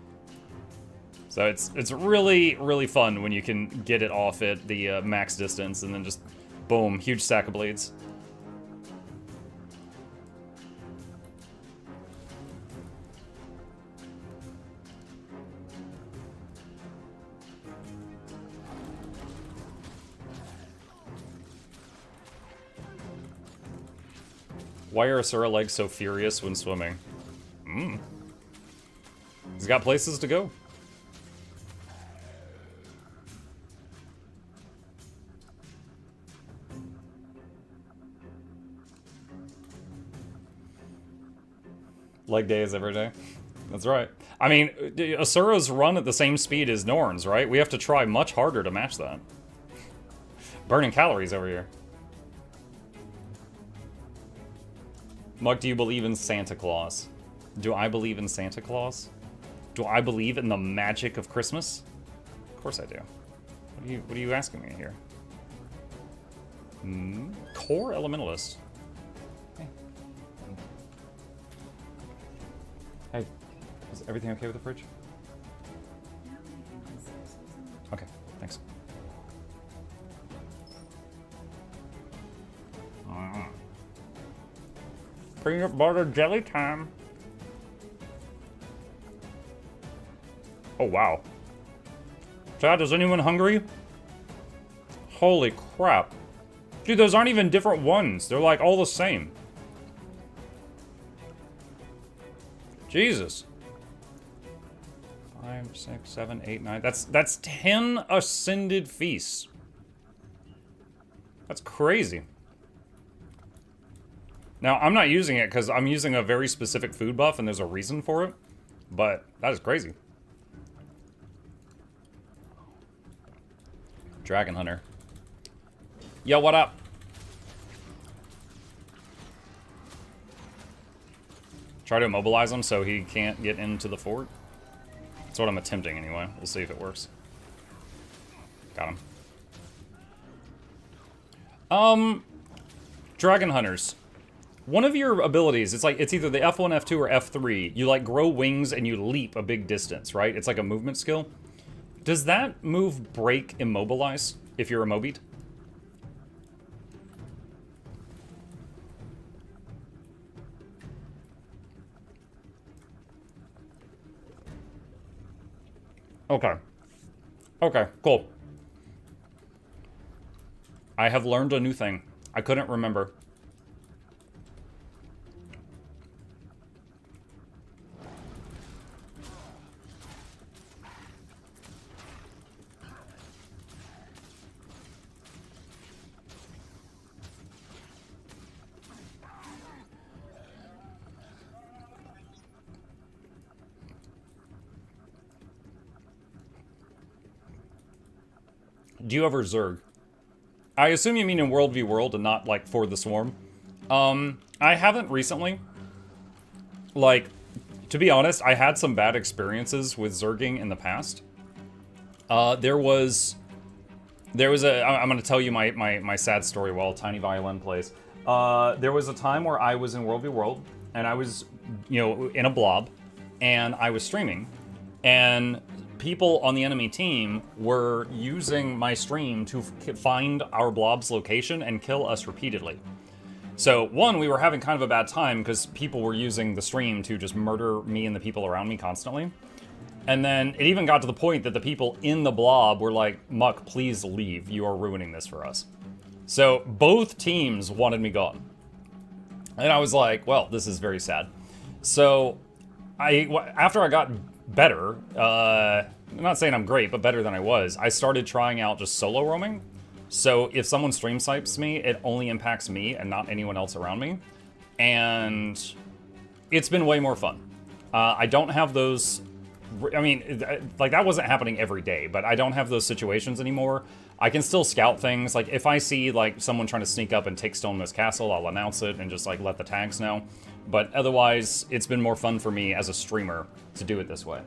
So it's really, really fun when you can get it off at the max distance and then just, boom, huge stack of bleeds. Why are Asura legs so furious when swimming? He's got places to go. Leg day is every day. That's right. I mean, Asura's run at the same speed as Norn's, right? We have to try much harder to match that. Burning calories over here. Mug, do you believe in Santa Claus? Do I believe in Santa Claus? Do I believe in the magic of Christmas? Of course I do. What are you asking me here? Core Elementalist. Hey, is everything okay with the fridge? Okay, thanks. Peanut butter jelly time. Oh, wow. Chad, is anyone hungry? Holy crap. Dude, those aren't even different ones. They're like all the same. Jesus. 5, 6, 7, 8, 9. That's 10 ascended feasts. That's crazy. Now, I'm not using it because I'm using a very specific food buff and there's a reason for it. But that is crazy. Dragon Hunter. Yo, what up? Try to immobilize him so he can't get into the fort. That's what I'm attempting anyway. We'll see if it works. Got him. Dragon Hunters. One of your abilities, it's either the F1, F2, or F3. You like grow wings and you leap a big distance, right? It's like a movement skill. Does that move break immobilize if you're immobied? Okay. Okay, cool. I have learned a new thing. I couldn't remember. Do you ever Zerg? I assume you mean in World v World and not, like, for the Swarm. I haven't recently. Like, to be honest, I had some bad experiences with Zerging in the past. There was a... I'm going to tell you my sad story while Tiny Violin plays. There was a time where I was in World v World, and I was, you know, in a blob, and I was streaming, and people on the enemy team were using my stream to find our blob's location and kill us repeatedly. So, one, we were having kind of a bad time because people were using the stream to just murder me and the people around me constantly. And then it even got to the point that the people in the blob were like, Muck, please leave. You are ruining this for us. So both teams wanted me gone. And I was like, well, this is very sad. So after I got better, I'm not saying I'm great, but better than I was, I started trying out just solo roaming. So if someone stream snipes me, it only impacts me and not anyone else around me. And it's been way more fun. I don't have those... I mean, like, that wasn't happening every day, but I don't have those situations anymore. I can still scout things. Like, if I see, like, someone trying to sneak up and take Stonemas Castle, I'll announce it and just, like, let the tags know. But otherwise, it's been more fun for me as a streamer to do it this way.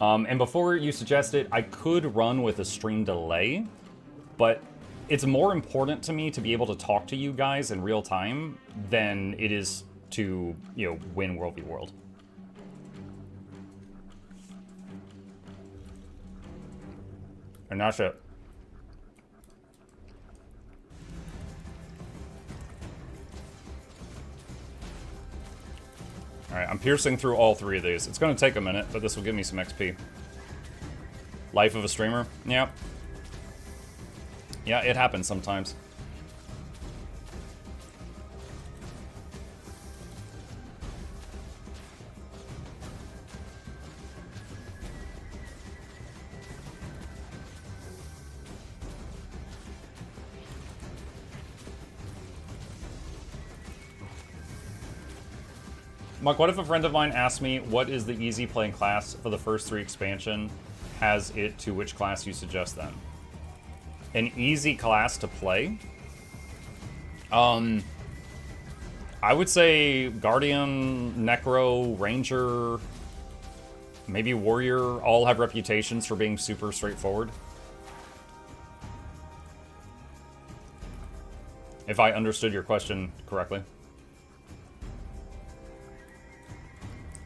And before you suggest it, I could run with a stream delay, but it's more important to me to be able to talk to you guys in real time than it is to, you know, win World v World. And that's it. Alright, I'm piercing through all three of these. It's going to take a minute, but this will give me some XP. Life of a streamer? Yeah. Yeah, it happens sometimes. Mark, what if a friend of mine asked me, what is the easy playing class for the first 3 expansion? Has it to which class you suggest then? An easy class to play? I would say Guardian, Necro, Ranger, maybe Warrior, all have reputations for being super straightforward. If I understood your question correctly.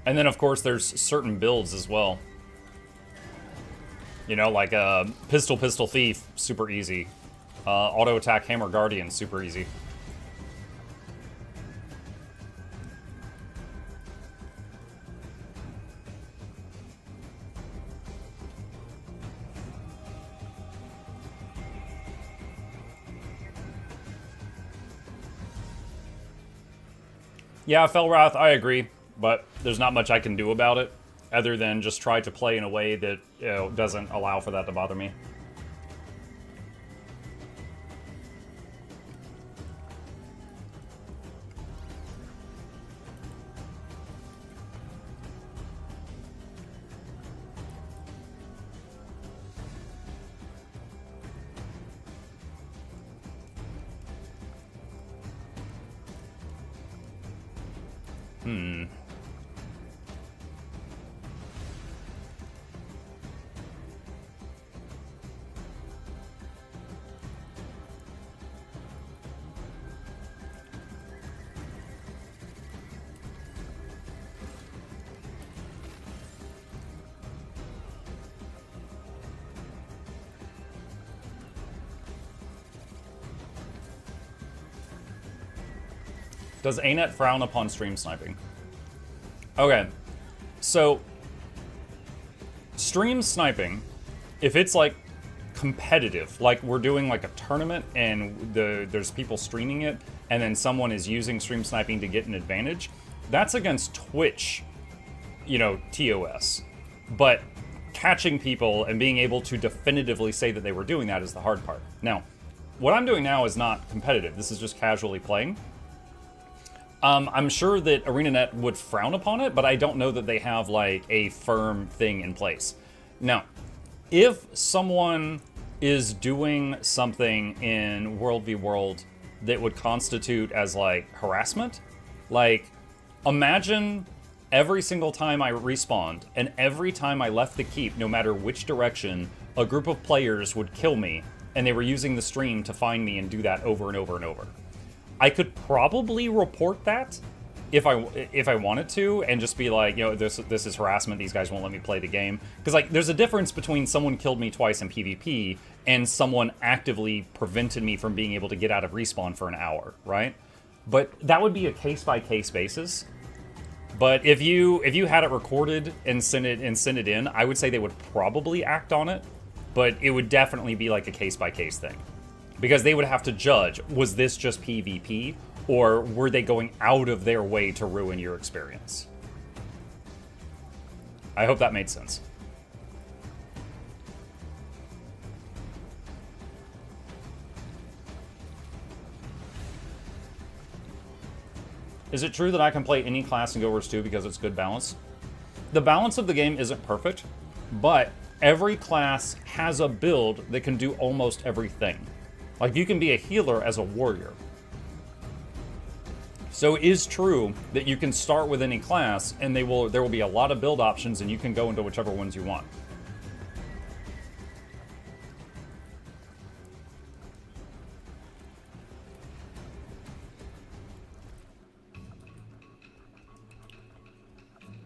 And then, of course, there's certain builds as well. You know, like Pistol Thief, super easy. Auto Attack Hammer Guardian, super easy. Yeah, Felwrath, I agree. But there's not much I can do about it, other than just try to play in a way that, you know, doesn't allow for that to bother me. Does ANET frown upon stream sniping? Okay, so stream sniping, if it's like competitive, like we're doing like a tournament and there's people streaming it, and then someone is using stream sniping to get an advantage, that's against Twitch, you know, TOS. But catching people and being able to definitively say that they were doing that is the hard part. Now, what I'm doing now is not competitive. This is just casually playing. I'm sure that ArenaNet would frown upon it, but I don't know that they have like a firm thing in place. Now, if someone is doing something in World v World that would constitute as like harassment, like imagine every single time I respawned and every time I left the keep, no matter which direction, a group of players would kill me and they were using the stream to find me and do that over and over and over. I could probably report that if I wanted to, and just be like, you know, this is harassment. These guys won't let me play the game. Because like, there's a difference between someone killed me twice in PvP and someone actively prevented me from being able to get out of respawn for an hour, right? But that would be a case-by-case basis. But if you had it recorded and sent it in, I would say they would probably act on it. But it would definitely be like a case-by-case thing. Because they would have to judge, was this just PvP, or were they going out of their way to ruin your experience? I hope that made sense. Is it true that I can play any class in Guild Wars 2 because it's good balance? The balance of the game isn't perfect, but every class has a build that can do almost everything. Like, you can be a healer as a warrior. So it is true that you can start with any class, and there will be a lot of build options, and you can go into whichever ones you want.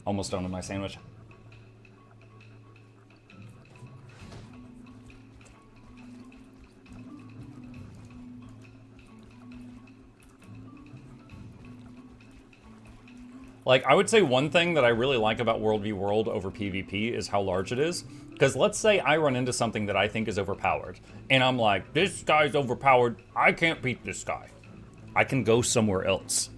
Almost done with my sandwich. Like, I would say one thing that I really like about World v World over PvP is how large it is. Because let's say I run into something that I think is overpowered, and I'm like, this guy's overpowered, I can't beat this guy. I can go somewhere else.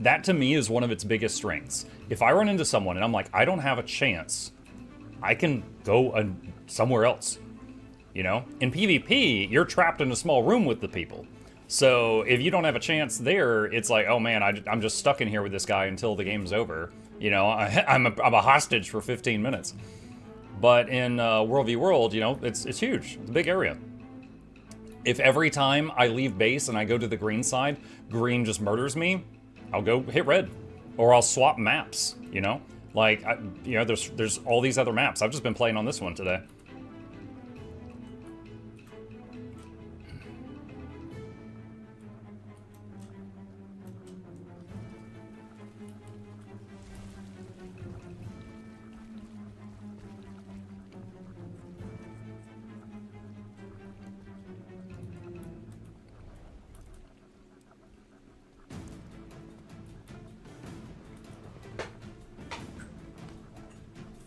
That to me is one of its biggest strengths. If I run into someone and I'm like, I don't have a chance, I can go somewhere else. You know? In PvP, you're trapped in a small room with the people. So if you don't have a chance there, it's like, oh man, I'm just stuck in here with this guy until the game's over. You know, I'm a hostage for 15 minutes. But in World v World, you know, it's huge. It's a big area. If every time I leave base and I go to the green side, green just murders me, I'll go hit red. Or I'll swap maps, you know? Like, you know, there's all these other maps. I've just been playing on this one today.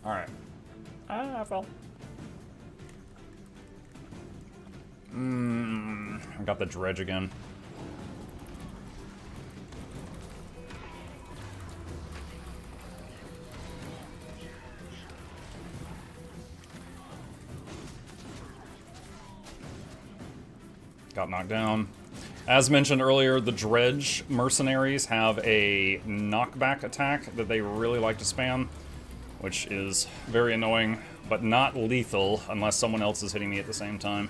Alright. I fell. I got the dredge again. Got knocked down. As mentioned earlier, the dredge mercenaries have a knockback attack that they really like to spam, which is very annoying, but not lethal unless someone else is hitting me at the same time.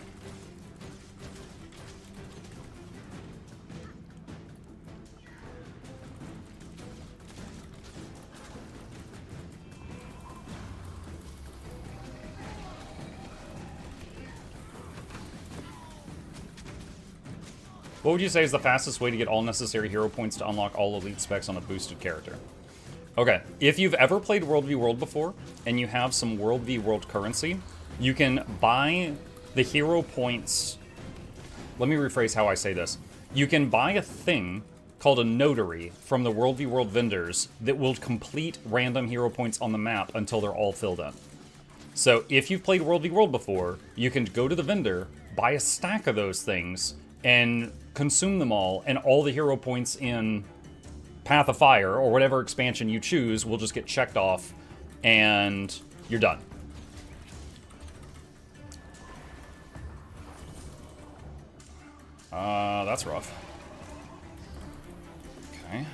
What would you say is the fastest way to get all necessary hero points to unlock all elite specs on a boosted character? Okay, if you've ever played World v World before, and you have some World v World currency, you can buy the hero points. Let me rephrase how I say this. You can buy a thing called a notary from the World v World vendors that will complete random hero points on the map until they're all filled in. So if you've played World v World before, you can go to the vendor, buy a stack of those things, and consume them all, and all the hero points in Path of Fire, or whatever expansion you choose, will just get checked off, and you're done. That's rough. Okay.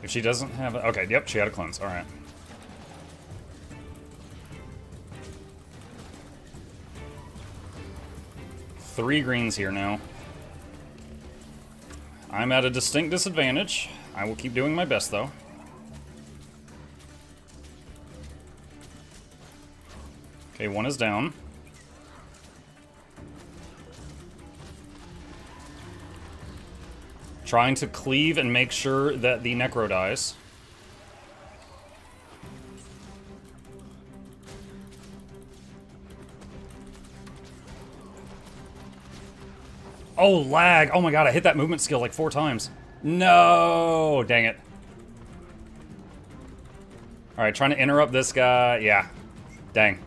If she doesn't have it, okay, yep, she had a cleanse, all right. Three greens here now. I'm at a distinct disadvantage. I will keep doing my best, though. Okay, one is down. Trying to cleave and make sure that the Necro dies. Oh, lag. Oh my god, I hit that movement skill like 4 times. No! Dang it. Alright, trying to interrupt this guy. Yeah. Dang.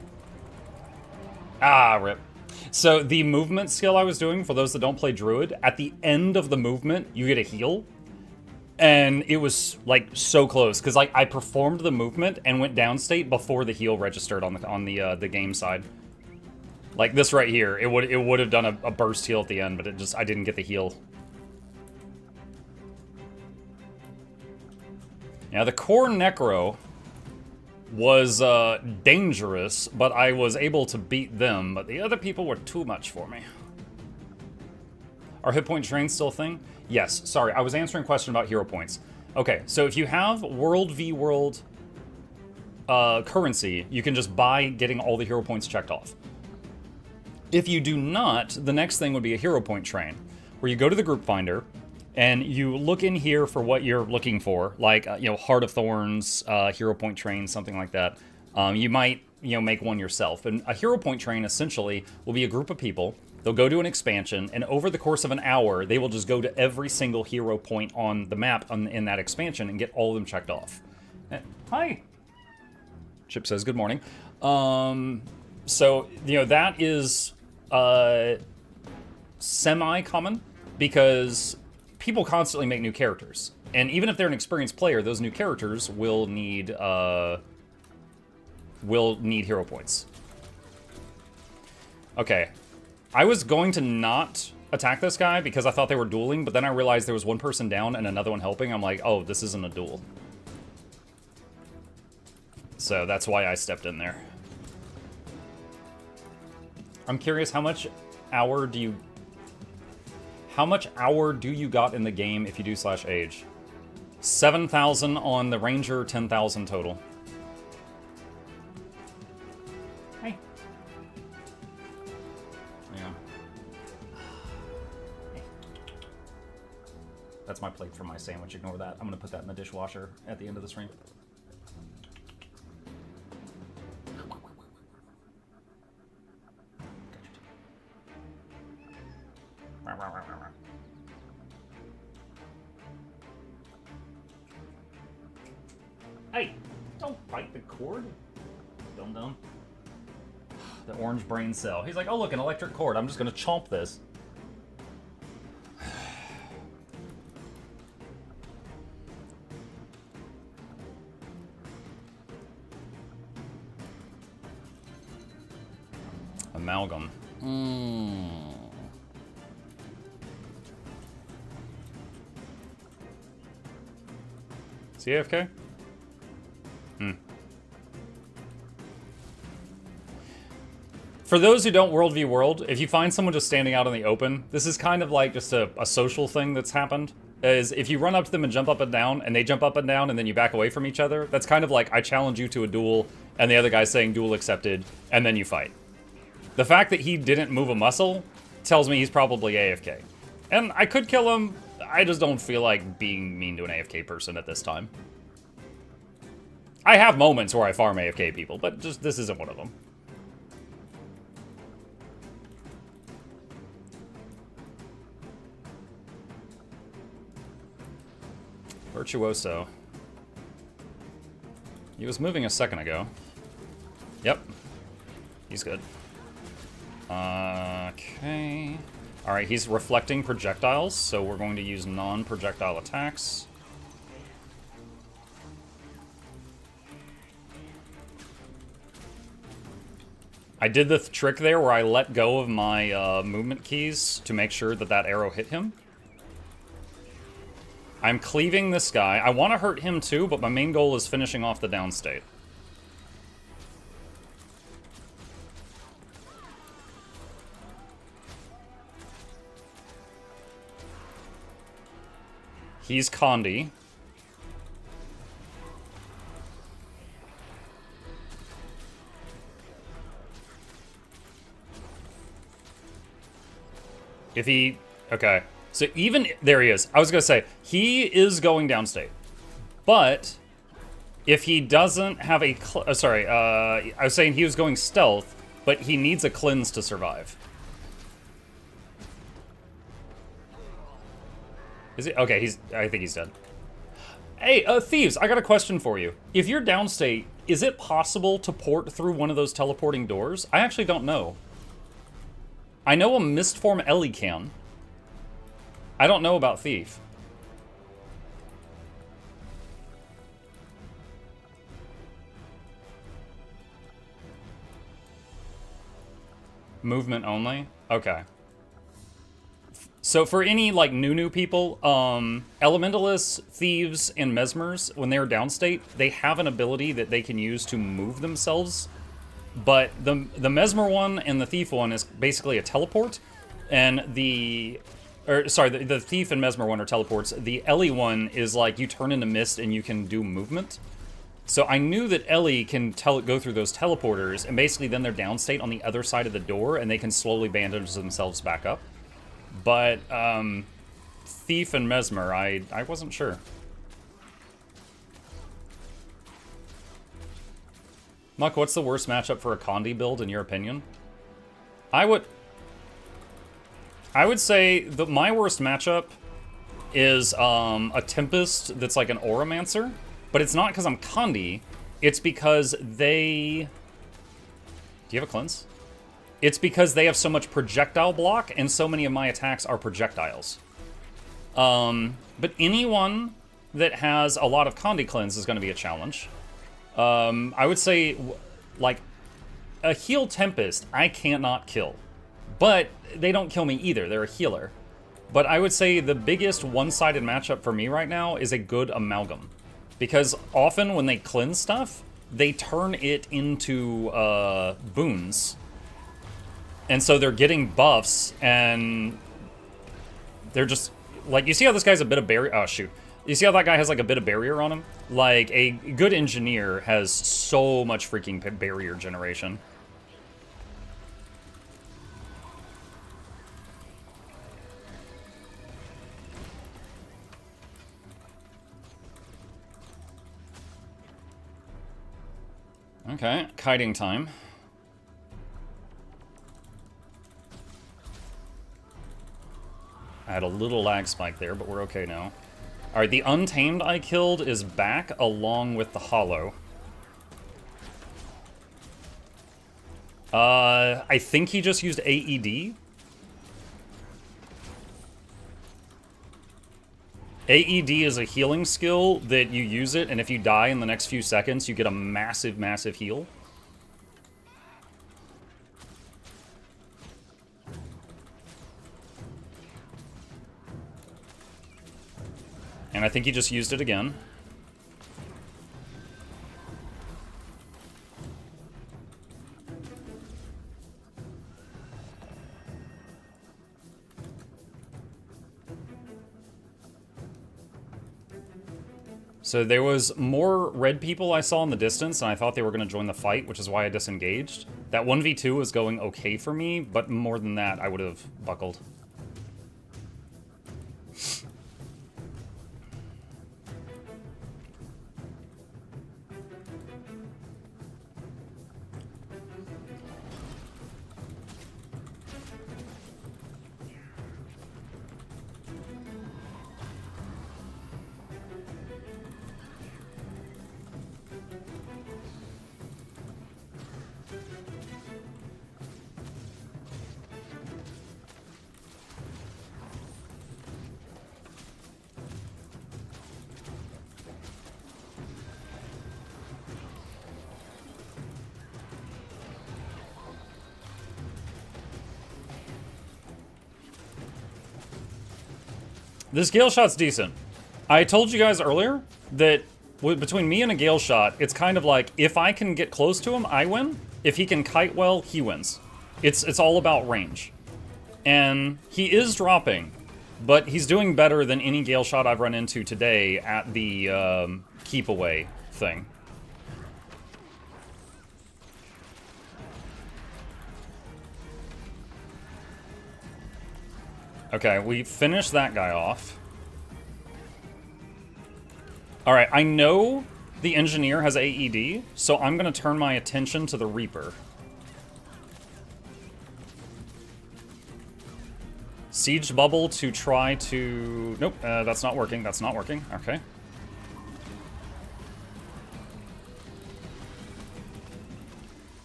Ah, rip. So the movement skill I was doing, for those that don't play Druid, at the end of the movement, you get a heal. And it was, like, so close. Because, like, I performed the movement and went down state before the heal registered on the game side. Like this right here, it would have done a burst heal at the end, but I didn't get the heal. Yeah, the core Necro was dangerous, but I was able to beat them, but the other people were too much for me. Are hit point trains still a thing? Yes, sorry, I was answering a question about hero points. Okay, so if you have World v World currency, you can just buy getting all the hero points checked off. If you do not, the next thing would be a hero point train, where you go to the group finder, and you look in here for what you're looking for, like, you know, Heart of Thorns, hero point train, something like that. You might, you know, make one yourself. And a hero point train, essentially, will be a group of people. They'll go to an expansion, and over the course of an hour, they will just go to every single hero point on the map in that expansion and get all of them checked off. Hi! Chip says, good morning. So, you know, that is semi-common, because people constantly make new characters. And even if they're an experienced player, those new characters will need hero points. Okay. I was going to not attack this guy because I thought they were dueling, but then I realized there was one person down and another one helping. I'm like, oh, this isn't a duel. So that's why I stepped in there. I'm curious, how much hour do you got in the game if you do /age? 7,000 on the Ranger, 10,000 total. Hey. Yeah. Hey. That's my plate for my sandwich. Ignore that. I'm gonna put that in the dishwasher at the end of the stream. Hey, don't fight the cord. Dum-dum. The orange brain cell. He's like, oh look, an electric cord. I'm just gonna chomp this. Amalgam. Is he AFK? For those who don't World v World, if you find someone just standing out in the open, this is kind of like just a social thing that's happened. Is if you run up to them and jump up and down, and they jump up and down, and then you back away from each other, that's kind of like, I challenge you to a duel, and the other guy's saying duel accepted, and then you fight. The fact that he didn't move a muscle tells me he's probably AFK. And I could kill him, I just don't feel like being mean to an AFK person at this time. I have moments where I farm AFK people, but just this isn't one of them. Virtuoso. He was moving a second ago. Yep. He's good. Okay. Alright, he's reflecting projectiles, so we're going to use non-projectile attacks. I did the trick there where I let go of my movement keys to make sure that that arrow hit him. I'm cleaving this guy. I want to hurt him too, but my main goal is finishing off the downstate. He's Condi. If he... Okay. So even... There he is. I was going to say, he is going downstate. But if he doesn't have a... sorry, I was saying he was going stealth, but he needs a cleanse to survive. Is he? Okay, he's... I think he's dead. Hey, Thieves, I got a question for you. If you're downstate, is it possible to port through one of those teleporting doors? I actually don't know. I know a Mistform Ellie can. I don't know about Thief. Movement only? Okay. So for any, like, new people, Elementalists, Thieves, and Mesmers, when they're downstate, they have an ability that they can use to move themselves. But the Mesmer one and the Thief one is basically a teleport, and the Thief and Mesmer one are teleports. The Ellie one is like you turn into mist and you can do movement. So I knew that Ellie can go through those teleporters, and basically then they're downstate on the other side of the door, and they can slowly bandage themselves back up. But Thief and Mesmer, I wasn't sure. Muck, what's the worst matchup for a Condi build in your opinion? I would say that my worst matchup is a Tempest that's like an Auramancer, but it's not because I'm Condi, it's because they... Do you have a cleanse? It's because they have so much projectile block, and so many of my attacks are projectiles. But anyone that has a lot of Condi cleanse is going to be a challenge. I would say, like, a heal Tempest, I can't not kill. But they don't kill me either, they're a healer. But I would say the biggest one-sided matchup for me right now is a good Amalgam. Because often when they cleanse stuff, they turn it into boons. And so they're getting buffs, and they're just... Like, you see how this guy's a bit of barrier... Oh, shoot. You see how that guy has, like, a bit of barrier on him? Like, a good engineer has so much freaking barrier generation. Okay, kiting time. I had a little lag spike there, but we're okay now. Alright, the Untamed I killed is back along with the Hollow. I think he just used AED. AED is a healing skill that you use it, and if you die in the next few seconds, you get a massive, massive heal. And I think he just used it again. So there was more red people I saw in the distance, and I thought they were going to join the fight, which is why I disengaged. That 1v2 was going okay for me, but more than that, I would have buckled. This Gale Shot's decent. I told you guys earlier that between me and a Gale Shot, it's kind of like, if I can get close to him, I win. If he can kite well, he wins. It's all about range. And he is dropping, but he's doing better than any Gale Shot I've run into today at the keep away thing. Okay, we finished that guy off. Alright, I know the Engineer has AED, so I'm going to turn my attention to the Reaper. Siege Bubble to try to... Nope, that's not working, that's not working. Okay.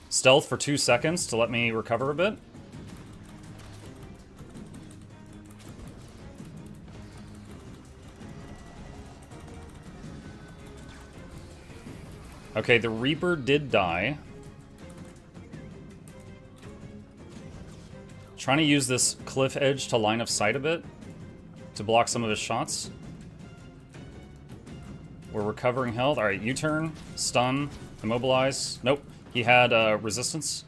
Stealth for 2 seconds to let me recover a bit. Okay, the Reaper did die. Trying to use this cliff edge to line of sight a bit to block some of his shots. We're recovering health. Alright, U-turn, stun, immobilize. Nope, he had resistance.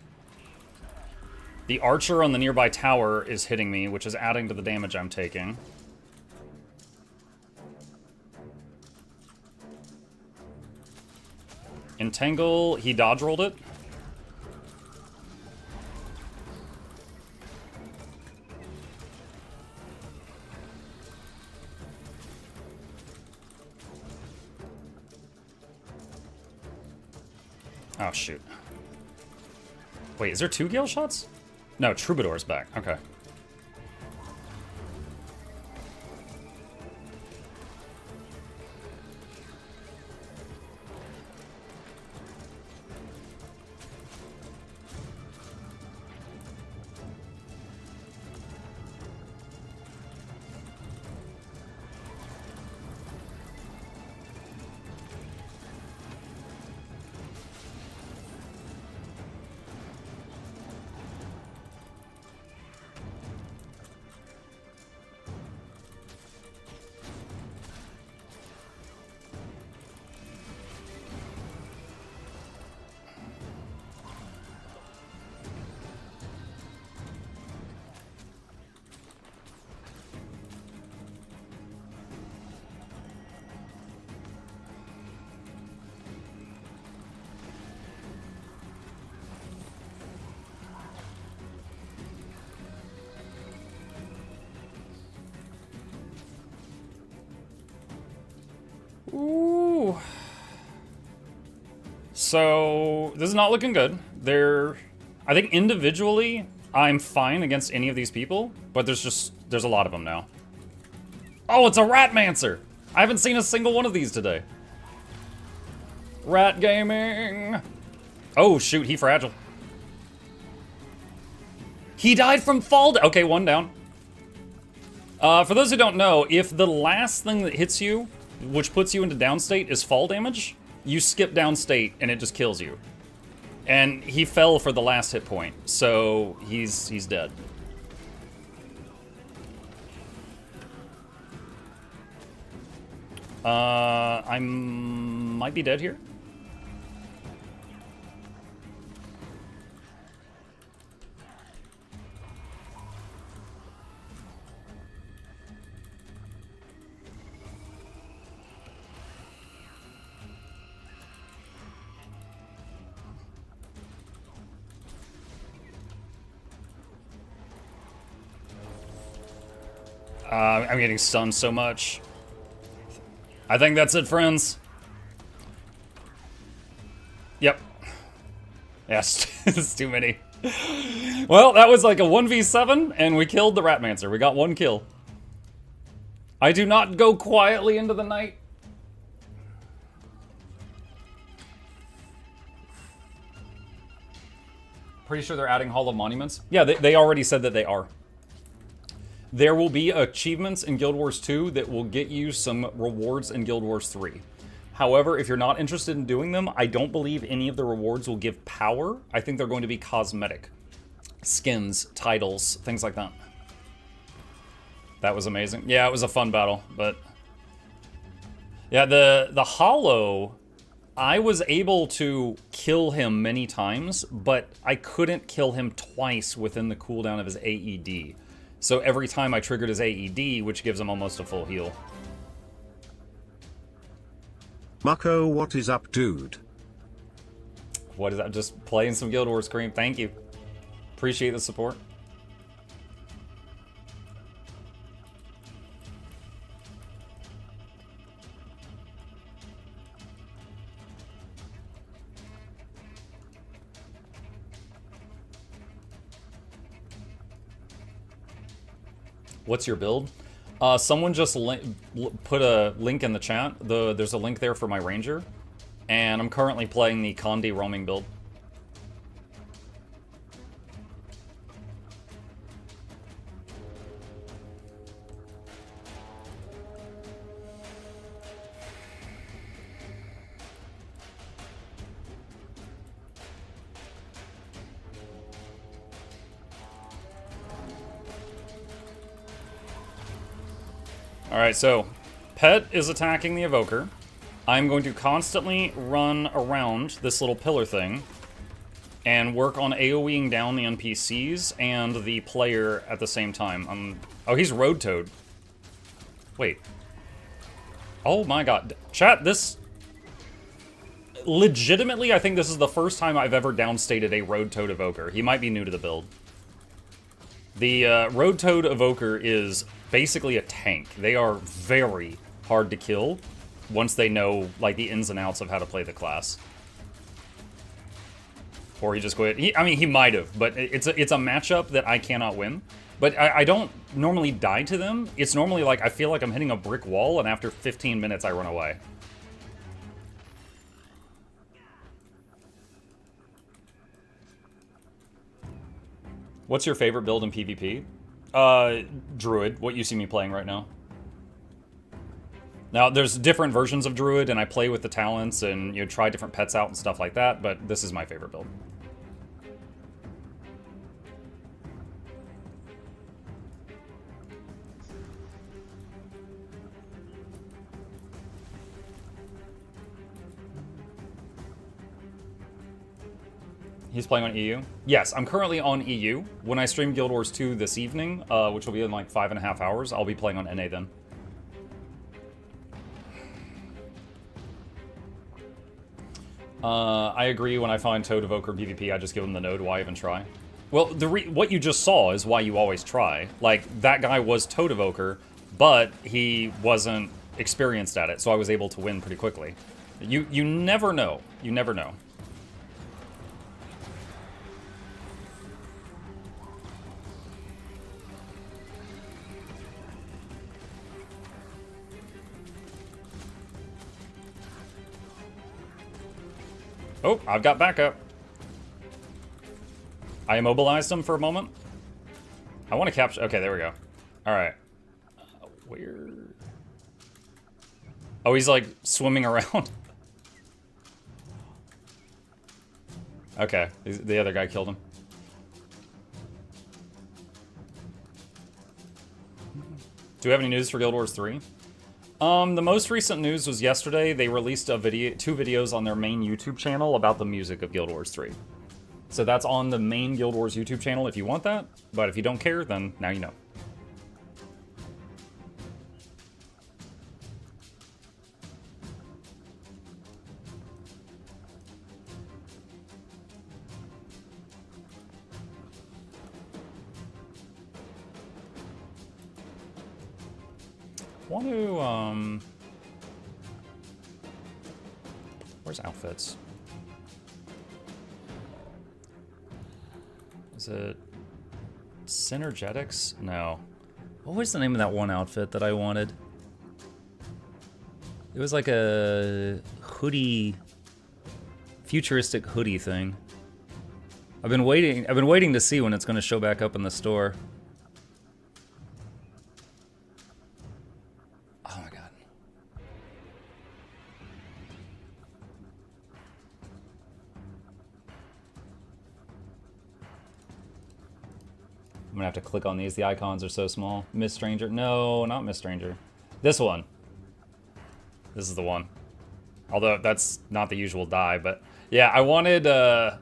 The archer on the nearby tower is hitting me, which is adding to the damage I'm taking. Entangle, he dodge rolled it. Oh, shoot. Wait, is there 2 Gale Shots? No, Troubadour's back. Okay. Ooh. So, this is not looking good. I think individually, I'm fine against any of these people, but there's a lot of them now. Oh, it's a Ratmancer! I haven't seen a single one of these today. Rat Gaming! Oh, shoot, he fragile. He died from fall. Okay, one down. For those who don't know, if the last thing that hits you, which puts you into downstate, is fall damage, you skip downstate and it just kills you. And he fell for the last hit point, so he's dead. I might be dead here. I'm getting stunned so much. I think that's it, friends. Yep. Yes, it's too many. Well, that was like a 1v7, and we killed the Ratmancer. We got 1 kill. I do not go quietly into the night. Pretty sure they're adding Hall of Monuments. Yeah, they already said that they are. There will be achievements in Guild Wars 2 that will get you some rewards in Guild Wars 3. However, if you're not interested in doing them, I don't believe any of the rewards will give power. I think they're going to be cosmetic. Skins, titles, things like that. That was amazing. Yeah, it was a fun battle, but... Yeah, the Hollow, I was able to kill him many times, but I couldn't kill him twice within the cooldown of his AED. So every time I triggered his AED, which gives him almost a full heal. Mako, what is up, dude? What is that? Just playing some Guild Wars Cream. Thank you. Appreciate the support. What's your build? Someone just put a link in the chat. There's a link there for my Ranger. And I'm currently playing the Condi roaming build. Alright, so Pet is attacking the Evoker. I'm going to constantly run around this little pillar thing and work on AoEing down the NPCs and the player at the same time. Oh, he's Road Toad. Wait. Oh my god. Chat, this... Legitimately, I think this is the first time I've ever downstated a Road Toad Evoker. He might be new to the build. The Road Toad Evoker is basically a tank. They are very hard to kill once they know, like, the ins and outs of how to play the class. Or he just quit. I mean, he might have, but it's a matchup that I cannot win. But I don't normally die to them. It's normally like I feel like I'm hitting a brick wall, and after 15 minutes I run away. What's your favorite build in PvP? Druid, what you see me playing right now. Now, there's different versions of Druid, and I play with the talents and, you know, try different pets out and stuff like that, but this is my favorite build. He's playing on EU? Yes, I'm currently on EU. When I stream Guild Wars 2 this evening, which will be in like 5.5 hours, I'll be playing on NA then. I agree, when I find Toad Evoker PvP, I just give him the node. Why even try? Well, what you just saw is why you always try. Like, that guy was Toad Evoker, but he wasn't experienced at it, so I was able to win pretty quickly. You never know. You never know. Oh, I've got backup. I immobilized him for a moment. I want to capture... Okay, there we go. Alright. Where... Oh, he's like swimming around. Okay, the other guy killed him. Do we have any news for Guild Wars 3? The most recent news was yesterday. They released two videos on their main YouTube channel about the music of Guild Wars 3. So that's on the main Guild Wars YouTube channel if you want that, but if you don't care, then now you know. Want to, where's outfits? Is it Synergetics? No. What was the name of that one outfit that I wanted? It was like a hoodie, futuristic hoodie thing. I've been waiting to see when it's going to show back up in the store. I'm gonna have to click on these. The icons are so small. Miss Stranger. No, not Miss Stranger. This one. This is the one. Although that's not the usual dye, but yeah, I wanted, I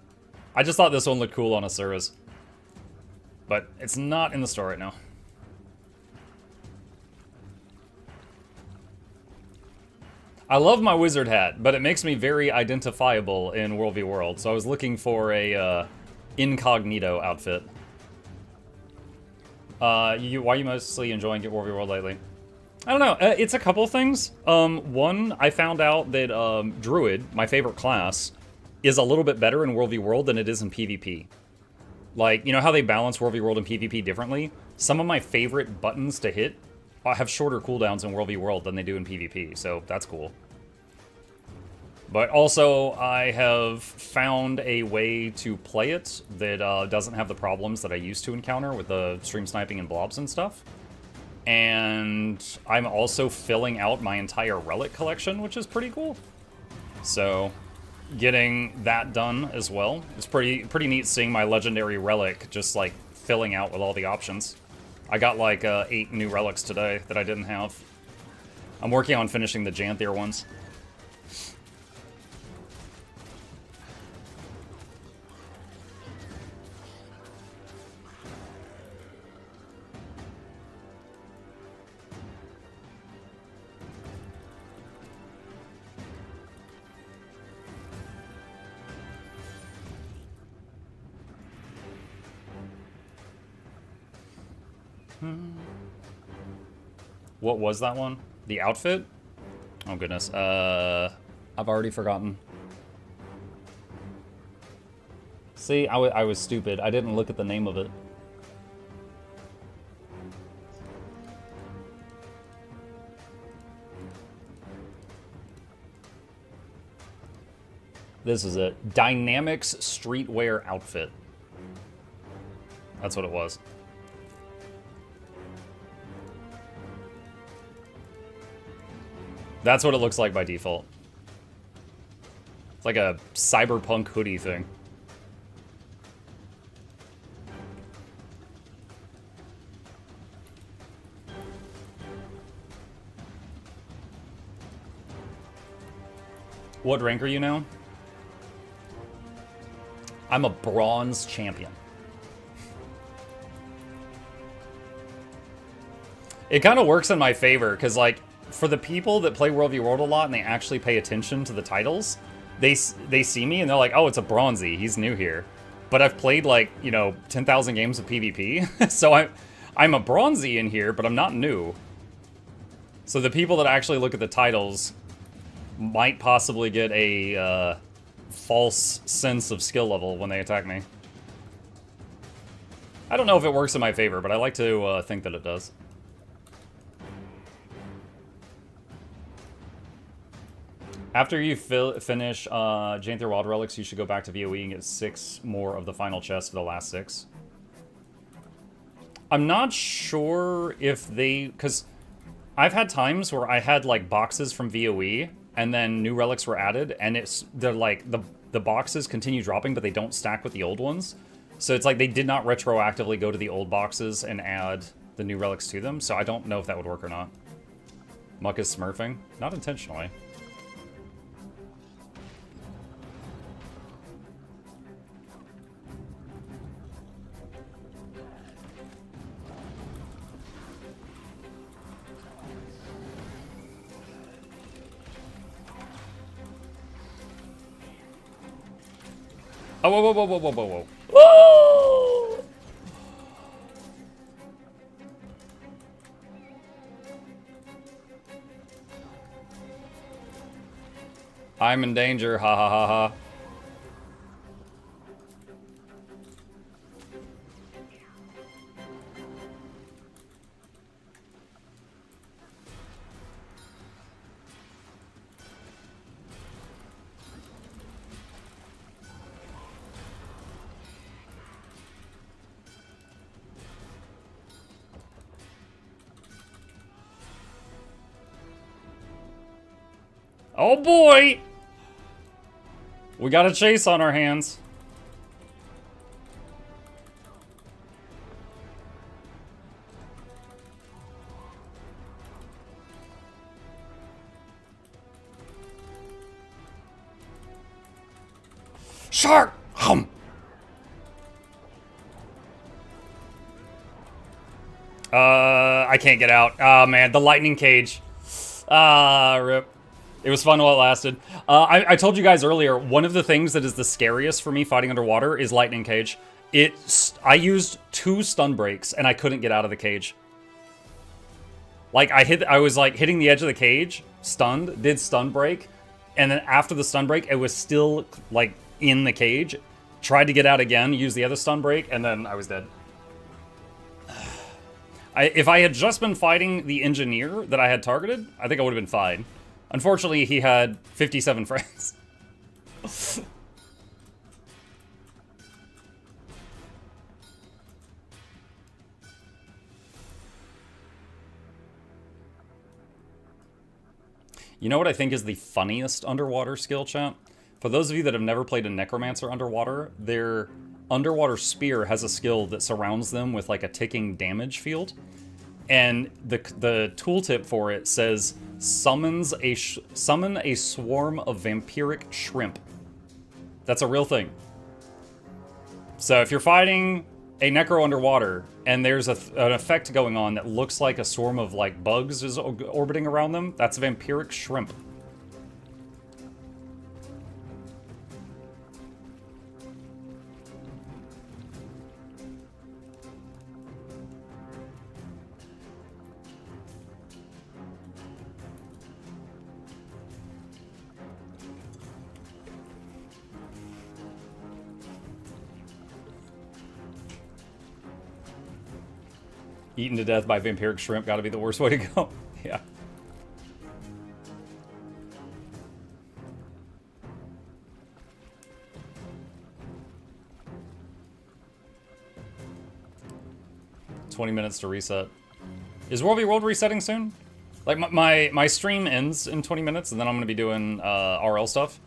just thought this one looked cool on Asuras. But it's not in the store right now. I love my wizard hat, but it makes me very identifiable in World v World, so I was looking for a incognito outfit. Why are you mostly enjoying World v World lately? I don't know. It's a couple things. One, I found out that Druid, my favorite class, is a little bit better in World v World than it is in PvP. Like, you know how they balance World v World and PvP differently? Some of my favorite buttons to hit have shorter cooldowns in World v World than they do in PvP, so that's cool. But also, I have found a way to play it that doesn't have the problems that I used to encounter with the stream sniping and blobs and stuff. And I'm also filling out my entire relic collection, which is pretty cool. So, getting that done as well. It's pretty neat seeing my legendary relic just, like, filling out with all the options. I got, like, 8 new relics today that I didn't have. I'm working on finishing the Janthier ones. What was that one? The outfit? Oh goodness. I've already forgotten. See, I was stupid. I didn't look at the name of it. This is it. Dynamics streetwear outfit. That's what it was. That's what it looks like by default. It's like a cyberpunk hoodie thing. What rank are you now? I'm a bronze champion. It kind of works in my favor, because, like, for the people that play World v World a lot and they actually pay attention to the titles, they see me and they're like, oh, it's a bronzy, he's new here. But I've played, like, you know, 10,000 games of PvP, so I'm a bronzy in here, but I'm not new. So the people that actually look at the titles might possibly get a false sense of skill level when they attack me. I don't know if it works in my favor, but I like to think that it does. After you finish Janthier Wild Relics, you should go back to VOE and get 6 more of the final chest for the last 6. I'm not sure if they... Because I've had times where I had, like, boxes from VOE, and then new relics were added, and they're like, the boxes continue dropping, but they don't stack with the old ones. So it's like they did not retroactively go to the old boxes and add the new relics to them, so I don't know if that would work or not. Muck is smurfing. Not intentionally. Oh, whoa, whoa, whoa, whoa, whoa, whoa, whoa. Whoa! I'm in danger, ha ha ha ha. Oh boy! We got a chase on our hands. Shark! Hum! I can't get out. Ah, man, the lightning cage. Ah, rip. It was fun while it lasted. I told you guys earlier, one of the things that is the scariest for me fighting underwater is lightning cage. I used 2 stun breaks and I couldn't get out of the cage. Like I was like hitting the edge of the cage, stunned, did stun break, and then after the stun break, it was still like in the cage. Tried to get out again, used the other stun break, and then I was dead. If I had just been fighting the engineer that I had targeted, I think I would have been fine. Unfortunately, he had 57 friends. You know what I think is the funniest underwater skill, chat? For those of you that have never played a necromancer underwater, their underwater spear has a skill that surrounds them with like a ticking damage field. And the tooltip for it says, summon a swarm of vampiric shrimp. That's a real thing. So if you're fighting a necro underwater and there's an effect going on that looks like a swarm of like bugs is orbiting around them, that's a vampiric shrimp. Eaten to death by vampiric shrimp, gotta be the worst way to go. Yeah. $20 to reset. Is World v. World resetting soon? Like, my stream ends in 20 minutes, and then I'm gonna be doing RL stuff.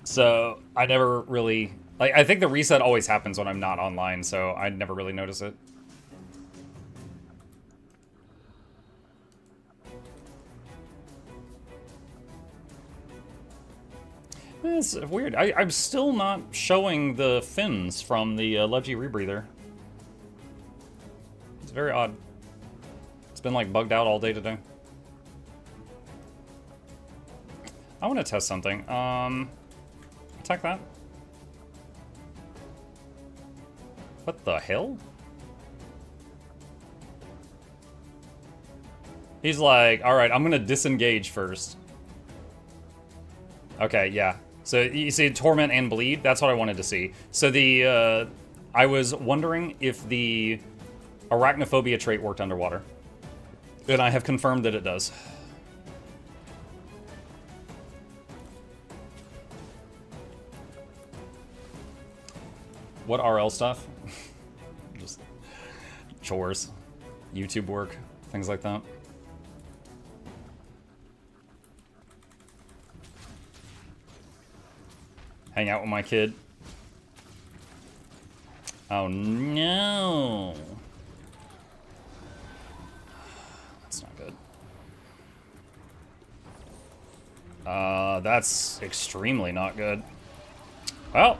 So, I never really... Like, I think the reset always happens when I'm not online, so I never really notice it. It's weird. I'm still not showing the fins from the Leggy rebreather. It's very odd. It's been like bugged out all day today. I want to test something. Attack that. What the hell? He's like, all right, I'm gonna disengage first. Okay, yeah. So you see torment and bleed. That's what I wanted to see. So the I was wondering if the arachnophobia trait worked underwater, and I have confirmed that it does. What RL stuff? Just chores, YouTube work, things like that. Hang out with my kid. Oh no. That's not good. That's extremely not good. Well,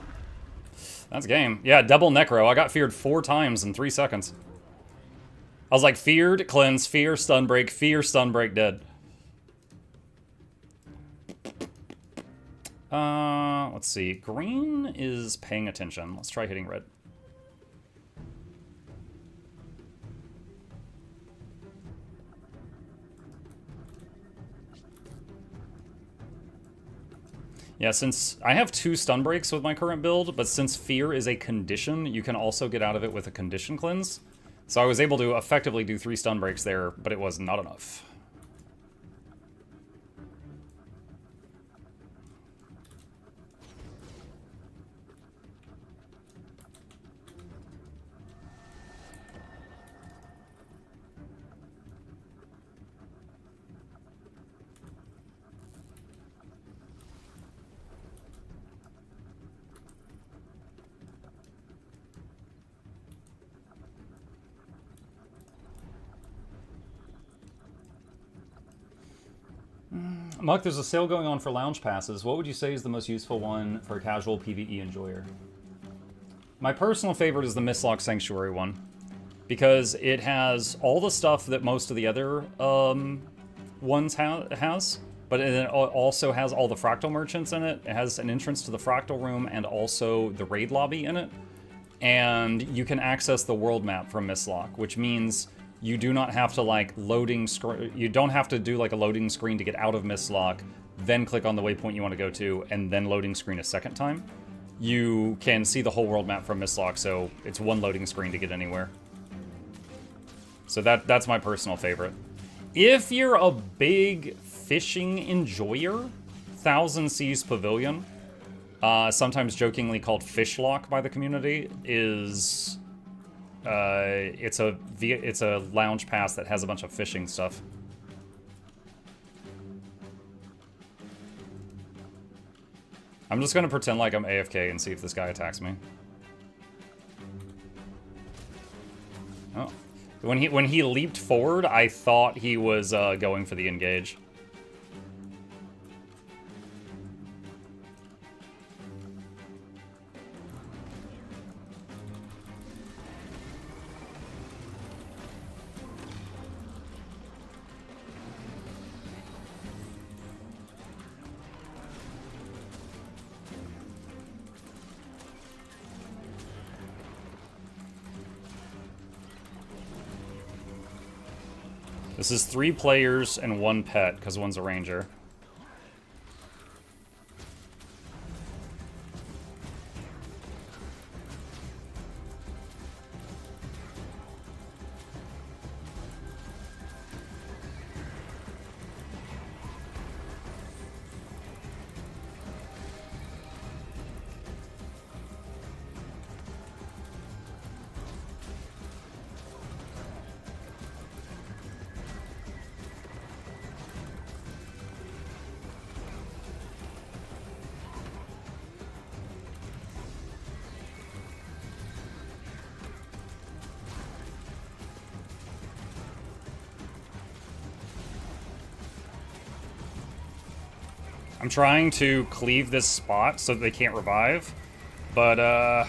that's game. Yeah, double necro. I got feared 4 times in 3 seconds. I was like, feared, cleanse, fear, stun break, dead. Let's see. Green is paying attention. Let's try hitting red. Yeah, since I have 2 stun breaks with my current build, but since fear is a condition, you can also get out of it with a condition cleanse. So I was able to effectively do 3 stun breaks there, but it was not enough. Muck, there's a sale going on for lounge passes. What would you say is the most useful one for a casual PvE enjoyer? My personal favorite is the Mistlock Sanctuary one, because it has all the stuff that most of the other ones has, but it also has all the Fractal merchants in it. It has an entrance to the Fractal room and also the raid lobby in it. And you can access the world map from Mistlock, which means you do not have to like you don't have to do like a loading screen to get out of Mistlock, then click on the waypoint you want to go to, and then loading screen a second time. You can see the whole world map from Mistlock, so it's one loading screen to get anywhere. So that's my personal favorite. If you're a big fishing enjoyer, Thousand Seas Pavilion, sometimes jokingly called Fishlock by the community, is it's a lounge pass that has a bunch of fishing stuff. I'm just gonna pretend like I'm AFK and see if this guy attacks me. Oh, when he leaped forward, I thought he was going for the engage. This is 3 players and 1 pet, because one's a ranger. I'm trying to cleave this spot so that they can't revive, but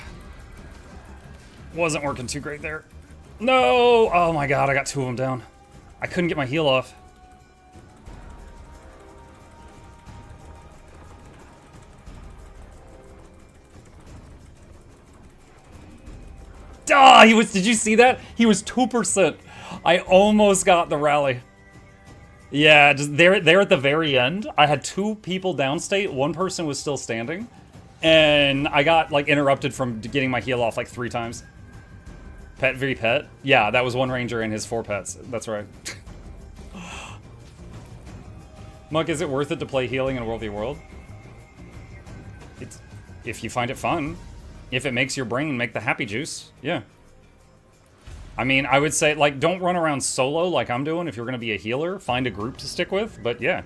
wasn't working too great there. No! Oh my god, I got 2 of them down. I couldn't get my heal off. Ah, did you see that? He was 2%. I almost got the rally. Yeah, just there at the very end, I had 2 people downstate, 1 person was still standing, and I got like interrupted from getting my heal off like 3 times. Pet v pet? Yeah, that was 1 ranger and his 4 pets. That's right. Muck, is it worth it to play healing in World v World? It's if you find it fun. If it makes your brain make the happy juice, yeah. I mean, I would say, like, don't run around solo like I'm doing if you're going to be a healer. Find a group to stick with, but yeah.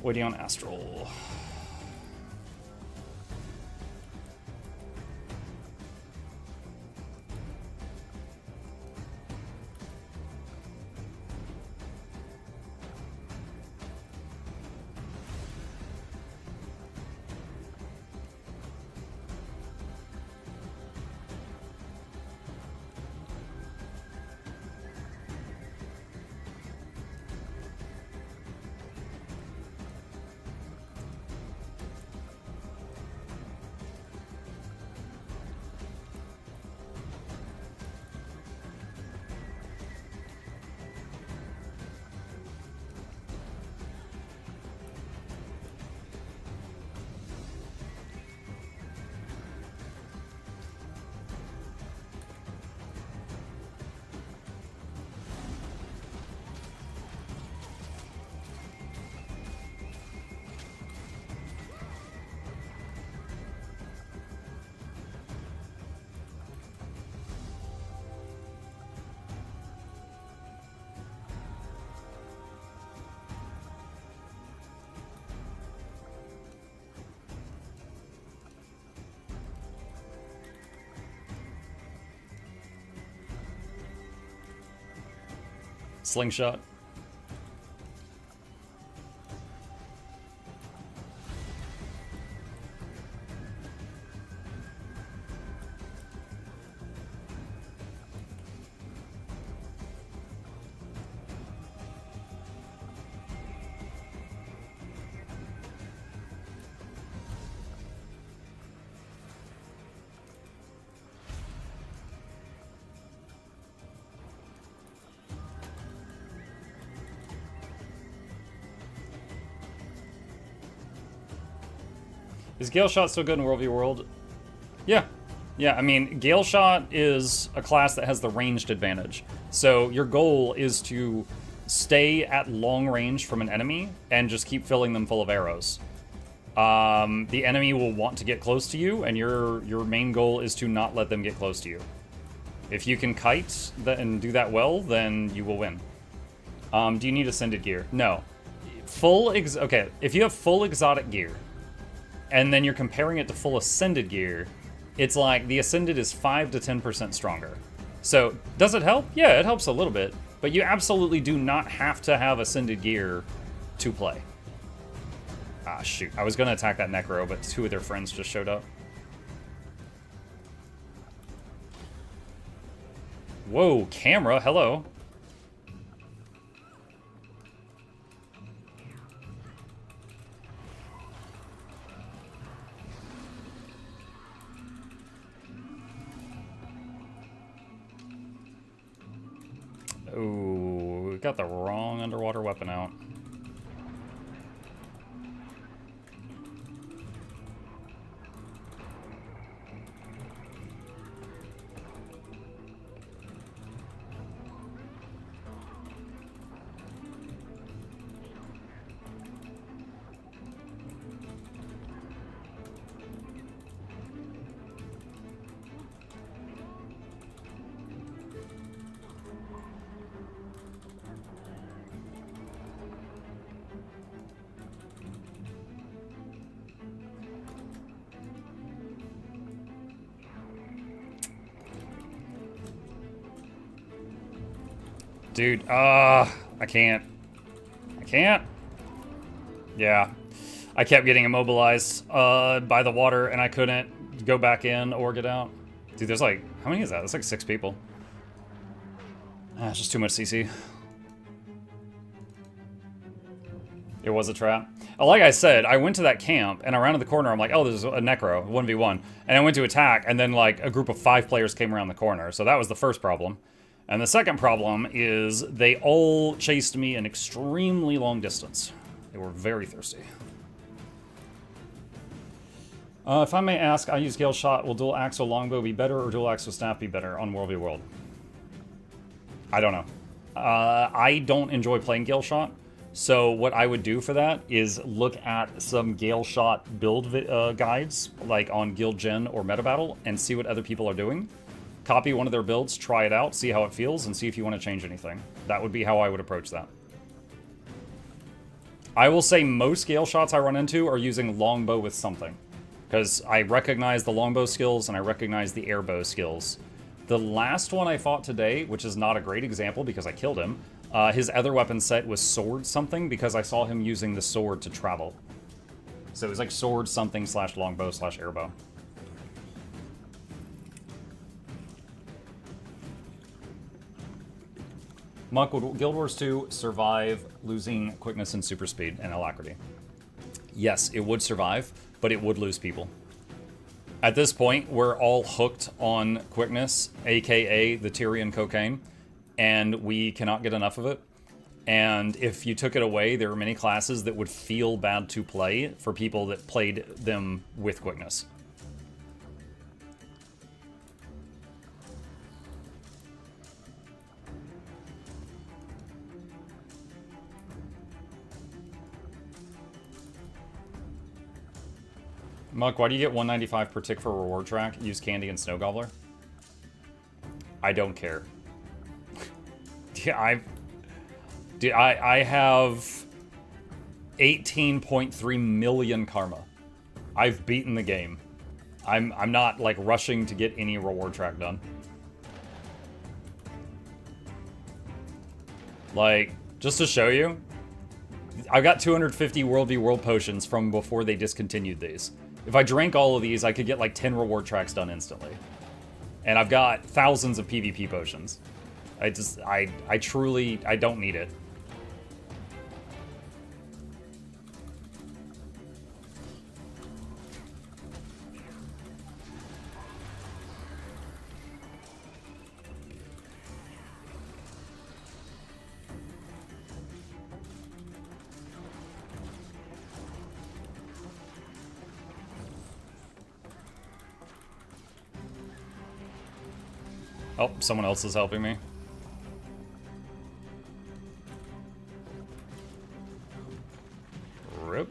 Waiting on Astral. Slingshot. Is Gale Shot still good in World v World? Yeah. Yeah, I mean, Gale Shot is a class that has the ranged advantage. So your goal is to stay at long range from an enemy and just keep filling them full of arrows. The enemy will want to get close to you, and your main goal is to not let them get close to you. If you can kite and do that well, then you will win. Do you need Ascended gear? No. Okay, if you have full exotic gear, and then you're comparing it to full Ascended gear, it's like the Ascended is 5 to 10% stronger. So, does it help? Yeah, it helps a little bit, but you absolutely do not have to have Ascended gear to play. Ah, shoot. I was going to attack that Necro, but 2 of their friends just showed up. Whoa, camera, hello. Ooh, we got the wrong underwater weapon out. Dude, I can't. I can't. Yeah. I kept getting immobilized by the water, and I couldn't go back in or get out. Dude, there's like, how many is that? That's like 6 people. Ah, it's just too much CC. It was a trap. Like I said, I went to that camp, and around the corner, I'm like, oh, there's a Necro, 1v1. And I went to attack, and then like a group of 5 players came around the corner. So that was the first problem. And the second problem is they all chased me an extremely long distance. They were very thirsty. If I may ask, I use Gale Shot. Will dual axe or longbow be better, or dual axe with staff be better on World v World? I don't know. I don't enjoy playing Gale Shot. So what I would do for that is look at some Gale Shot build guides, like on Guild Gen or Meta Battle, and see what other people are doing. Copy one of their builds, try it out, see how it feels, and see if you want to change anything. That would be how I would approach that. I will say most Gale Shots I run into are using longbow with something, because I recognize the longbow skills and I recognize the airbow skills. The last one I fought today, which is not a great example because I killed him, his other weapon set was sword something because I saw him using the sword to travel. So it was like sword something slash longbow slash airbow. Monk, would Guild Wars 2 survive losing quickness and super speed and alacrity? Yes, it would survive, but it would lose people. At this point, we're all hooked on quickness, aka the Tyrian cocaine, and we cannot get enough of it. And if you took it away, there are many classes that would feel bad to play for people that played them with quickness. Muck, why do you get 195 per tick for a reward track? Use candy and snow gobbler? I don't care. I have 18.3 million karma. I've beaten the game. I'm not like rushing to get any reward track done. Like, just to show you, I've got 250 World v World potions from before they discontinued these. If I drank all of these, I could get like 10 reward tracks done instantly. And I've got thousands of PvP potions. I truly, I don't need it. Oh, someone else is helping me. Rip.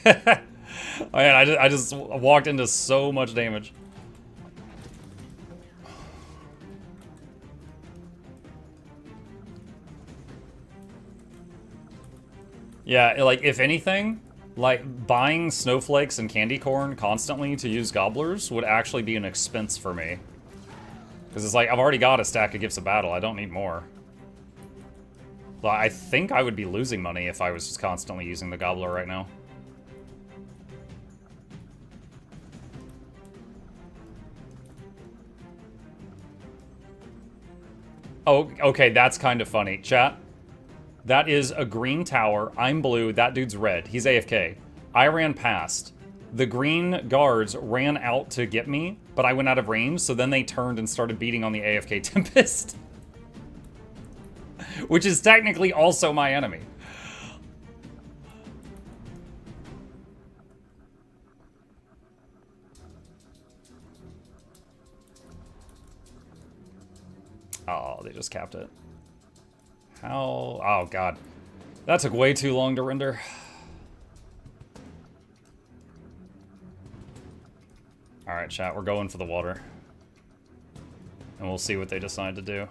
Man, I just walked into so much damage. Yeah, like, if anything, like, buying snowflakes and candy corn constantly to use gobblers would actually be an expense for me. Because it's like, I've already got a stack of Gifts of Battle, I don't need more. But I think I would be losing money if I was just constantly using the gobbler right now. Oh, okay, that's kind of funny. Chat, that is a green tower. I'm blue. That dude's red. He's AFK. I ran past. The green guards ran out to get me, but I went out of range, so then they turned and started beating on the AFK Tempest. Which is technically also my enemy. Oh, they just capped it. How? Oh, God. That took way too long to render. Alright, chat, we're going for the water. And we'll see what they decide to do.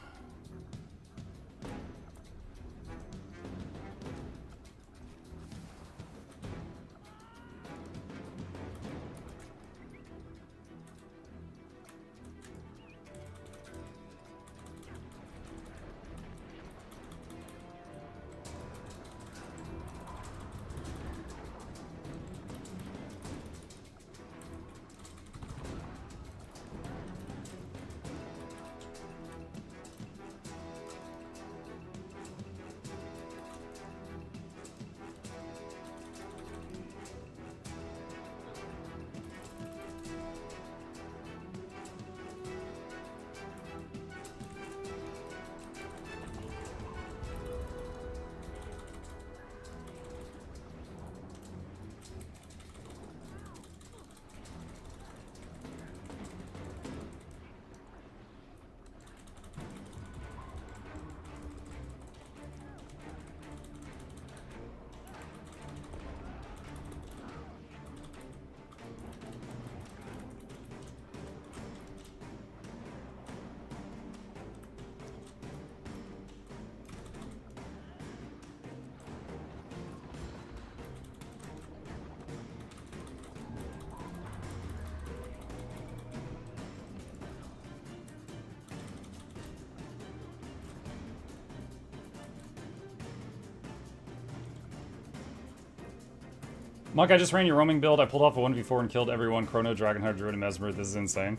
Monk, I just ran your roaming build. I pulled off a 1v4 and killed everyone. Chrono, Dragonheart, Druid, and Mesmer. This is insane.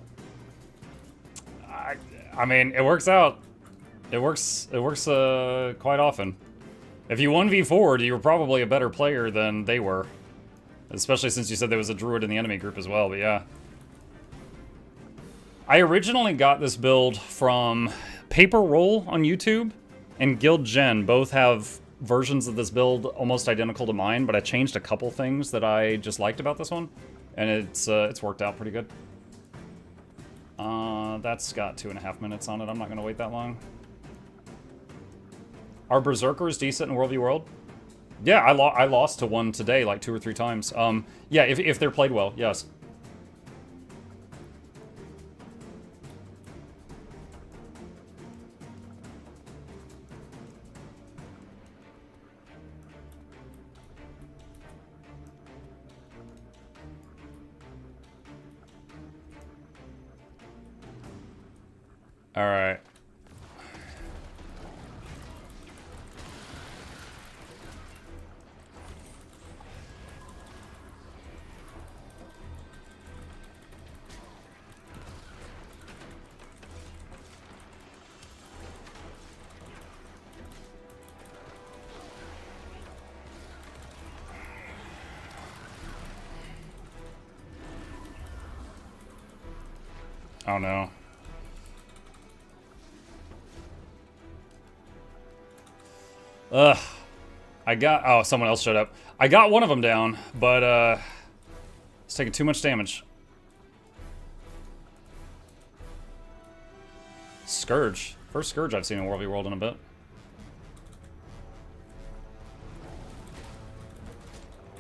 I mean, it works out. It works quite often. If you 1v4'd, you were probably a better player than they were. Especially since you said there was a Druid in the enemy group as well, but yeah. I originally got this build from Paper Roll on YouTube and Guild Gen. Both have versions of this build almost identical to mine, but I changed a couple things that I just liked about this one, and it's worked out pretty good. That's got 2.5 minutes on it. I'm not gonna wait that long. Are Berserkers decent in World v World? Yeah, I lost to one today like 2 or 3 times. Yeah, if they're played well, yes. All right. Oh no. Ugh. Oh, someone else showed up. I got one of them down, but it's taking too much damage. Scourge. First Scourge I've seen in World v World in a bit.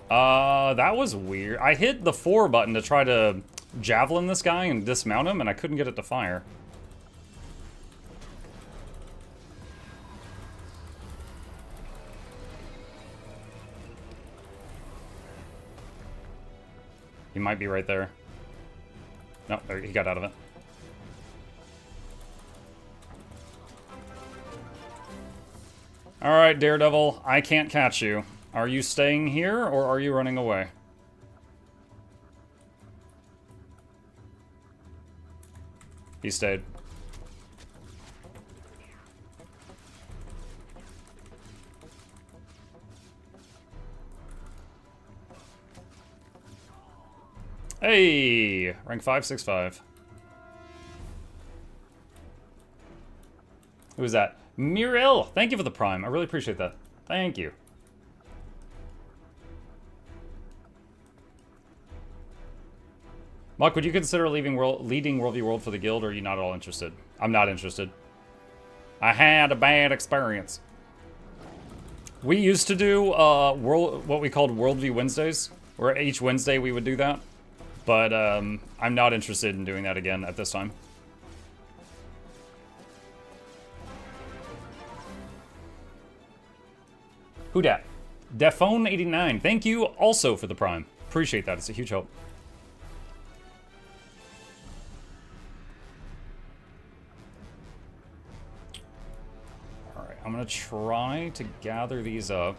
That was weird. I hit the 4 button to try to javelin this guy and dismount him, and I couldn't get it to fire. He might be right there. No, there, he got out of it. Alright, Daredevil, I can't catch you. Are you staying here, or are you running away? He stayed. Hey! Rank 565. Who is that? Mirel! Thank you for the Prime. I really appreciate that. Thank you. Muck, would you consider leading World v World for the guild, or are you not at all interested? I'm not interested. I had a bad experience. We used to do what we called World v Wednesdays, where each Wednesday we would do that. But I'm not interested in doing that again at this time. Who dat? Defone89, thank you also for the Prime. Appreciate that, it's a huge help. Alright, I'm gonna try to gather these up.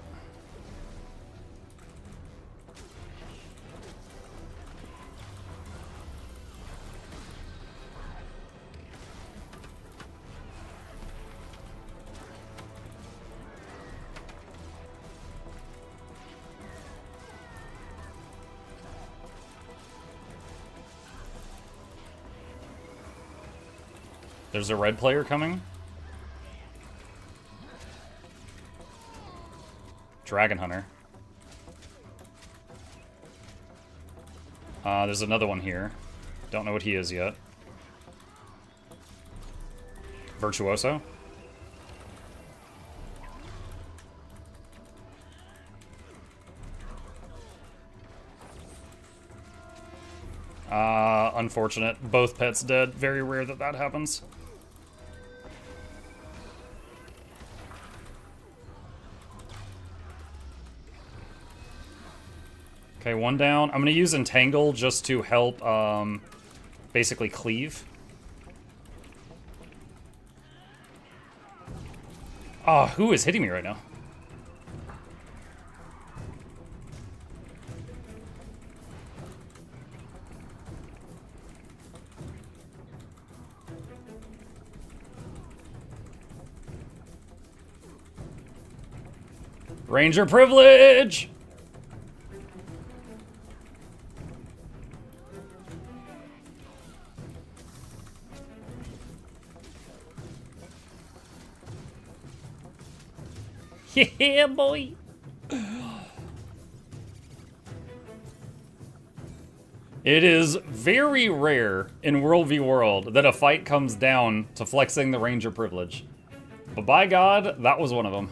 There's a red player coming. Dragon Hunter. There's another one here. Don't know what he is yet. Virtuoso. Unfortunate. Both pets dead. Very rare that that happens. Okay, one down. I'm going to use Entangle just to help, basically cleave. Oh, who is hitting me right now? Ranger privilege! Yeah, boy. It is very rare in World v World that a fight comes down to flexing the Ranger privilege. But by God, that was one of them.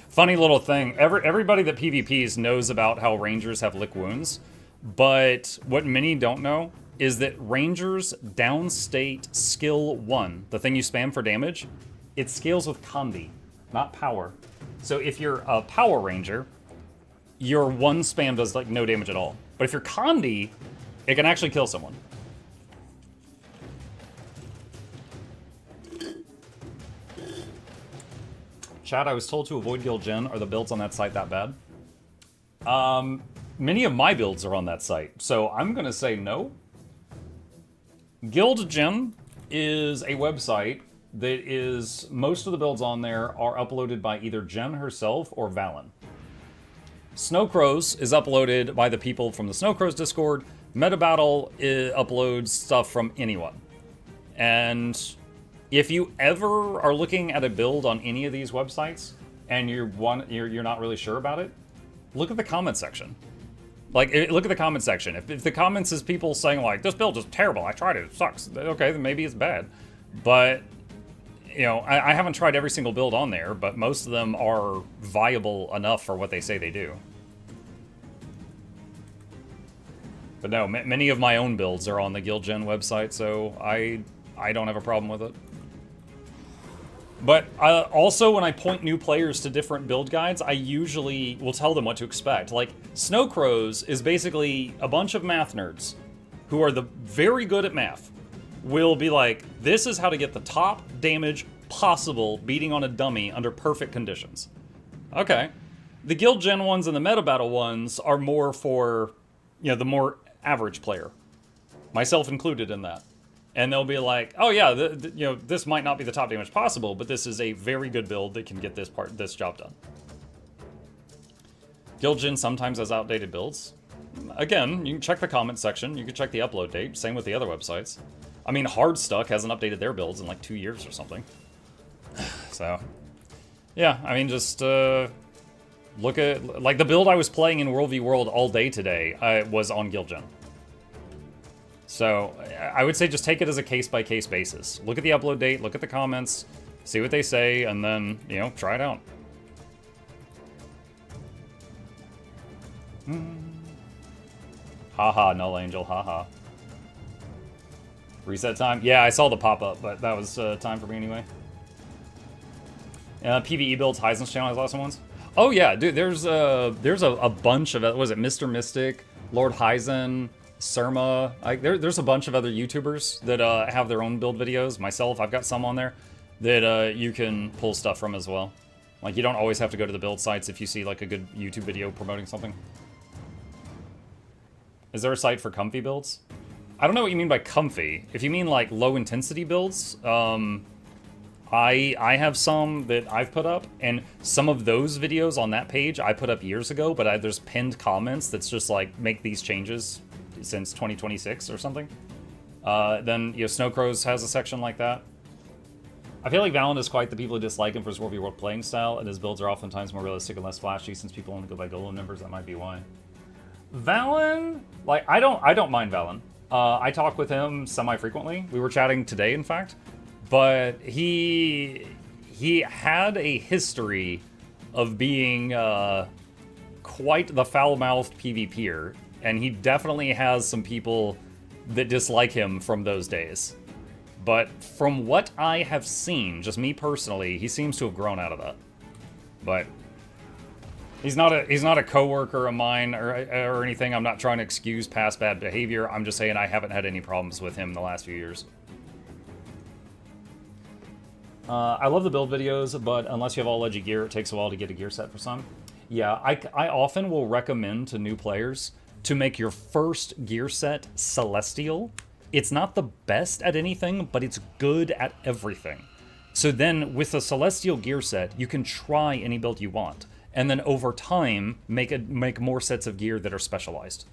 Funny little thing, everybody that PvPs knows about how Rangers have lick wounds, but what many don't know is that Rangers downstate skill 1, the thing you spam for damage, it scales with Condi, not power. So if you're a Power Ranger, your 1 spam does like no damage at all. But if you're Condi, it can actually kill someone. Chad, I was told to avoid Guild Gen. Are the builds on that site that bad? Many of my builds are on that site, so I'm gonna say no. Guild Gen is a website that is, most of the builds on there are uploaded by either Jen herself or Valen. Snowcrows is uploaded by the people from the Snowcrows Discord. MetaBattle uploads stuff from anyone. And if you ever are looking at a build on any of these websites and you're not really sure about it, look at the comment section. Like, look at the comment section. If the comments is people saying, like, this build is terrible, I tried it, it sucks, okay, then maybe it's bad. But, you know, I haven't tried every single build on there, but most of them are viable enough for what they say they do. But no, many of my own builds are on the GuildGen website, so I don't have a problem with it. But also, when I point new players to different build guides, I usually will tell them what to expect. Like, Snowcrows is basically a bunch of math nerds who are very good at math. Will be like, this is how to get the top damage possible beating on a dummy under perfect conditions. Okay. The GuildGen ones and the MetaBattle ones are more for, you know, the more average player. Myself included in that. And they'll be like, oh yeah, you know, this might not be the top damage possible, but this is a very good build that can get this job done. GuildGen sometimes has outdated builds. Again, you can check the comment section, you can check the upload date, same with the other websites. I mean, Hardstuck hasn't updated their builds in like 2 years or something. So, yeah, I mean, just look at, like, the build I was playing in World v World all day today was on GuildGen. So, I would say just take it as a case-by-case basis. Look at the upload date, look at the comments, see what they say, and then, you know, try it out. Haha, Null Angel, haha. Reset time? Yeah, I saw the pop-up, but that was time for me anyway. PvE builds, Heisen's channel has awesome ones. Oh yeah, dude, there's a bunch of, was it Mr. Mystic, Lord Heisen, Surma, there's a bunch of other YouTubers that have their own build videos. Myself, I've got some on there that you can pull stuff from as well. Like, you don't always have to go to the build sites if you see like a good YouTube video promoting something. Is there a site for comfy builds? I don't know what you mean by comfy. If you mean like low intensity builds, I have some that I've put up, and some of those videos on that page I put up years ago, but there's pinned comments that's just like, make these changes since 2026 or something. Then, you know, Snowcrows has a section like that. I feel like Valen is quite the people who dislike him for his World v World playing style, and his builds are oftentimes more realistic and less flashy since people only go by golem numbers. That might be why. Valen, like, I don't mind Valen. I talk with him semi-frequently. We were chatting today, in fact. But he had a history of being quite the foul-mouthed PvPer, and he definitely has some people that dislike him from those days. But from what I have seen, just me personally, he seems to have grown out of that. But he's not a coworker of mine or anything. I'm not trying to excuse past bad behavior. I'm just saying I haven't had any problems with him in the last few years. I love the build videos, but unless you have all legit gear, it takes a while to get a gear set for some. Yeah, I often will recommend to new players to make your first gear set Celestial. It's not the best at anything, but it's good at everything. So then, with a Celestial gear set, you can try any build you want, and then over time, make more sets of gear that are specialized.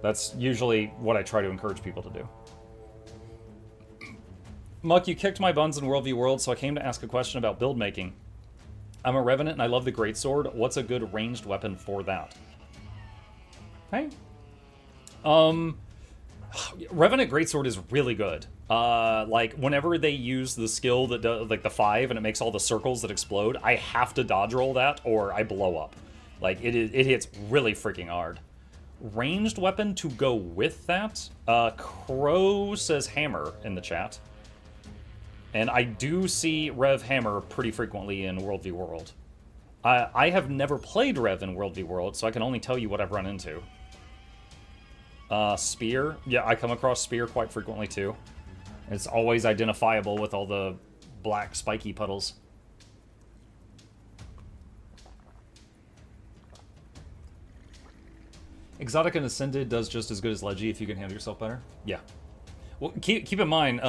That's usually what I try to encourage people to do. Muck, you kicked my buns in World v World, so I came to ask a question about build making. I'm a Revenant and I love the Greatsword. What's a good ranged weapon for that? Hey. Revenant Greatsword is really good. Like, whenever they use the skill that does, like, the 5 and it makes all the circles that explode, I have to dodge roll that or I blow up. Like, it hits really freaking hard. Ranged weapon to go with that? Crow says hammer in the chat. And I do see Rev Hammer pretty frequently in World v World. I have never played Rev in World v World, so I can only tell you what I've run into. Spear. Yeah, I come across Spear quite frequently, too. It's always identifiable with all the black spiky puddles. Exotic and Ascended does just as good as Leggy if you can handle yourself better. Yeah. Well, keep in mind,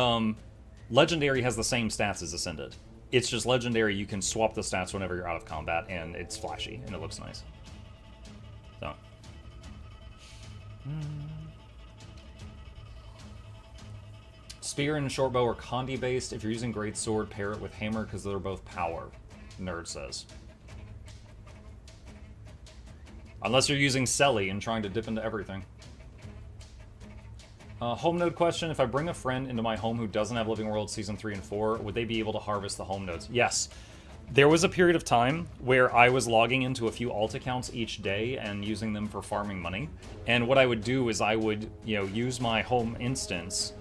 Legendary has the same stats as Ascended. It's just Legendary, you can swap the stats whenever you're out of combat, and it's flashy, and it looks nice. So. Spear and shortbow are Condi based. If you're using greatsword, pair it with hammer because they're both power. Nerd says. Unless you're using Selly and trying to dip into everything. Home node question. If I bring a friend into my home who doesn't have Living World Season 3 and 4, would they be able to harvest the home nodes? Yes. There was a period of time where I was logging into a few alt accounts each day and using them for farming money. And what I would do is I would, use my home instance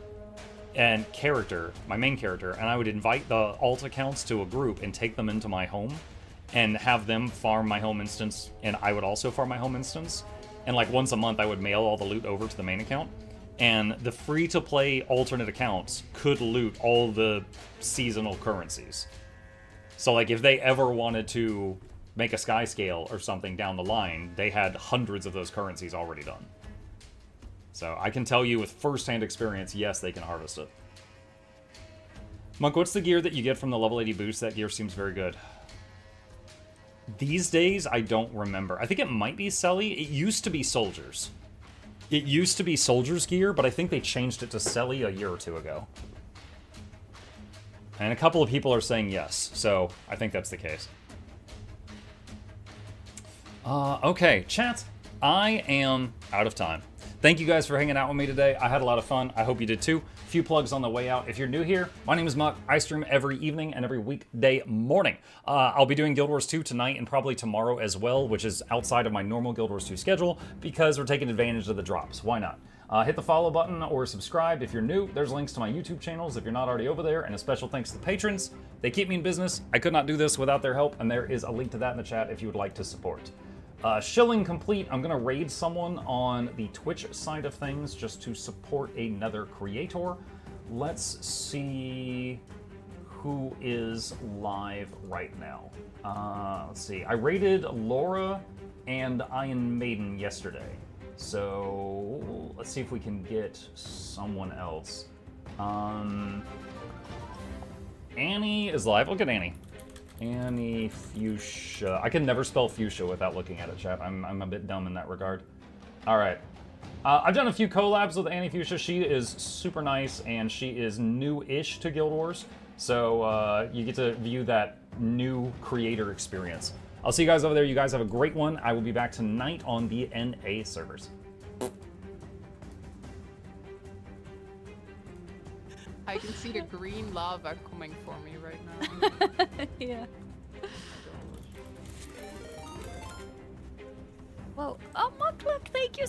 and character, my main character, and I would invite the alt accounts to a group and take them into my home and have them farm my home instance, and I would also farm my home instance. And like once a month I would mail all the loot over to the main account. And the free-to-play alternate accounts could loot all the seasonal currencies. So, like, if they ever wanted to make a sky scale or something down the line, they had hundreds of those currencies already done. So, I can tell you with first-hand experience, yes, they can harvest it. Monk, what's the gear that you get from the level 80 boost? That gear seems very good. These days, I don't remember. I think it might be Selly. It used to be Soldiers. It used to be Soldier's gear, but I think they changed it to Selly a year or two ago. And a couple of people are saying yes, so I think that's the case. Okay, chat. I am out of time. Thank you guys for hanging out with me today. I had a lot of fun. I hope you did too. A few plugs on the way out. If you're new here, my name is Muck. I stream every evening and every weekday morning. I'll be doing Guild Wars 2 tonight and probably tomorrow as well, which is outside of my normal Guild Wars 2 schedule because we're taking advantage of the drops. Why not? Hit the follow button or subscribe if you're new. There's links to my YouTube channels if you're not already over there, and a special thanks to the patrons. They keep me in business. I could not do this without their help, and there is a link to that in the chat if you would like to support. Shilling complete. I'm going to raid someone on the Twitch side of things just to support another creator. Let's see who is live right now. Let's see. I raided Laura and Iron Maiden yesterday. So let's see if we can get someone else. Annie is live. Look at Annie. Annie Fuchsia. I can never spell fuchsia without looking at it, chat. I'm a bit dumb in that regard. All right. I've done a few collabs with Annie Fuchsia. She is super nice, and she is new-ish to Guild Wars. So you get to view that new creator experience. I'll see you guys over there. You guys have a great one. I will be back tonight on the NA servers. I can see the green lava coming for me right now. Yeah. Whoa. Oh, Mukluk, thank you